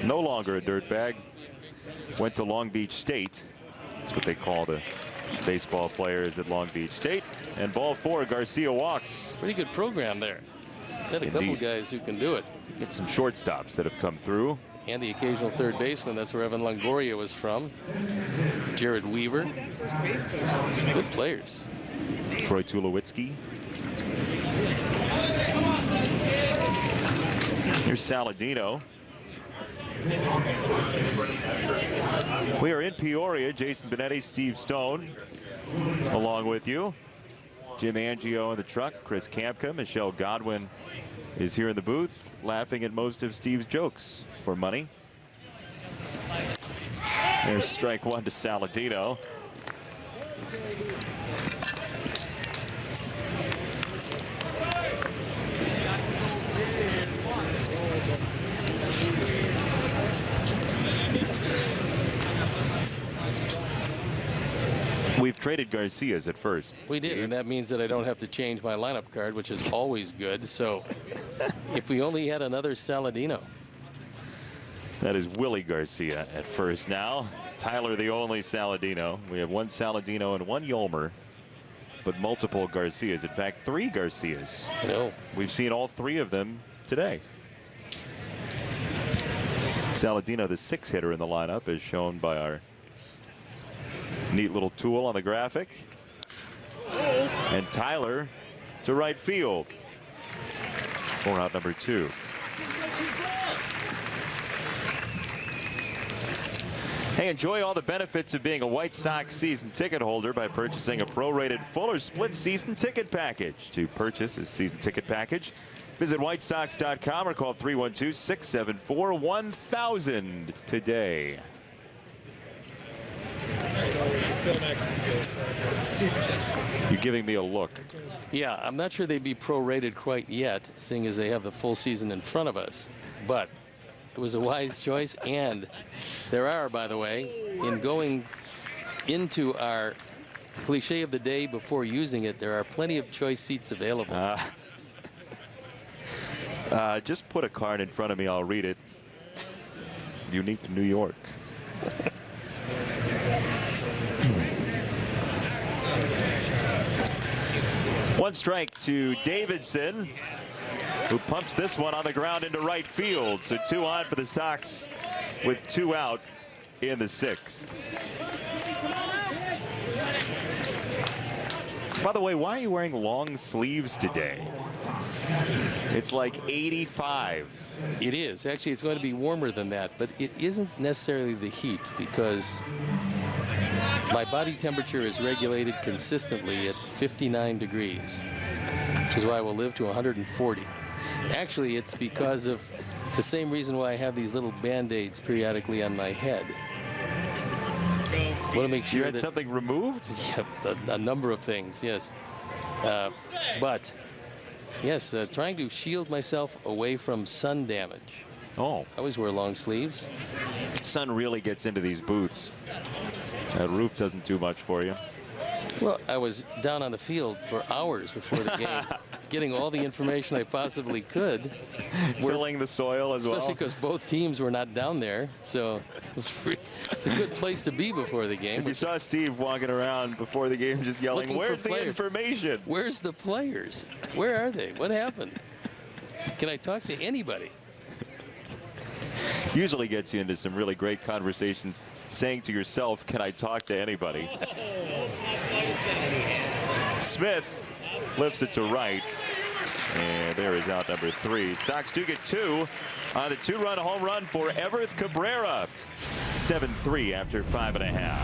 No longer a dirtbag. Went to Long Beach State. That's what they call the baseball players at Long Beach State. And ball 4, Garcia walks. Pretty good program there. Got a couple guys who can do it. Get some shortstops that have come through. And the occasional third baseman. That's where Evan Longoria was from. Jared Weaver. Some good players. Troy Tulowitzki. Here's Saladino. We are in Peoria. Jason Benetti, Steve Stone, along with you. Jim Angio in the truck. Chris Kampka. Michelle Godwin is here in the booth, laughing at most of Steve's jokes for money. There's strike 1 to Saladino. We've traded Garcias at first. We did, and that means that I don't have to change my lineup card, which is always good. So if we only had another Saladino. That is Willie Garcia at first now. Tyler the only Saladino. We have 1 Saladino and 1 Yolmer, but multiple Garcias. In fact, 3 Garcias. I know. We've seen all 3 of them today. Saladino, the 6th hitter in the lineup, as shown by our neat little tool on the graphic. And Tyler to right field for out number 2. Hey, enjoy all the benefits of being a White Sox season ticket holder by purchasing a prorated full or split season ticket package. To purchase a season ticket package, visit whitesox.com or call 312-674-1000 today. You're giving me a look. Yeah, I'm not sure they'd be prorated quite yet, seeing as they have the full season in front of us. But it was a wise choice, and there are, by the way, in going into our Cliche of the day: before using it, there are plenty of choice seats available. Just put a card in front of me. I'll read it. Unique to New York. One strike to Davidson, who pumps this one on the ground into right field. So 2 on for the Sox with 2 out in the 6th. By the way, why are you wearing long sleeves today? It's like 85. It is. Actually, it's going to be warmer than that, but it isn't necessarily the heat, because my body temperature is regulated consistently at 59 degrees, which is why I will live to 140. Actually, it's because of the same reason why I have these little Band-Aids periodically on my head. I want to make sure you had that something removed? Yeah, a number of things, yes. But yes, trying to shield myself away from sun damage. Oh. I always wear long sleeves. Sun really gets into these boots. That roof doesn't do much for you. Well, I was down on the field for hours before the game, getting all the information I possibly could. Tilling the soil as well. Especially because both teams were not down there, so it was free. It's a good place to be before the game. If you saw Steve walking around before the game just yelling, "Where's the information? Where's the players? Where are they? What happened? Can I talk to anybody?" Usually gets you into some really great conversations, saying to yourself, "Can I talk to anybody?" Smith lifts it to right, and there is out number 3. Sox do get 2 on the 2-run home run for Everth Cabrera. 7-3 after 5.5.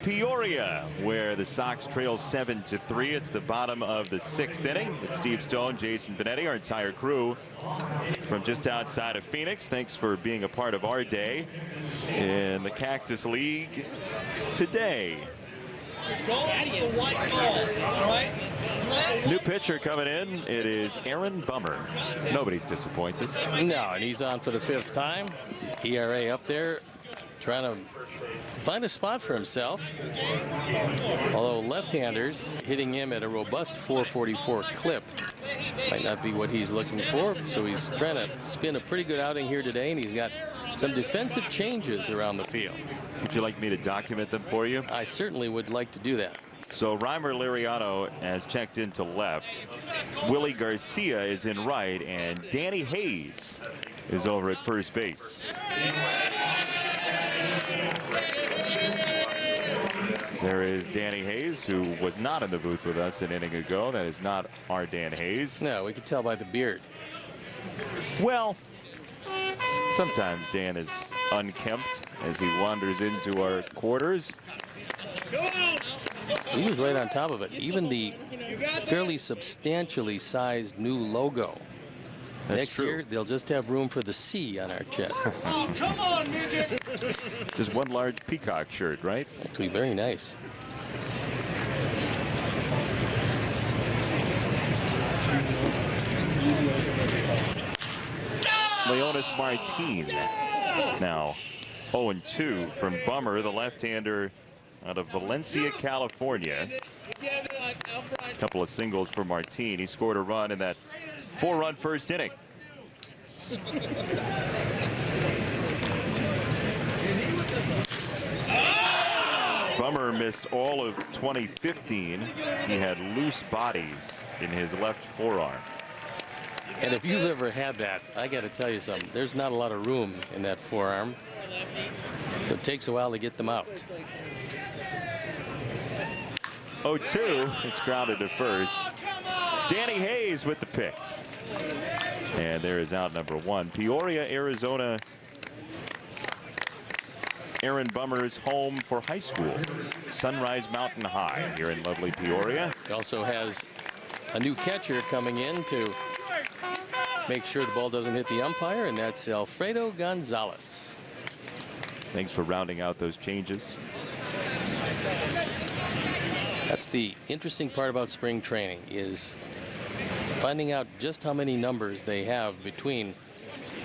Peoria, where the Sox trail 7-3. It's the bottom of the 6th inning with Steve Stone, Jason Benetti, our entire crew from just outside of Phoenix. Thanks for being a part of our day in the Cactus League today. New pitcher coming in. It is Aaron Bummer. Nobody's disappointed. No, and he's on for the 5th time. ERA up there, trying to find a spot for himself. Although left-handers hitting him at a robust 444 clip might not be what he's looking for. So he's trying to spin a pretty good outing here today, and he's got some defensive changes around the field. Would you like me to document them for you? I certainly would like to do that. So Reimer Liriano has checked into left. Willie Garcia is in right, and Danny Hayes is over at first base. There is Danny Hayes, who was not in the booth with us an inning ago. That is not our Dan Hayes. No, we could tell by the beard. Well, sometimes Dan is unkempt as he wanders into our quarters. He was right on top of it. Even the fairly substantially sized new logo. That's Next true. year, they'll just have room for the C on our chests. Oh, come on, nigga. Just one large peacock shirt, right? Actually, very nice. Leonis Martin now 0-2 from Bummer, the left-hander out of Valencia, California. A couple of singles for Martin. He scored a run in that 4-run first inning. Bummer missed all of 2015. He had loose bodies in his left forearm. And if you've ever had that, I got to tell you something. There's not a lot of room in that forearm. It takes a while to get them out. 0-2 is grounded to first. Danny Hayes with the pick. And there is out number 1. Peoria, Arizona. Aaron Bummer's home for high school. Sunrise Mountain High here in lovely Peoria. He also has a new catcher coming in to make sure the ball doesn't hit the umpire, and that's Alfredo Gonzalez. Thanks for rounding out those changes. That's the interesting part about spring training, is finding out just how many numbers they have between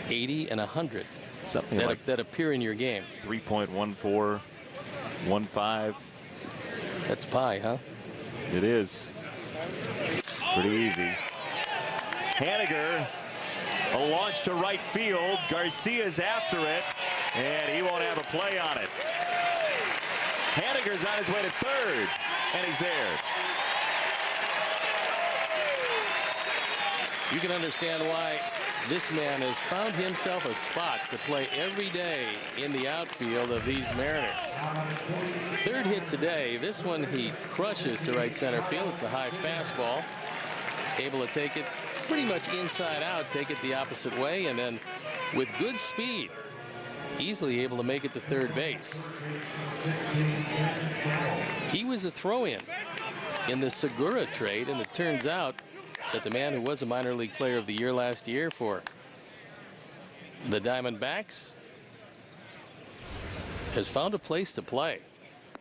80 and 100 Something that, like that appear in your game. 3.1415. That's pi, huh? It is. Pretty easy. Haniger, a launch to right field. Garcia's after it, and he won't have a play on it. Haniger's on his way to third, and he's there. You can understand why this man has found himself a spot to play every day in the outfield of these Mariners. Third hit today. This one he crushes to right center field. It's a high fastball. Able to take it pretty much inside out, take it the opposite way, and then with good speed, easily able to make it to third base. He was a throw-in in the Segura trade, and it turns out that the man who was a minor league player of the year last year for the Diamondbacks has found a place to play.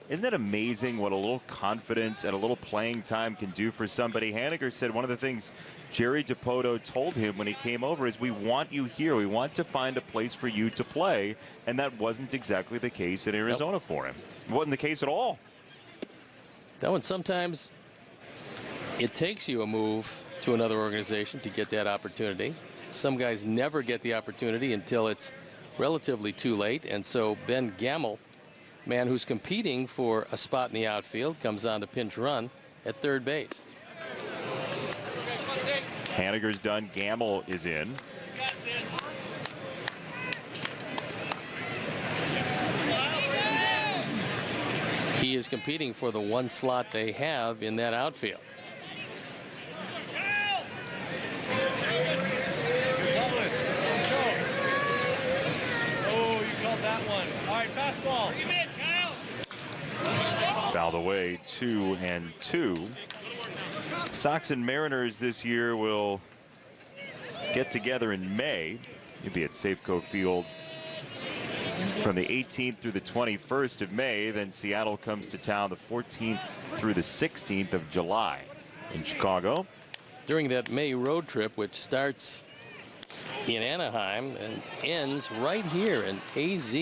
Isn't it amazing what a little confidence and a little playing time can do for somebody? Haniger said one of the things Jerry Dipoto told him when he came over is, we want you here. We want to find a place for you to play. And that wasn't exactly the case in Arizona for him. It wasn't the case at all. Now, and sometimes it takes you a move to another organization to get that opportunity. Some guys never get the opportunity until it's relatively too late. And so Ben Gamel, man who's competing for a spot in the outfield, comes on to pinch run at third base. Haniger's done. Gamel is in. He is competing for the one slot they have in that outfield. Fouled away, 2-2. Sox and Mariners this year will get together in May. You'll be at Safeco Field from the 18th through the 21st of May. Then Seattle comes to town the 14th through the 16th of July in Chicago. During that May road trip, which starts in Anaheim and ends right here in AZ.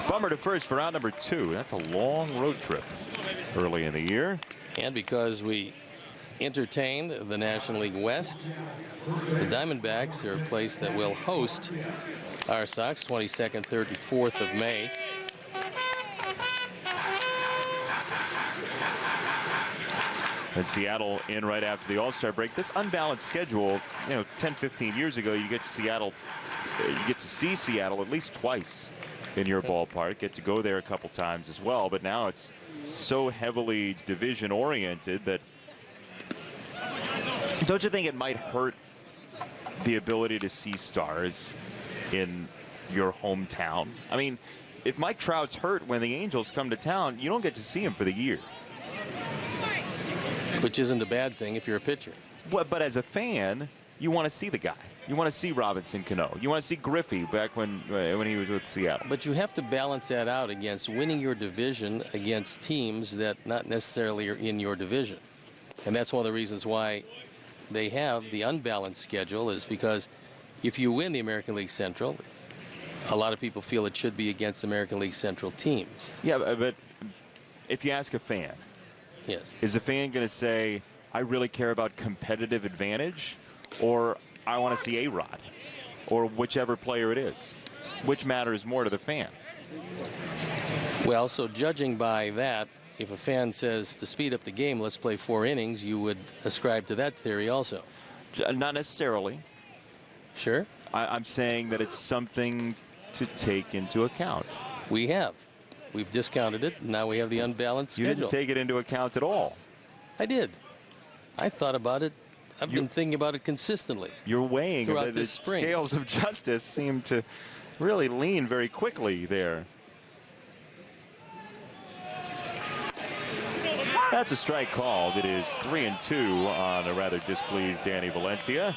Bummer to first for out number 2. That's a long road trip early in the year. And because we entertained the National League West, the Diamondbacks are a place that will host our Sox 22nd, 3rd, and 4th of May. And Seattle in right after the All-Star break. This unbalanced schedule, 10, 15 years ago, you get to Seattle, you get to see Seattle at least twice in your ballpark, get to go there a couple times as well. But now it's so heavily division oriented that, don't you think it might hurt the ability to see stars in your hometown? I mean, if Mike Trout's hurt when the Angels come to town, you don't get to see him for the year. Which isn't a bad thing if you're a pitcher. But as a fan, you want to see the guy. You want to see Robinson Cano. You want to see Griffey back when he was with Seattle. But you have to balance that out against winning your division against teams that not necessarily are in your division. And that's one of the reasons why they have the unbalanced schedule, is because if you win the American League Central, a lot of people feel it should be against American League Central teams. Yeah, but if you ask a fan, yes, is the fan going to say, I really care about competitive advantage, or I want to see A-Rod, or whichever player it is? Which matters more to the fan? Well, so judging by that, if a fan says to speed up the game, let's play 4 innings, you would ascribe to that theory also. Not necessarily. Sure. I'm saying that it's something to take into account. We have. We've discounted it. Now we have the unbalanced schedule. You didn't take it into account at all. I did. I thought about it. I've been thinking about it consistently. You're weighing throughout the this spring. Scales of justice seem to really lean very quickly there. That's a strike called. It is 3-2 on a rather displeased Danny Valencia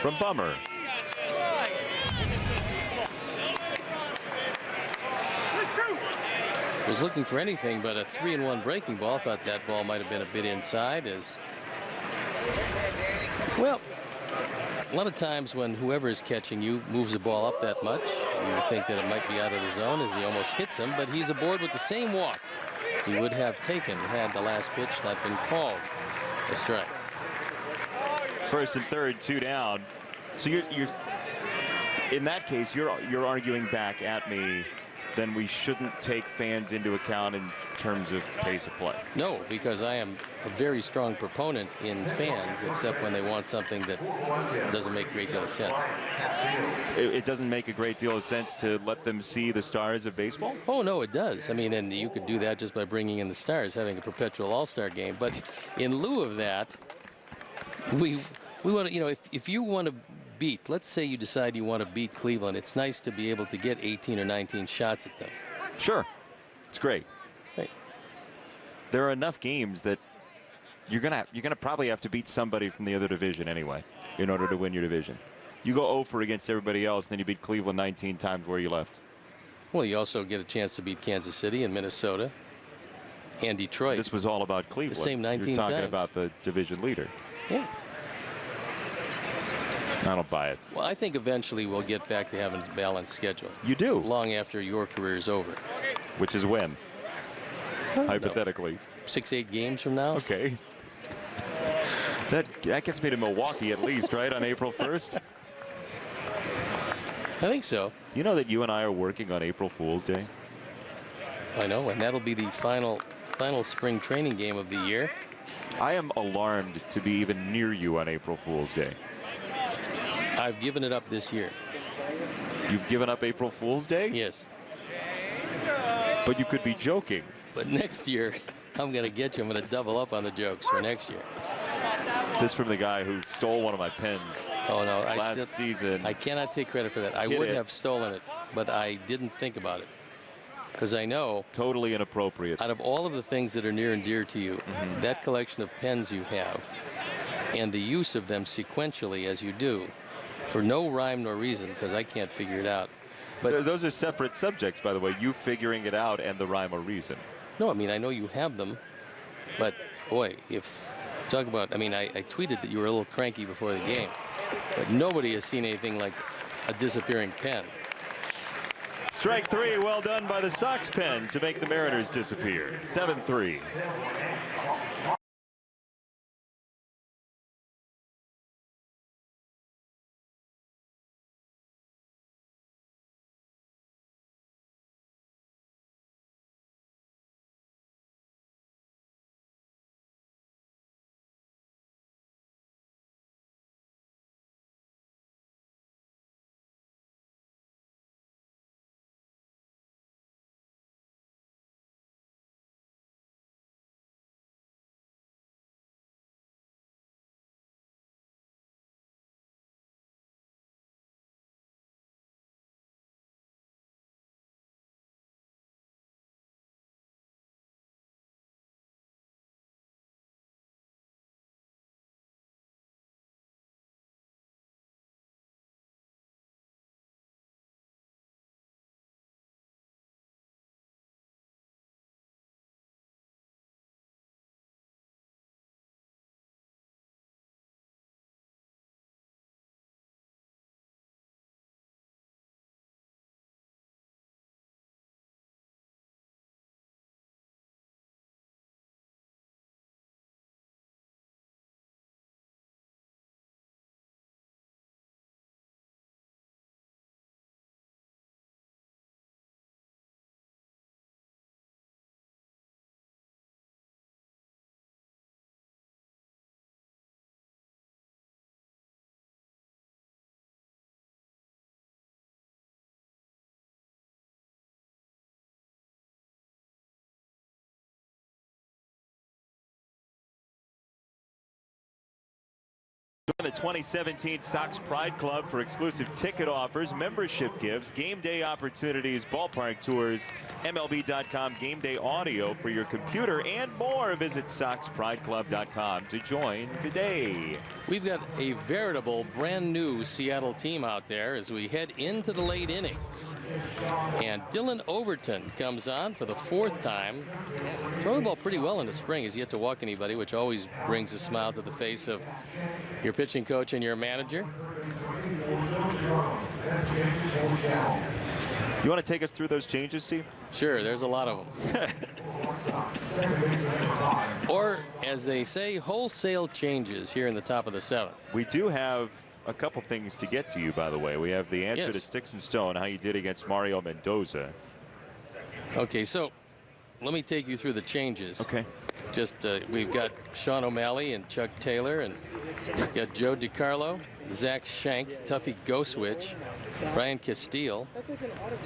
from Bummer. Was looking for anything but a 3-1 breaking ball. Thought that ball might have been a bit inside. Well, a lot of times when whoever is catching you moves the ball up that much, you think that it might be out of the zone as he almost hits him, but he's aboard with the same walk he would have taken had the last pitch not been called a strike. First and third, 2 down. So you're in that case, you're arguing back at me, then we shouldn't take fans into account in terms of pace of play. No, because I am a very strong proponent in fans, except when they want something that doesn't make a great deal of sense. It doesn't make a great deal of sense to let them see the stars of baseball? Oh, no, it does. I mean, and you could do that just by bringing in the stars, having a perpetual all-star game. But in lieu of that, we want to, you know, if you want to beat, let's say you decide you want to beat Cleveland, it's nice to be able to get 18 or 19 shots at them. Sure. It's great. Right. There are enough games that you're gonna probably have to beat somebody from the other division anyway in order to win your division. You go 0 against everybody else, and then you beat Cleveland 19 times where you left. Well, you also get a chance to beat Kansas City and Minnesota and Detroit. This was all about Cleveland. The same 19 You're talking times. about the division leader. Yeah. I don't buy it. Well, I think eventually we'll get back to having a balanced schedule. You do. Long after your career is over. Which is when? Hypothetically. 6-8 games from now? Okay. That gets me to Milwaukee at least, right, on April 1st? I think so. You know that you and I are working on April Fool's Day? I know, and that'll be the final spring training game of the year. I am alarmed to be even near you on April Fool's Day. I've given it up this year. You've given up April Fool's Day? Yes. But you could be joking. But next year, I'm going to get you. I'm going to double up on the jokes for next year. This from the guy who stole one of my pens. Oh, no. Last season. I cannot take credit for that. I would have stolen it, but I didn't think about it. Because I know. Totally inappropriate. Out of all of the things that are near and dear to you, that collection of pens you have, and the use of them sequentially as you do, for no rhyme nor reason, because I can't figure it out. But those are separate subjects, by the way, you figuring it out and the rhyme or reason. No, I mean, I know you have them, but boy, talk about, I mean, I tweeted that you were a little cranky before the game, but nobody has seen anything like a disappearing pen. Strike 3, well done by the Sox pen to make the Mariners disappear. 7-3. The 2017 Sox Pride Club for exclusive ticket offers, membership gifts, game day opportunities, ballpark tours, MLB.com game day audio for your computer, and more. Visit SoxPrideClub.com to join today. We've got a veritable brand new Seattle team out there as we head into the late innings. And Dylan Overton comes on for the 4th time. Throwing the ball pretty well in the spring. Has yet to walk anybody, which always brings a smile to the face of your pitching coach and your manager. You want to take us through those changes, Steve? Sure, there's a lot of them. Or, as they say, wholesale changes here in the top of the 7th. We do have a couple things to get to you, by the way. We have the answer Yes. to Sticks and Stone, how you did against Mario Mendoza. Okay, so let me take you through the changes. Okay. Just we've got Sean O'Malley and Chuck Taylor, and we've got Joe DiCarlo, Zach Schenk, Tuffy Goswitch, Brian Castile,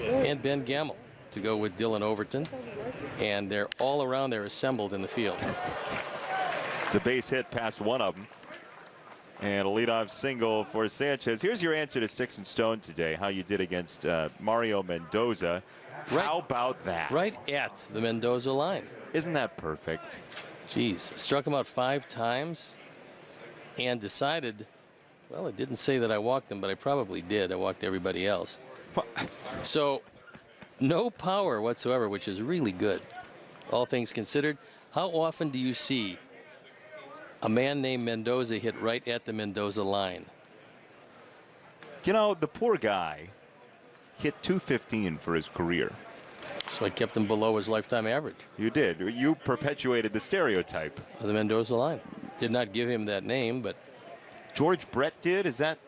and Ben Gamble to go with Dylan Overton. And they're all around there assembled in the field. It's a base hit past one of them. And a leadoff single for Sanchez. Here's your answer to Sticks and Stone today, how you did against Mario Mendoza. Right, how about that? Right at the Mendoza line. Isn't that perfect? Geez, struck him out 5 times and decided, well, it didn't say that I walked him, but I probably did. I walked everybody else. So no power whatsoever, which is really good, all things considered. How often do you see a man named Mendoza hit right at the Mendoza line? You know, the poor guy hit .215 for his career. So I kept him below his lifetime average. You did. You perpetuated the stereotype. Of the Mendoza line. Did not give him that name, but George Brett did. Is that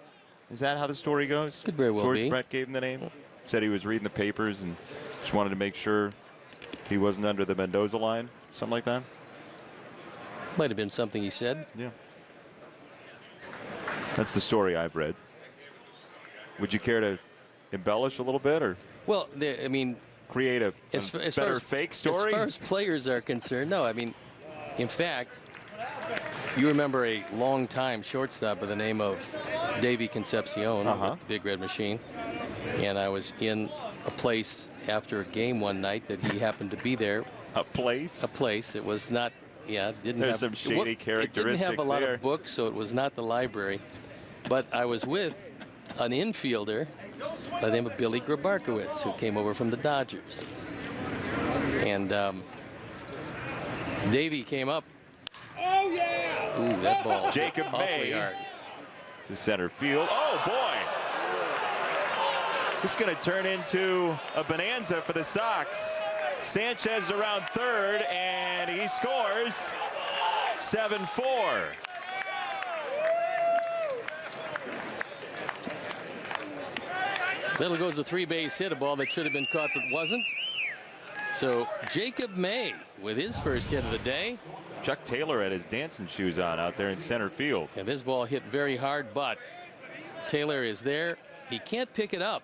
how the story goes? Could very well George be. Brett gave him the name. Said he was reading the papers and just wanted to make sure he wasn't under the Mendoza line. Something like that. might have been something he said. Yeah. That's the story I've read. Would you care to embellish a little bit, or? Well, I mean, create a better fake story? As far as players are concerned, no. I mean, in fact, you remember a long-time shortstop by the name of Davey Concepcion, with the Big Red Machine. And I was in a place after a game one night that he happened to be there. A place? A place. It was not, didn't There's have some shady characteristics. It didn't have a lot there. of books, so it was not the library. But I was with an infielder by the name of Billy Grabarkowitz, who came over from the Dodgers. And Davey came up. Oh, yeah! Ooh, that ball. Jacob awfully May hard. to center field. Oh, boy. This is going to turn into a bonanza for the Sox. Sanchez around third, and he scores 7-4. Little goes a 3-base hit, a ball that should have been caught but wasn't. So Jacob May with his first hit of the day. Chuck Taylor had his dancing shoes on out there in center field. And this ball hit very hard, but Taylor is there. He can't pick it up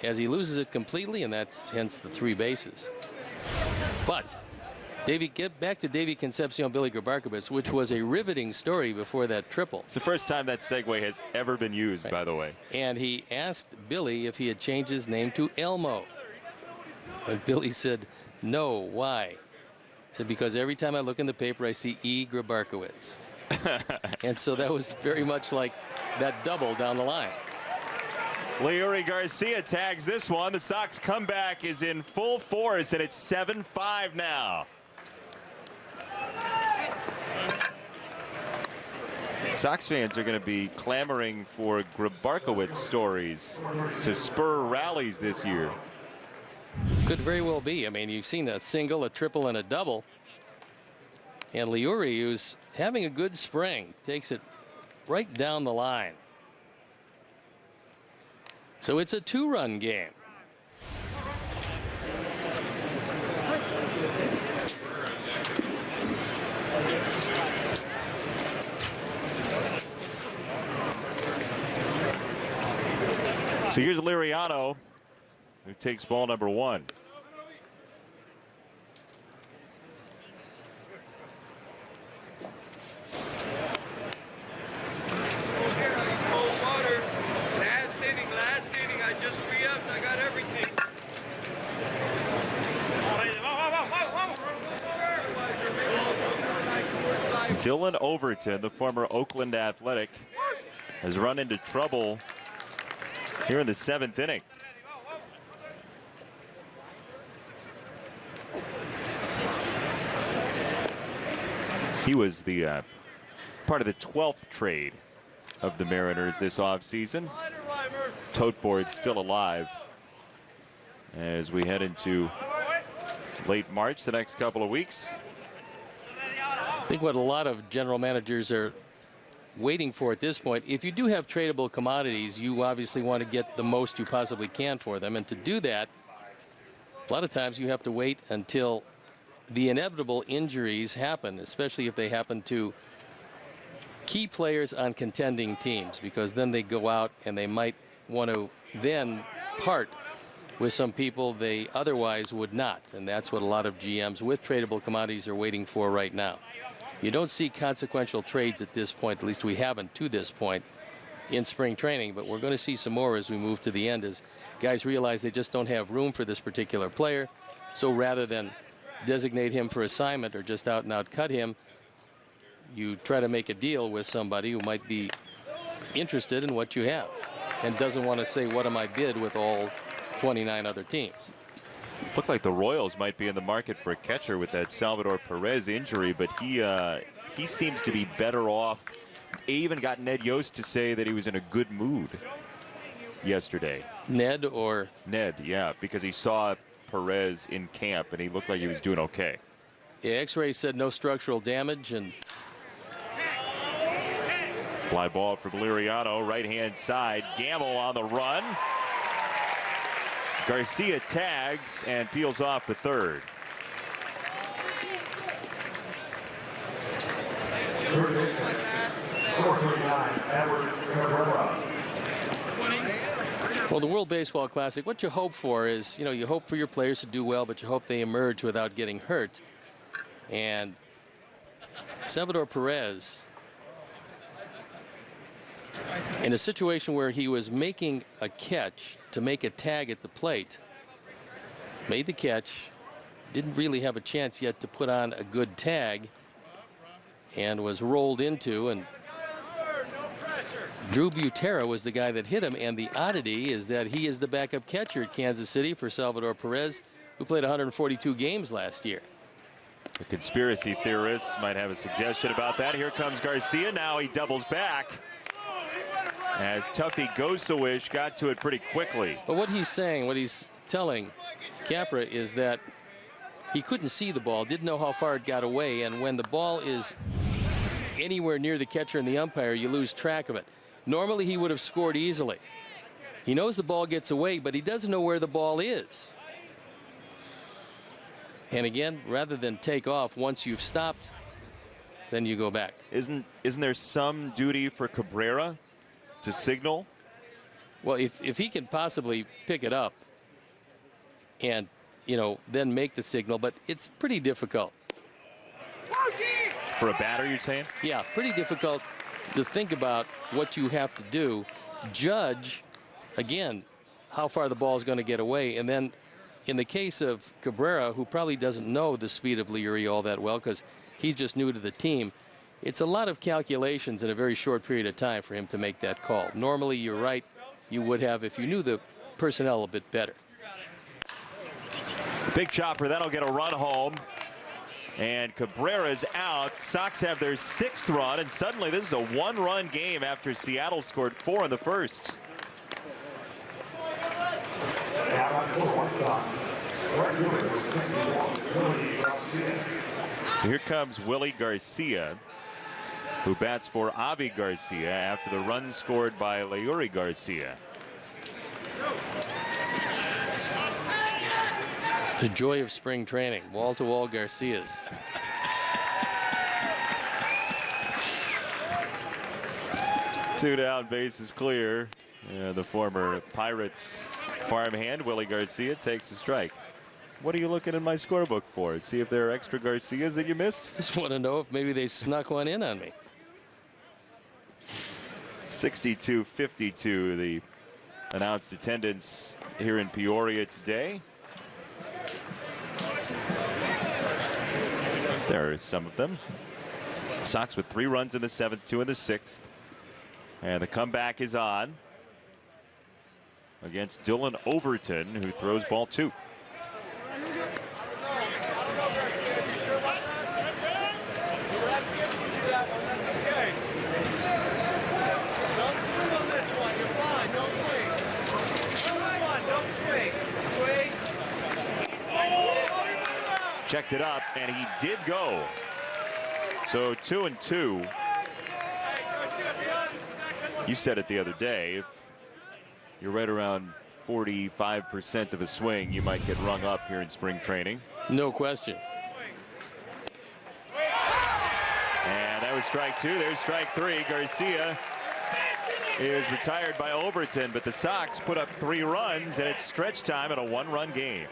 as he loses it completely, and that's hence the 3 bases. But get back to Davey Concepcion, Billy Grabarkowitz, which was a riveting story before that triple. It's the first time that segue has ever been used, by the way. And he asked Billy if he had changed his name to Elmo. And Billy said, no, why? He said, because every time I look in the paper, I see E. Grabarkowitz. And so that was very much like that double down the line. Leury Garcia tags this one. The Sox comeback is in full force, and it's 7-5 now. Sox fans are going to be clamoring for Grabarkowitz stories to spur rallies this year. Could very well be. I mean, you've seen a single, a triple, and a double. And Leury, who's having a good spring, takes it right down the line. So it's a 2-run game. So here's Liriano, who takes ball number 1. Dylan Overton, the former Oakland Athletic, has run into trouble here in the 7th inning. He was the part of the 12th trade of the Mariners this offseason. Tote board still alive as we head into late March, the next couple of weeks. I think what a lot of general managers are waiting for at this point, if you do have tradable commodities, you obviously want to get the most you possibly can for them. And to do that, a lot of times you have to wait until the inevitable injuries happen, especially if they happen to key players on contending teams, because then they go out and they might want to then part with some people they otherwise would not. And that's what a lot of GMs with tradable commodities are waiting for right now. You don't see consequential trades at this point, at least we haven't to this point in spring training, but we're going to see some more as we move to the end, as guys realize they just don't have room for this particular player. So rather than designate him for assignment or just out and out cut him, you try to make a deal with somebody who might be interested in what you have and doesn't want to say, what am I bid with all 29 other teams. Looked like the Royals might be in the market for a catcher with that Salvador Perez injury, but he seems to be better off. He even got Ned Yost to say that he was in a good mood yesterday. Ned or? Ned, yeah, because he saw Perez in camp and he looked like he was doing okay. Yeah, X-rays said no structural damage. And fly ball from Liriano, right-hand side. Gamble on the run. Garcia tags and peels off the third. Well, the World Baseball Classic, what you hope for is, you hope for your players to do well, but you hope they emerge without getting hurt. And Salvador Perez, in a situation where he was making a catch to make a tag at the plate, made the catch, didn't really have a chance yet to put on a good tag, and was rolled into, and Drew Butera was the guy that hit him. And the oddity is that he is the backup catcher at Kansas City for Salvador Perez, who played 142 games last year. The conspiracy theorists might have a suggestion about that. Here comes Garcia. Now he doubles back as Tuffy Gosawish got to it pretty quickly. But what he's saying, what he's telling Capra, is that he couldn't see the ball, didn't know how far it got away, and when the ball is anywhere near the catcher and the umpire, you lose track of it. Normally he would have scored easily. He knows the ball gets away, but he doesn't know where the ball is. And again, rather than take off once you've stopped, then you go back. Isn't there some duty for Cabrera to signal? Well, if he can possibly pick it up and, then make the signal, but it's pretty difficult. For a batter, you're saying? Yeah, pretty difficult to think about what you have to do. Judge, again, how far the ball is going to get away. And then in the case of Cabrera, who probably doesn't know the speed of Leury all that well because he's just new to the team, it's a lot of calculations in a very short period of time for him to make that call. Normally, you're right, you would have if you knew the personnel a bit better. Big chopper, that'll get a run home. And Cabrera's out. Sox have their 6th run, and suddenly this is a 1-run game after Seattle scored 4 in the first. So here comes Willie Garcia, who bats for Avi Garcia after the run scored by Leury Garcia. The joy of spring training, wall-to-wall Garcias. Two down, base is clear. The former Pirates farmhand, Willie Garcia, takes a strike. What are you looking in my scorebook for? See if there are extra Garcias that you missed? Just want to know if maybe they snuck one in on me. 62-52, the announced attendance here in Peoria today. There are some of them. Sox with 3 runs in the 7th, 2 in the 6th. And the comeback is on against Dylan Overton, who throws ball 2. Checked it up, and he did go. So 2-2. You said it the other day. If you're right around 45% of a swing, you might get rung up here in spring training. No question. And that was strike 2. There's strike 3. Garcia is retired by Overton, but the Sox put up 3 runs, and it's stretch time in a 1-run game.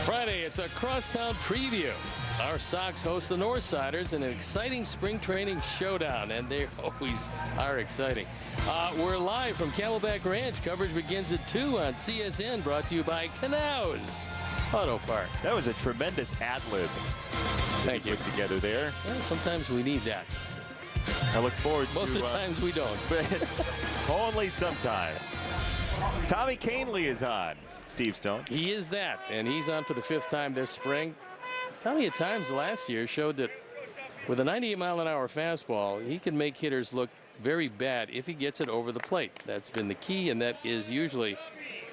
Friday, it's a crosstown preview. Our Sox host the Northsiders in an exciting spring training showdown, and they always are exciting. We're live from Camelback Ranch. Coverage begins at 2 on CSN, brought to you by Canals Auto Park. That was a tremendous ad-lib. Thank you. Put together there. Well, sometimes we need that. I look forward to... Most of the times we don't. Only sometimes. Tommy Canely is on. Steve Stone. He is that, and he's on for the 5th time this spring. Tommy at times last year showed that with a 98-mile-an-hour fastball, he can make hitters look very bad if he gets it over the plate. That's been the key, and that is usually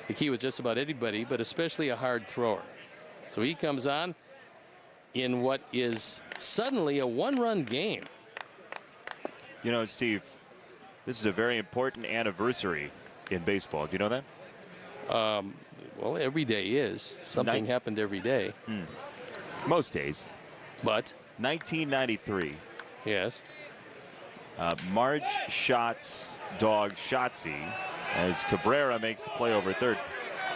the key with just about anybody, but especially a hard thrower. So he comes on in what is suddenly a 1-run game. You know, Steve, this is a very important anniversary in baseball. Do you know that? Well, every day is. Something happened every day. Most days. But 1993. Yes. Marge Schott's dog Shotzi, as Cabrera makes the play over third.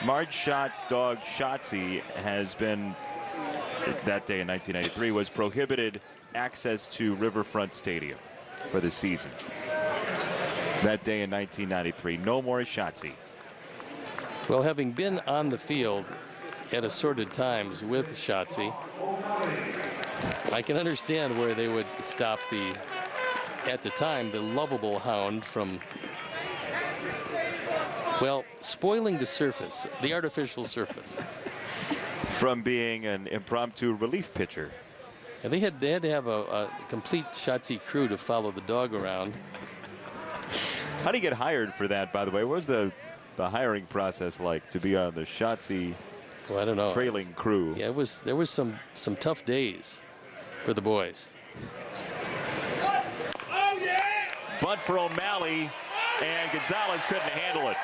Marge Schott's dog Shotzi has been, that day in 1993, was prohibited access to Riverfront Stadium for the season. That day in 1993. No more Shotzi. Well, having been on the field at assorted times with Shotzi, I can understand where they would stop the, at the time, the lovable hound from, well, spoiling the surface, the artificial surface. From being an impromptu relief pitcher. And they had to have a complete Shotzi crew to follow the dog around. How do you get hired for that, by the way? What was the hiring process like to be on the Shotzi Well, I don't know. trailing crew? Yeah, there was some tough days for the boys. Oh, yeah! Bunt for O'Malley, and Gonzalez couldn't handle it.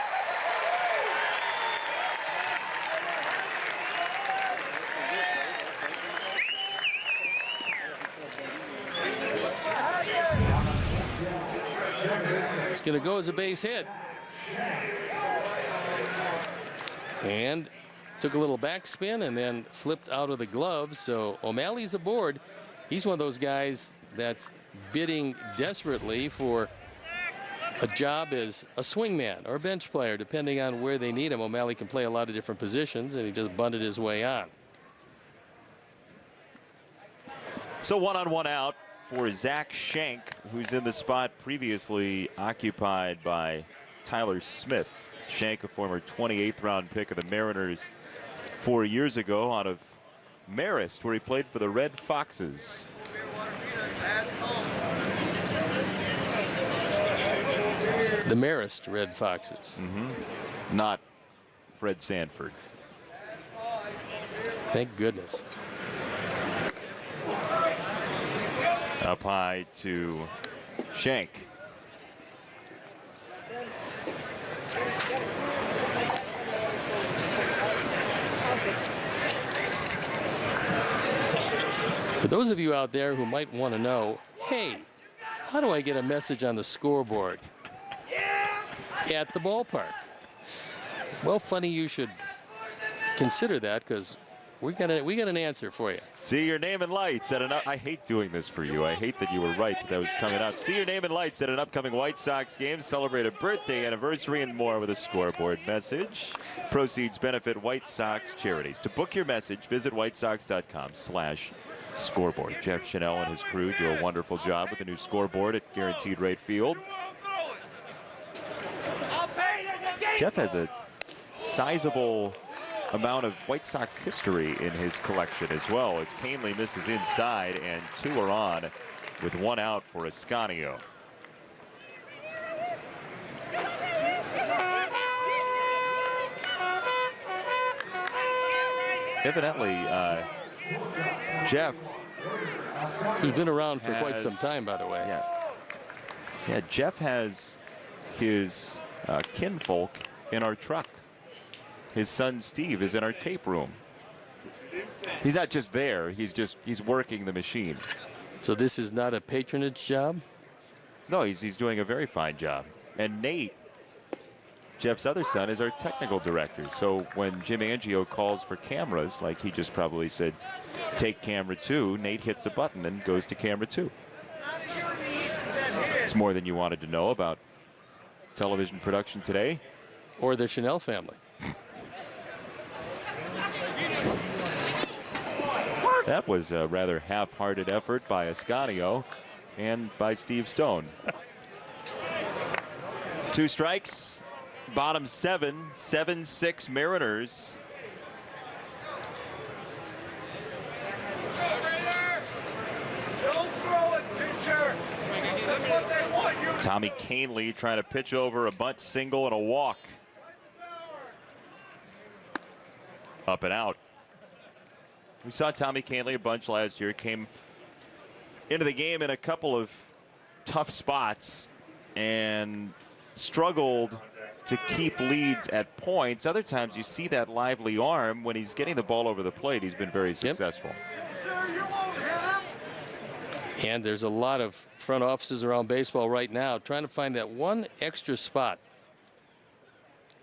It's going to go as a base hit. And took a little backspin and then flipped out of the glove. So O'Malley's aboard. He's one of those guys that's bidding desperately for a job as a swingman or a bench player, depending on where they need him. O'Malley can play a lot of different positions, and he just bunted his way on. So 1-on-1 out for Zach Schenk, who's in the spot previously occupied by Tyler Smith. Schenk, a former 28th round pick of the Mariners 4 years ago out of Marist, where he played for the Red Foxes. The Marist Red Foxes. Not Fred Sanford. Thank goodness. Up high to Schenk. For those of you out there who might want to know, hey, how do I get a message on the scoreboard at the ballpark? Well, funny you should consider that, because we got an answer for you. See your name and lights at an I hate doing this for you. I hate that you were right that was coming up. See your name and lights at an upcoming White Sox game. Celebrate a birthday, anniversary, and more with a scoreboard message. Proceeds benefit White Sox charities. To book your message, visit whitesox.com/scoreboard. Jeff Chanel and his crew do a wonderful job with the new scoreboard at Guaranteed Rate Field. Jeff has a sizable amount of White Sox history in his collection as well, as Canely misses inside and 2 are on with 1 out for Ascanio. Evidently, Jeff, he's been around for quite some time, by the way. Yeah, Jeff has his kinfolk in our truck. His son Steve is in our tape room. He's not just there, he's working the machine. So this is not a patronage job? No, he's doing a very fine job. And Nate, Jeff's other son, is our technical director. So when Jim Angio calls for cameras, like he just probably said, take camera 2, Nate hits a button and goes to camera 2. It's more than you wanted to know about television production today. Or the Chanel family. That was a rather half-hearted effort by Ascanio and by Steve Stone. 2 strikes, bottom 7, 7-6 Mariners. Tommy Canely trying to pitch over a bunt single and a walk. Up and out. We saw Tommy Canely a bunch last year. Came into the game in a couple of tough spots and struggled to keep leads at points. Other times you see that lively arm. When he's getting the ball over the plate, he's been very successful. And there's a lot of front offices around baseball right now trying to find that one extra spot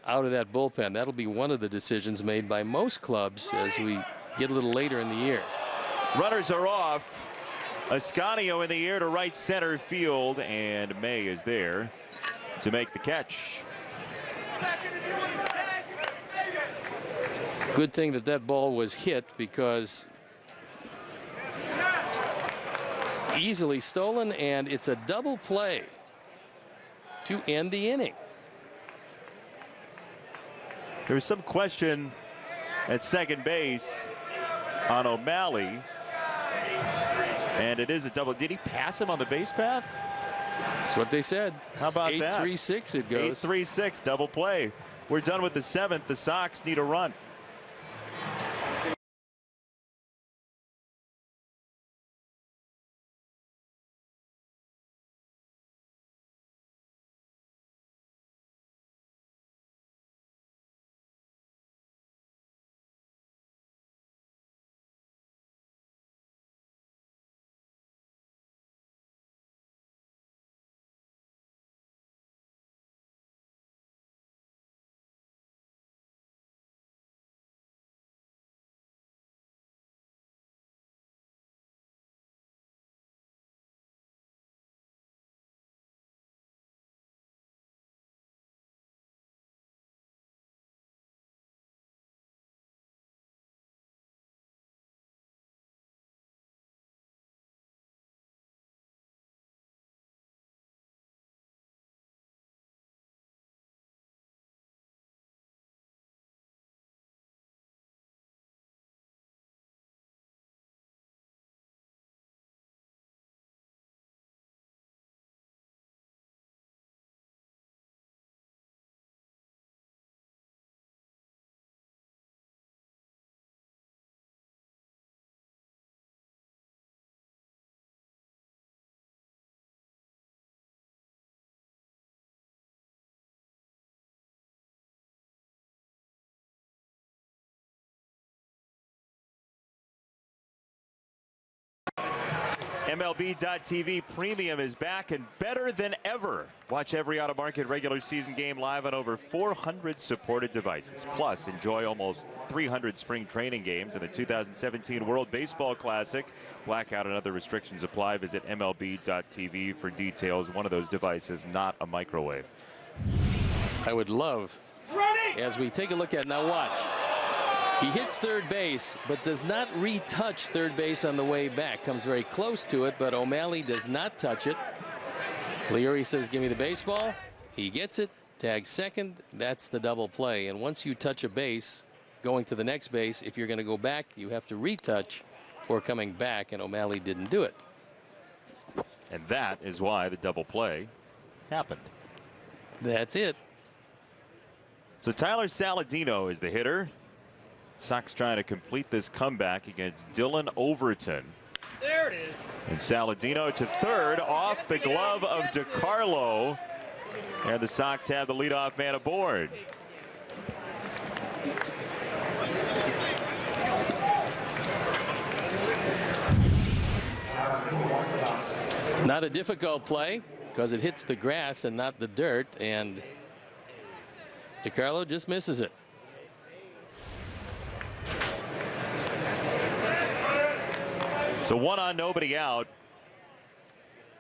out of that bullpen. That'll be one of the decisions made by most clubs as we get a little later in the year. Runners are off. Ascanio in the air to right center field, and May is there to make the catch. Good thing that that ball was hit, because easily stolen, and it's a double play to end the inning. There was some question at second base on O'Malley, and it is a double. Did he pass him on the base path? That's what they said. How about that? 8-3-6 it goes. 8-3-6 double play. We're done with the 7th. The Sox need a run. MLB.TV Premium is back and better than ever. Watch every out-of-market regular season game live on over 400 supported devices. Plus, enjoy almost 300 spring training games in the 2017 World Baseball Classic. Blackout and other restrictions apply. Visit MLB.TV for details. One of those devices, not a microwave. I would love, as we take a look at, now watch. He hits third base, but does not retouch third base on the way back. Comes very close to it, but O'Malley does not touch it. Leary says, give me the baseball. He gets it, tags second. That's the double play. And once you touch a base, going to the next base, if you're going to go back, you have to retouch before coming back, and O'Malley didn't do it. And that is why the double play happened. That's it. So Tyler Saladino is the hitter. Sox trying to complete this comeback against Dylan Overton. There it is. And Saladino to third off the glove of DiCarlo. And the Sox have the leadoff man aboard. Not a difficult play because it hits the grass and not the dirt. And DiCarlo just misses it. So 1 on, nobody out.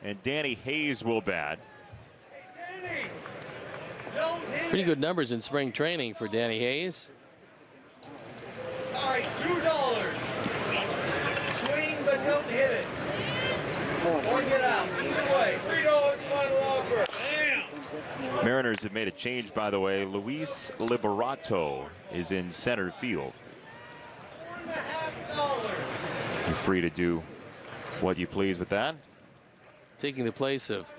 And Danny Hayes will bat. Pretty good numbers in spring training for Danny Hayes. All right, $2. Swing, but don't hit it. Or get out. Either way. $3 final offer. Bam. Mariners have made a change, by the way. Luis Liberato is in center field. You're free to do what you please with that. Taking the place of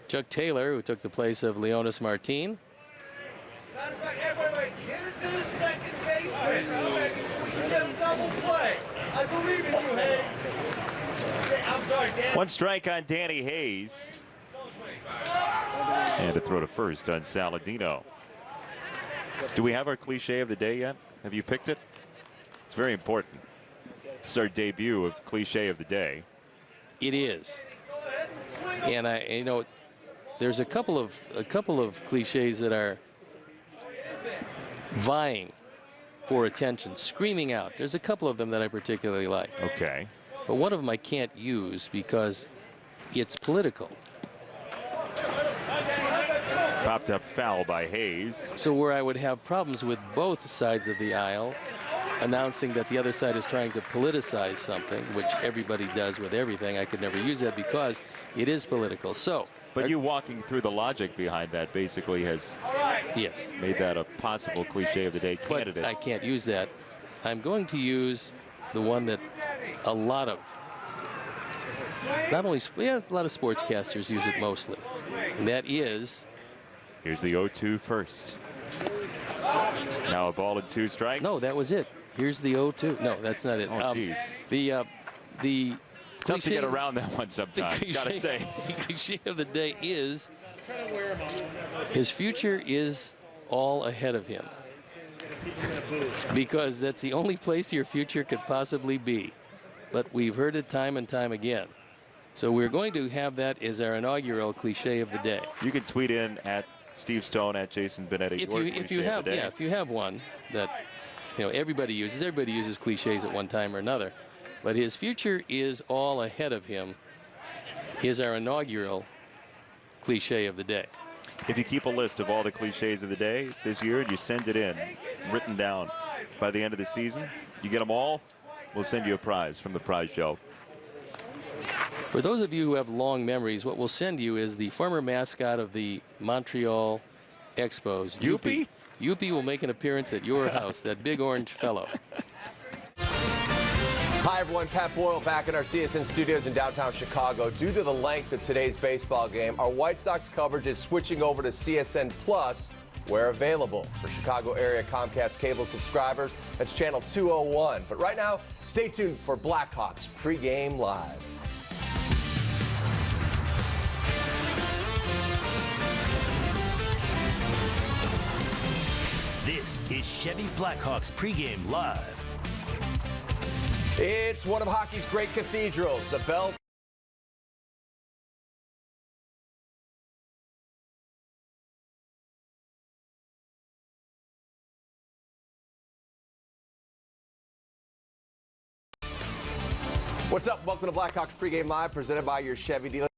Chuck Taylor, who took the place of Leonis Martin. Wait. Hit it to the second baseman. We can get a double play. I believe in you, Hayes. I'm sorry, Dan. 1 strike on Danny Hayes. And a throw to first on Saladino. Do we have our cliche of the day yet? Have you picked it? It's very important. This is our debut of cliche of the day. It is. And you know, there's a couple of cliches that are vying for attention, screaming out. There's a couple of them that I particularly like. Okay. But one of them I can't use because it's political. Popped up foul by Hayes. So where I would have problems with both sides of the aisle announcing that the other side is trying to politicize something, which everybody does with everything, I could never use that because it is political. So, but you walking through the logic behind that basically has made that a possible cliche of the day candidate. But I can't use that. I'm going to use the one that a lot of, not only, a lot of sportscasters use it mostly, and that is. Here's the 0-2 first. Now a ball and 2 strikes. No, that was it. Here's the 0-2. No, that's not it. Oh, geez. The tough to get around that one sometimes. Gotta say. The cliche of the day is his future is all ahead of him, because that's the only place your future could possibly be. But we've heard it time and time again. So we're going to have that as our inaugural cliche of the day. You can tweet in at Steve Stone, at Jason Benetti. If you have one that everybody uses cliches at one time or another, but his future is all ahead of him is our inaugural cliche of the day. If you keep a list of all the cliches of the day this year and you send it in written down by the end of the season, you get them all, we'll send you a prize from the prize shelf. For those of you who have long memories, what we'll send you is the former mascot of the Montreal Expos, Youppi. Youppi will make an appearance at your house, that big orange fellow. Hi, everyone. Pat Boyle back in our CSN studios in downtown Chicago. Due to the length of today's baseball game, our White Sox coverage is switching over to CSN Plus, where available. For Chicago area Comcast cable subscribers, that's channel 201. But right now, stay tuned for Blackhawks pregame live. This is Chevy Blackhawks pregame live. It's one of hockey's great cathedrals, the Bell What's up? Welcome to Blackhawks Pregame Live, presented by your Chevy dealer.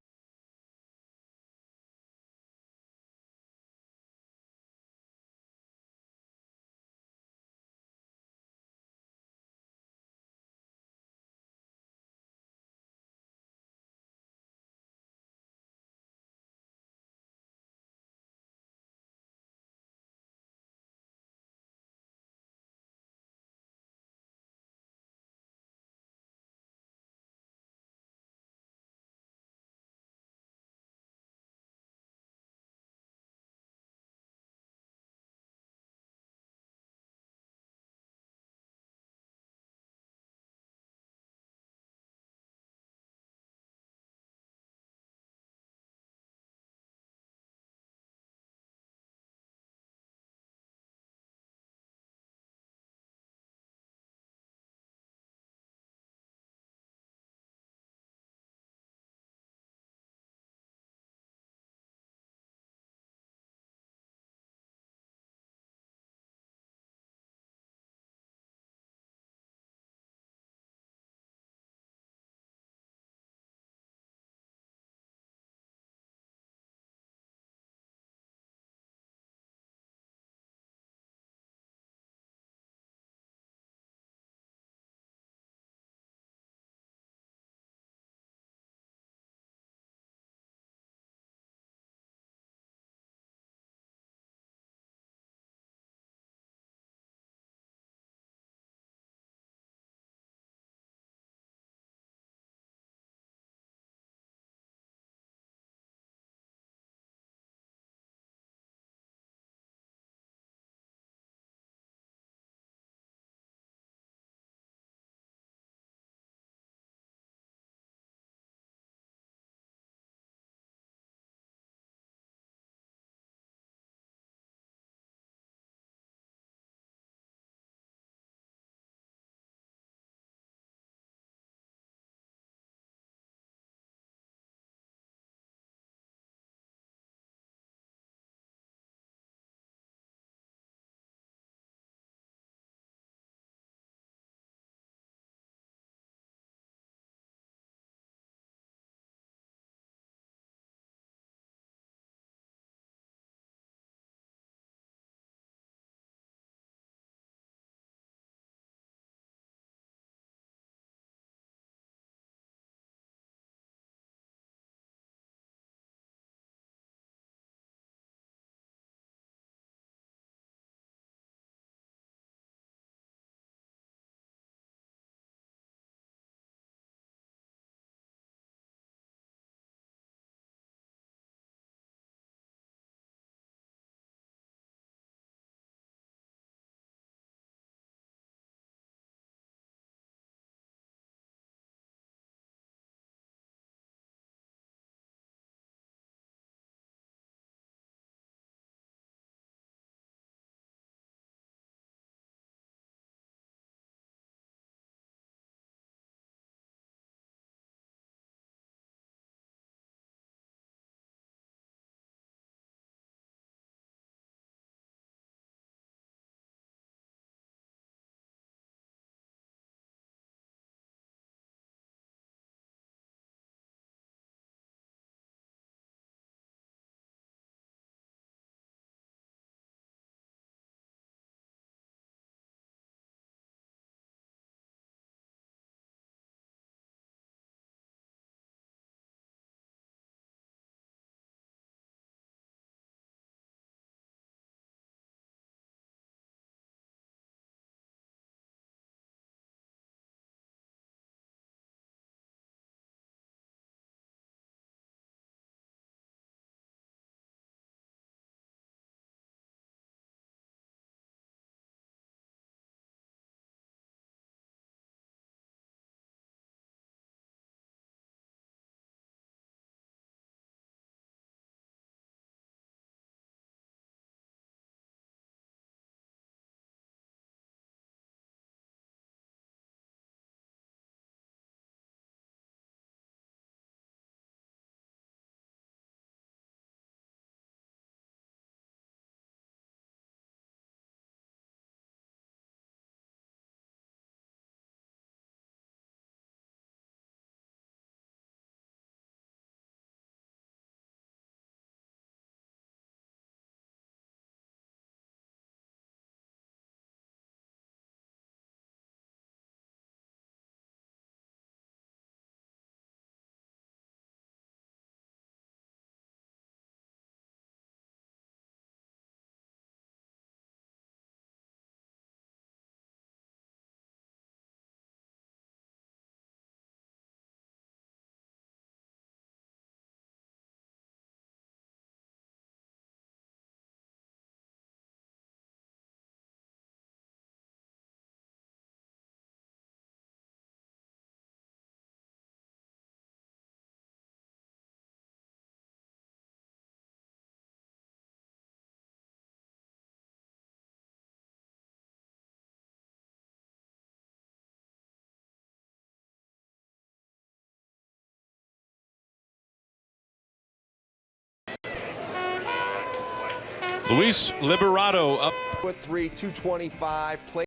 Luis Liberato up with 3, 225. Play.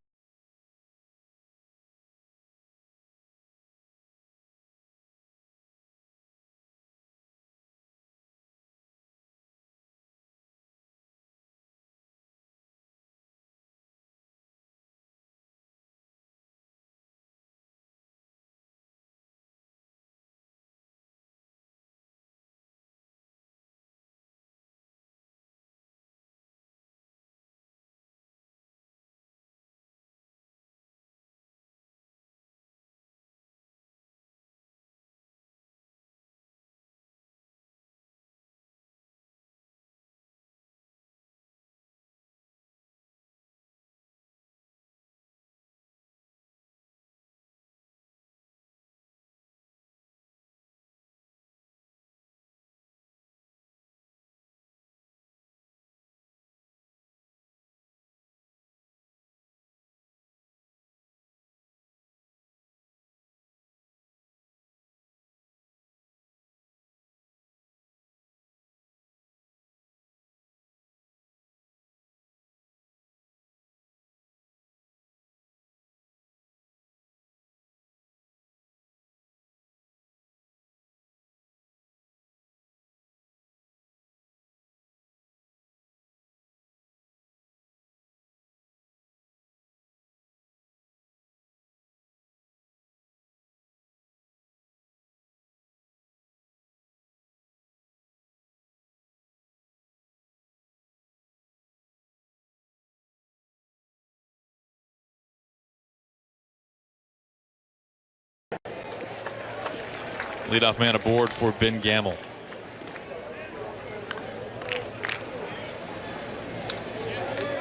leadoff man aboard for Ben Gamble.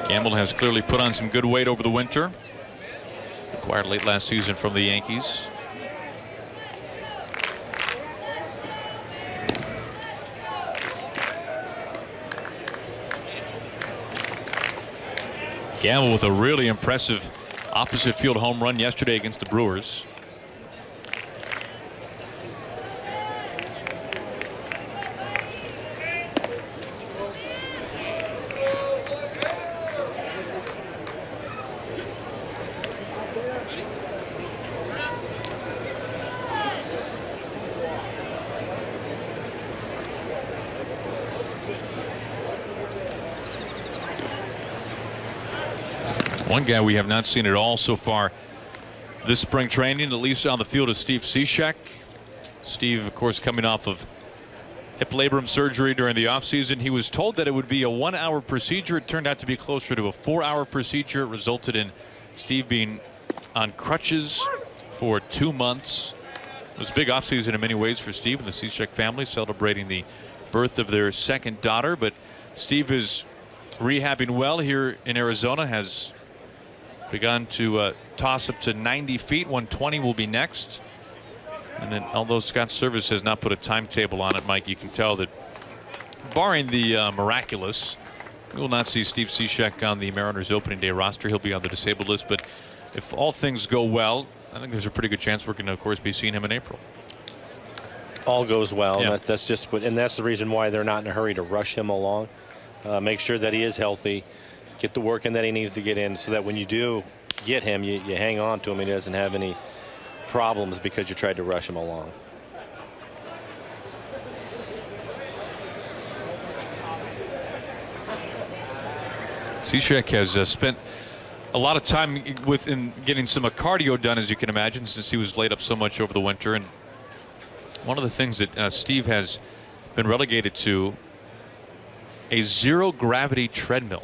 Gamble has clearly put on some good weight over the winter. Acquired late last season from the Yankees. Gamble with a really impressive opposite field home run yesterday against the Brewers. One guy we have not seen at all so far this spring training, at least on the field, is Steve Cishek. Steve, of course, coming off of hip labrum surgery during the offseason. He was told that it would be a 1-hour procedure. It turned out to be closer to a 4-hour procedure. It resulted in Steve being on crutches for 2 months. It was a big offseason in many ways for Steve and the Cishek family, celebrating the birth of their second daughter. But Steve is rehabbing well here in Arizona, has begun to toss up to 90 feet. 120 will be next. And then, although Scott Service has not put a timetable on it, Mike, you can tell that barring the miraculous, we will not see Steve Cishek on the Mariners opening day roster. He'll be on the disabled list. But if all things go well, I think there's a pretty good chance we're going to, of course, be seeing him in April. All goes well. Yeah. That's just what, and that's the reason why they're not in a hurry to rush him along. Make sure that he is healthy, get the work in that he needs to get in, so that when you do get him, you hang on to him and he doesn't have any problems because you tried to rush him along. Cishek has spent a lot of time in getting some cardio done, as you can imagine, since he was laid up so much over the winter. And one of the things that Steve has been relegated to, a zero gravity treadmill.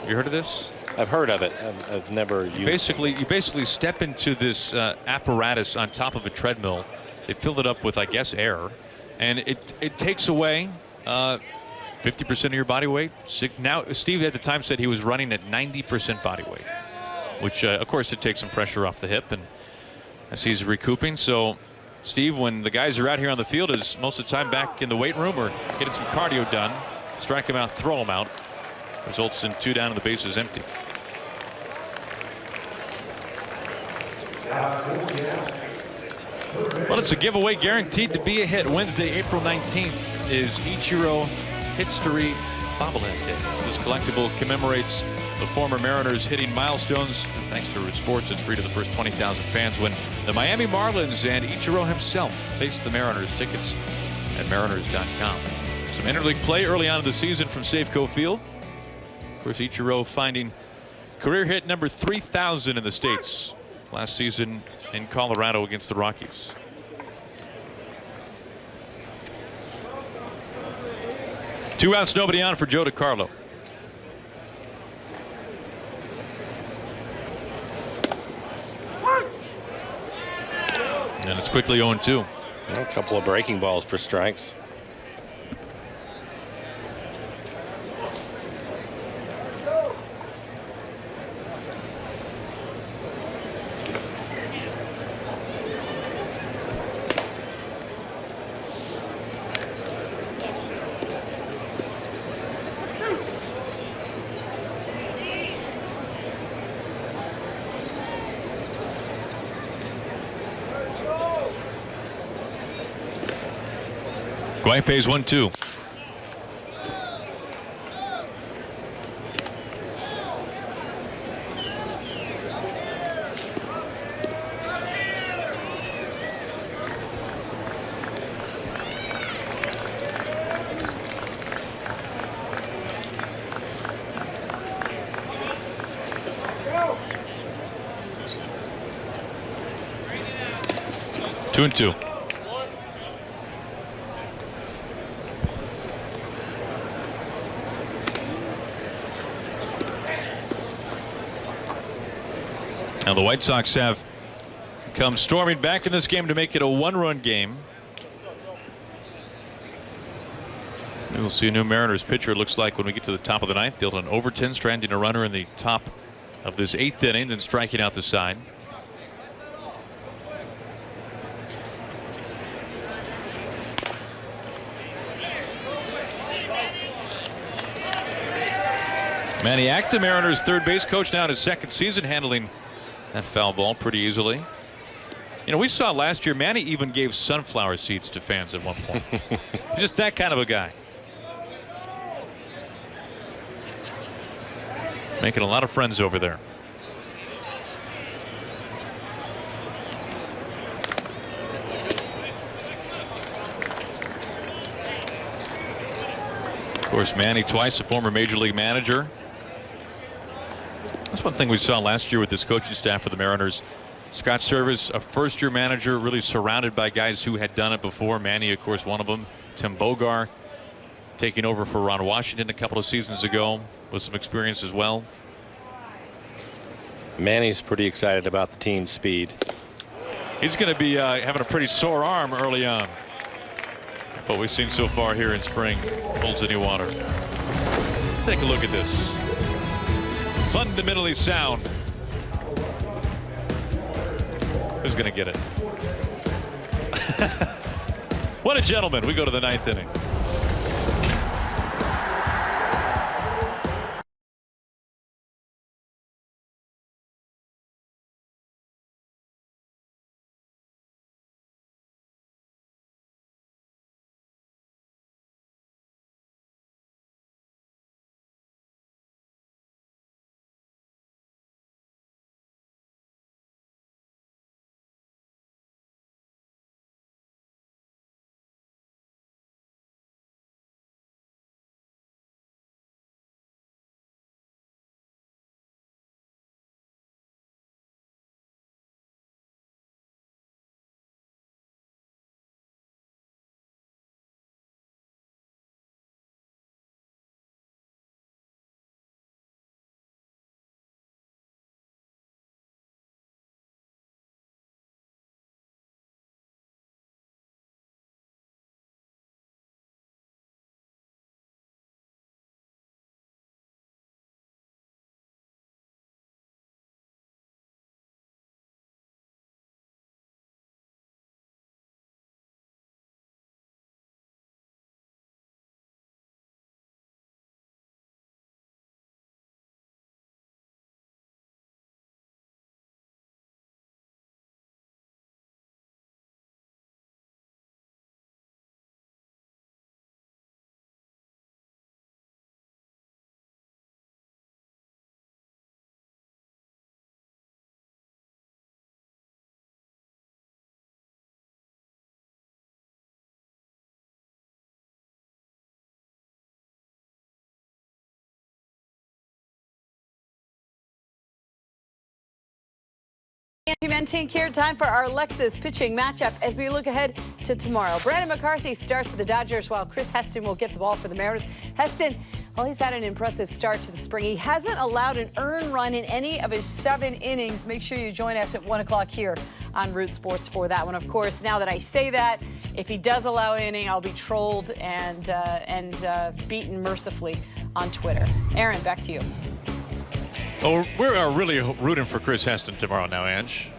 You heard of this? I've heard of it. I've never used it. You basically step into this apparatus on top of a treadmill. They fill it up with, I guess, air, and it takes away 50% of your body weight. Now, Steve at the time said he was running at 90% body weight, which of course it takes some pressure off the hip, and as he's recouping. So Steve, when the guys are out here on the field, is most of the time back in the weight room or getting some cardio done. Strike him out, throw him out. Results in 2 down and the bases empty. Well, it's a giveaway guaranteed to be a hit. Wednesday, April 19th is Ichiro History Bobblehead Day. This collectible commemorates the former Mariners hitting milestones. And thanks to Root Sports, it's free to the first 20,000 fans when the Miami Marlins and Ichiro himself face the Mariners. Tickets at mariners.com. Some interleague play early on in the season from Safeco Field. Of course, Ichiro finding career hit number 3,000 in the States last season in Colorado against the Rockies. Two outs, nobody on for Joe DiCarlo. And it's quickly 0-2. A couple of breaking balls for strikes. Guaype's 1-2. Two and two. Now the White Sox have come storming back in this game to make it a one-run game. We'll see a new Mariners pitcher, it looks like, when we get to the top of the ninth. Dylan Overton stranding a runner in the top of this eighth inning and striking out the side. Maniac, the Mariners' third base coach, now in his second season, handling that foul ball pretty easily. You know, we saw last year Manny even gave sunflower seeds to fans at one point. Just that kind of a guy. Making a lot of friends over there. Of course, Manny twice a former major league manager. That's one thing we saw last year with this coaching staff for the Mariners. Scott Servais, a first-year manager, really surrounded by guys who had done it before. Manny, of course, one of them. Tim Bogar taking over for Ron Washington a couple of seasons ago with some experience as well. Manny's pretty excited about the team's speed. He's going to be having a pretty sore arm early on. What we've seen so far here in spring holds any water. Let's take a look at this. Fundamentally sound. Who's going to get it? What a gentleman. We go to the ninth inning. Mentink here. Time for our Lexus pitching matchup as we look ahead to tomorrow. Brandon McCarthy starts for the Dodgers while Chris Heston will get the ball for the Mariners. Heston, well, he's had an impressive start to the spring. He hasn't allowed an earned run in any of his 7 innings. Make sure you join us at 1 o'clock here on Root Sports for that one. Of course, now that I say that, if he does allow an inning, I'll be trolled and beaten mercifully on Twitter. Aaron, back to you. Oh, we're really rooting for Chris Heston tomorrow now, Ange,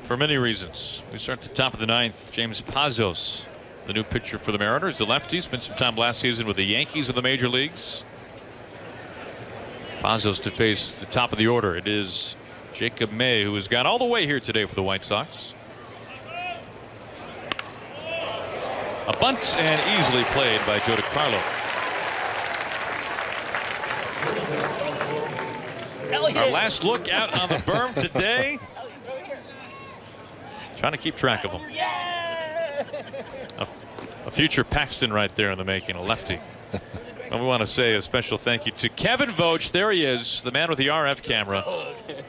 for many reasons. We start at the top of the 9th. James Pazos, the new pitcher for the Mariners, the lefty, spent some time last season with the Yankees of the major leagues. Pazos to face the top of the order. It is Jacob May, who has gone all the way here today for the White Sox. A bunt and easily played by Joe DiCarlo. Our last look out on the berm today. Trying to keep track of them. A future Paxton right there in the making, a lefty. And we want to say a special thank you to Kevin Vogt. There he is, the man with the RF camera.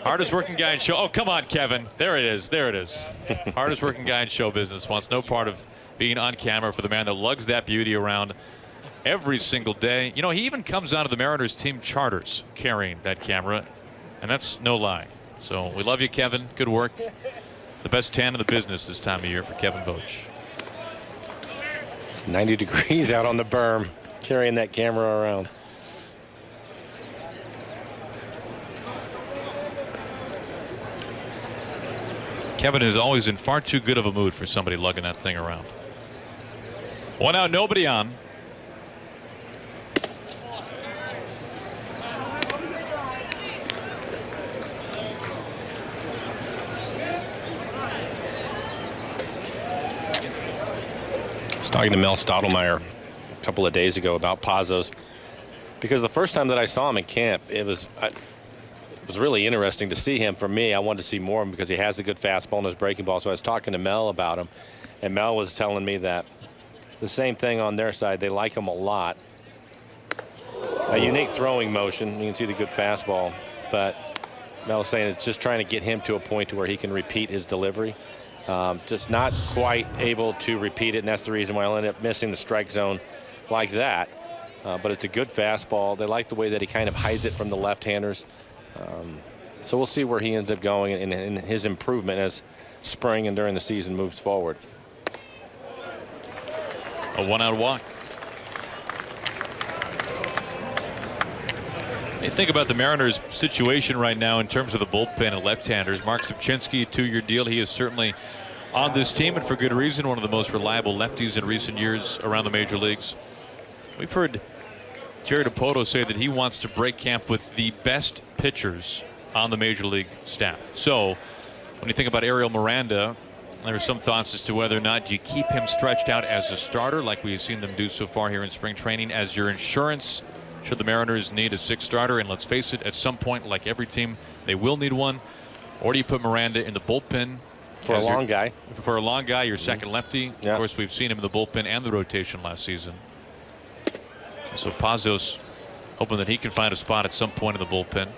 Hardest working guy in show. Oh, come on, Kevin. There it is. There it is. Hardest working guy in show business. Wants no part of being on camera for the man that lugs that beauty around every single day. You know, he even comes out of the Mariners team charters carrying that camera, and that's no lie. So we love you, Kevin. Good work. The best tan in the business this time of year for Kevin Vogt. It's 90 degrees out on the berm, carrying that camera around. Kevin is always in far too good of a mood for somebody lugging that thing around. 1 out, nobody on. I was talking to Mel Stottlemyre a couple of days ago about Pazos, because the first time that I saw him in camp, it was really interesting to see him. For me, I wanted to see more of him because he has a good fastball and his breaking ball. So I was talking to Mel about him, and Mel was telling me that the same thing on their side. They like him a lot. A unique throwing motion. You can see the good fastball, but Mel was saying it's just trying to get him to a point to where he can repeat his delivery. Just not quite able to repeat it, and that's the reason why I'll end up missing the strike zone like that. But it's a good fastball. They like the way that he kind of hides it from the left-handers. So we'll see where he ends up going in his improvement as spring and during the season moves forward. A 1-out walk. You think about the Mariners' situation right now in terms of the bullpen and left-handers. Mark Sapchinski, a 2-year deal. He is certainly on this team, and for good reason. One of the most reliable lefties in recent years around the major leagues. We've heard Jerry Dipoto say that he wants to break camp with the best pitchers on the major league staff. So when you think about Ariel Miranda, there are some thoughts as to whether or not you keep him stretched out as a starter like we've seen them do so far here in spring training as your insurance should the Mariners need a 6th starter, and let's face it, at some point, like every team, they will need one. Or do you put Miranda in the bullpen for a long guy? For a long guy, your second lefty. Yeah. Of course, we've seen him in the bullpen and the rotation last season. So Pazos hoping that he can find a spot at some point in the bullpen.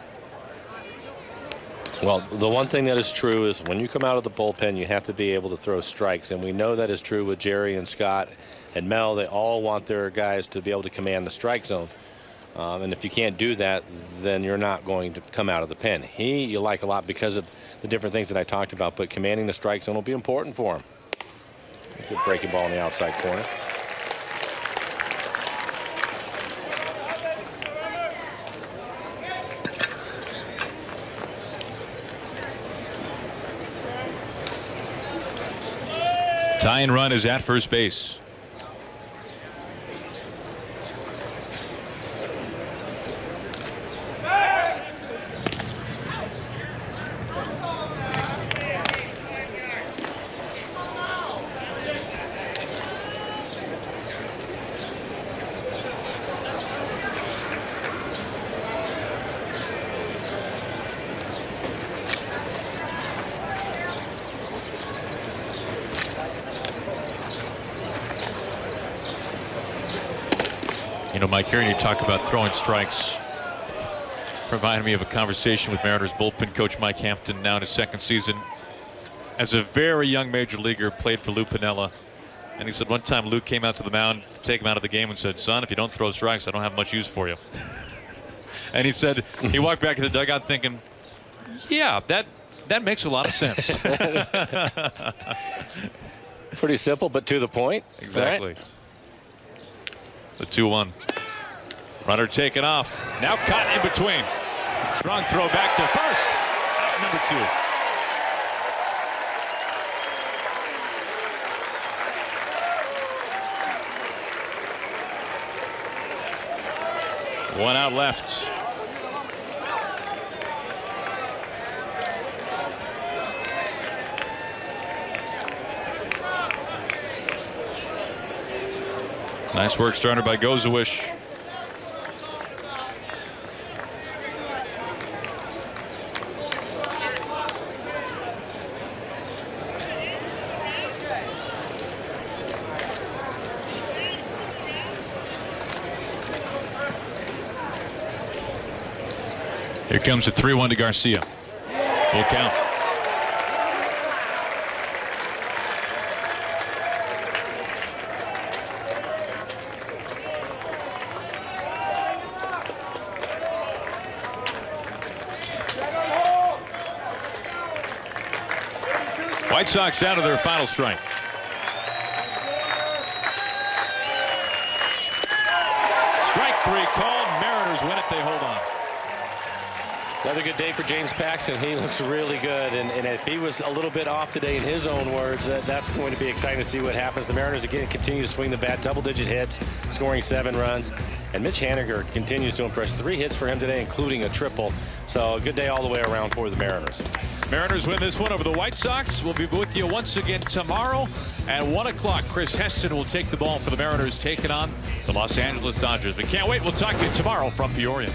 Well, the one thing that is true is when you come out of the bullpen, you have to be able to throw strikes. And we know that is true with Jerry and Scott and Mel. They all want their guys to be able to command the strike zone. And if you can't do that, then you're not going to come out of the pen. You like a lot because of the different things that I talked about, but commanding the strike zone will be important for him. Good breaking ball in the outside corner. Tying run is at first base. You know, Mike, hearing you talk about throwing strikes reminded me of a conversation with Mariners bullpen coach Mike Hampton, now in his 2nd season. as a very young major leaguer, played for Lou Piniella. And he said one time Lou came out to the mound to take him out of the game and said, "Son, if you don't throw strikes, I don't have much use for you." And he said he walked back in the dugout thinking, yeah, that makes a lot of sense. Pretty simple, but to the point. Exactly. Right? The 2-1. Runner taken off. Now caught in between. Strong throw back to first. Out number 2. One out left. Nice work started by Gozawish. Here comes the 3-1 to Garcia. Full count. White Sox down to their final strike. Strike 3 called. Mariners win it. They hold on. Another good day for James Paxton. He looks really good, and if he was a little bit off today, in his own words, that's going to be exciting to see what happens. The Mariners again continue to swing the bat, double-digit hits, scoring 7 runs, and Mitch Haniger continues to impress. 3 hits for him today, including a triple. So a good day all the way around for the Mariners. Mariners win this one over the White Sox. We'll be with you once again tomorrow at 1 o'clock. Chris Heston will take the ball for the Mariners, taking on the Los Angeles Dodgers. We can't wait. We'll talk to you tomorrow from Peoria.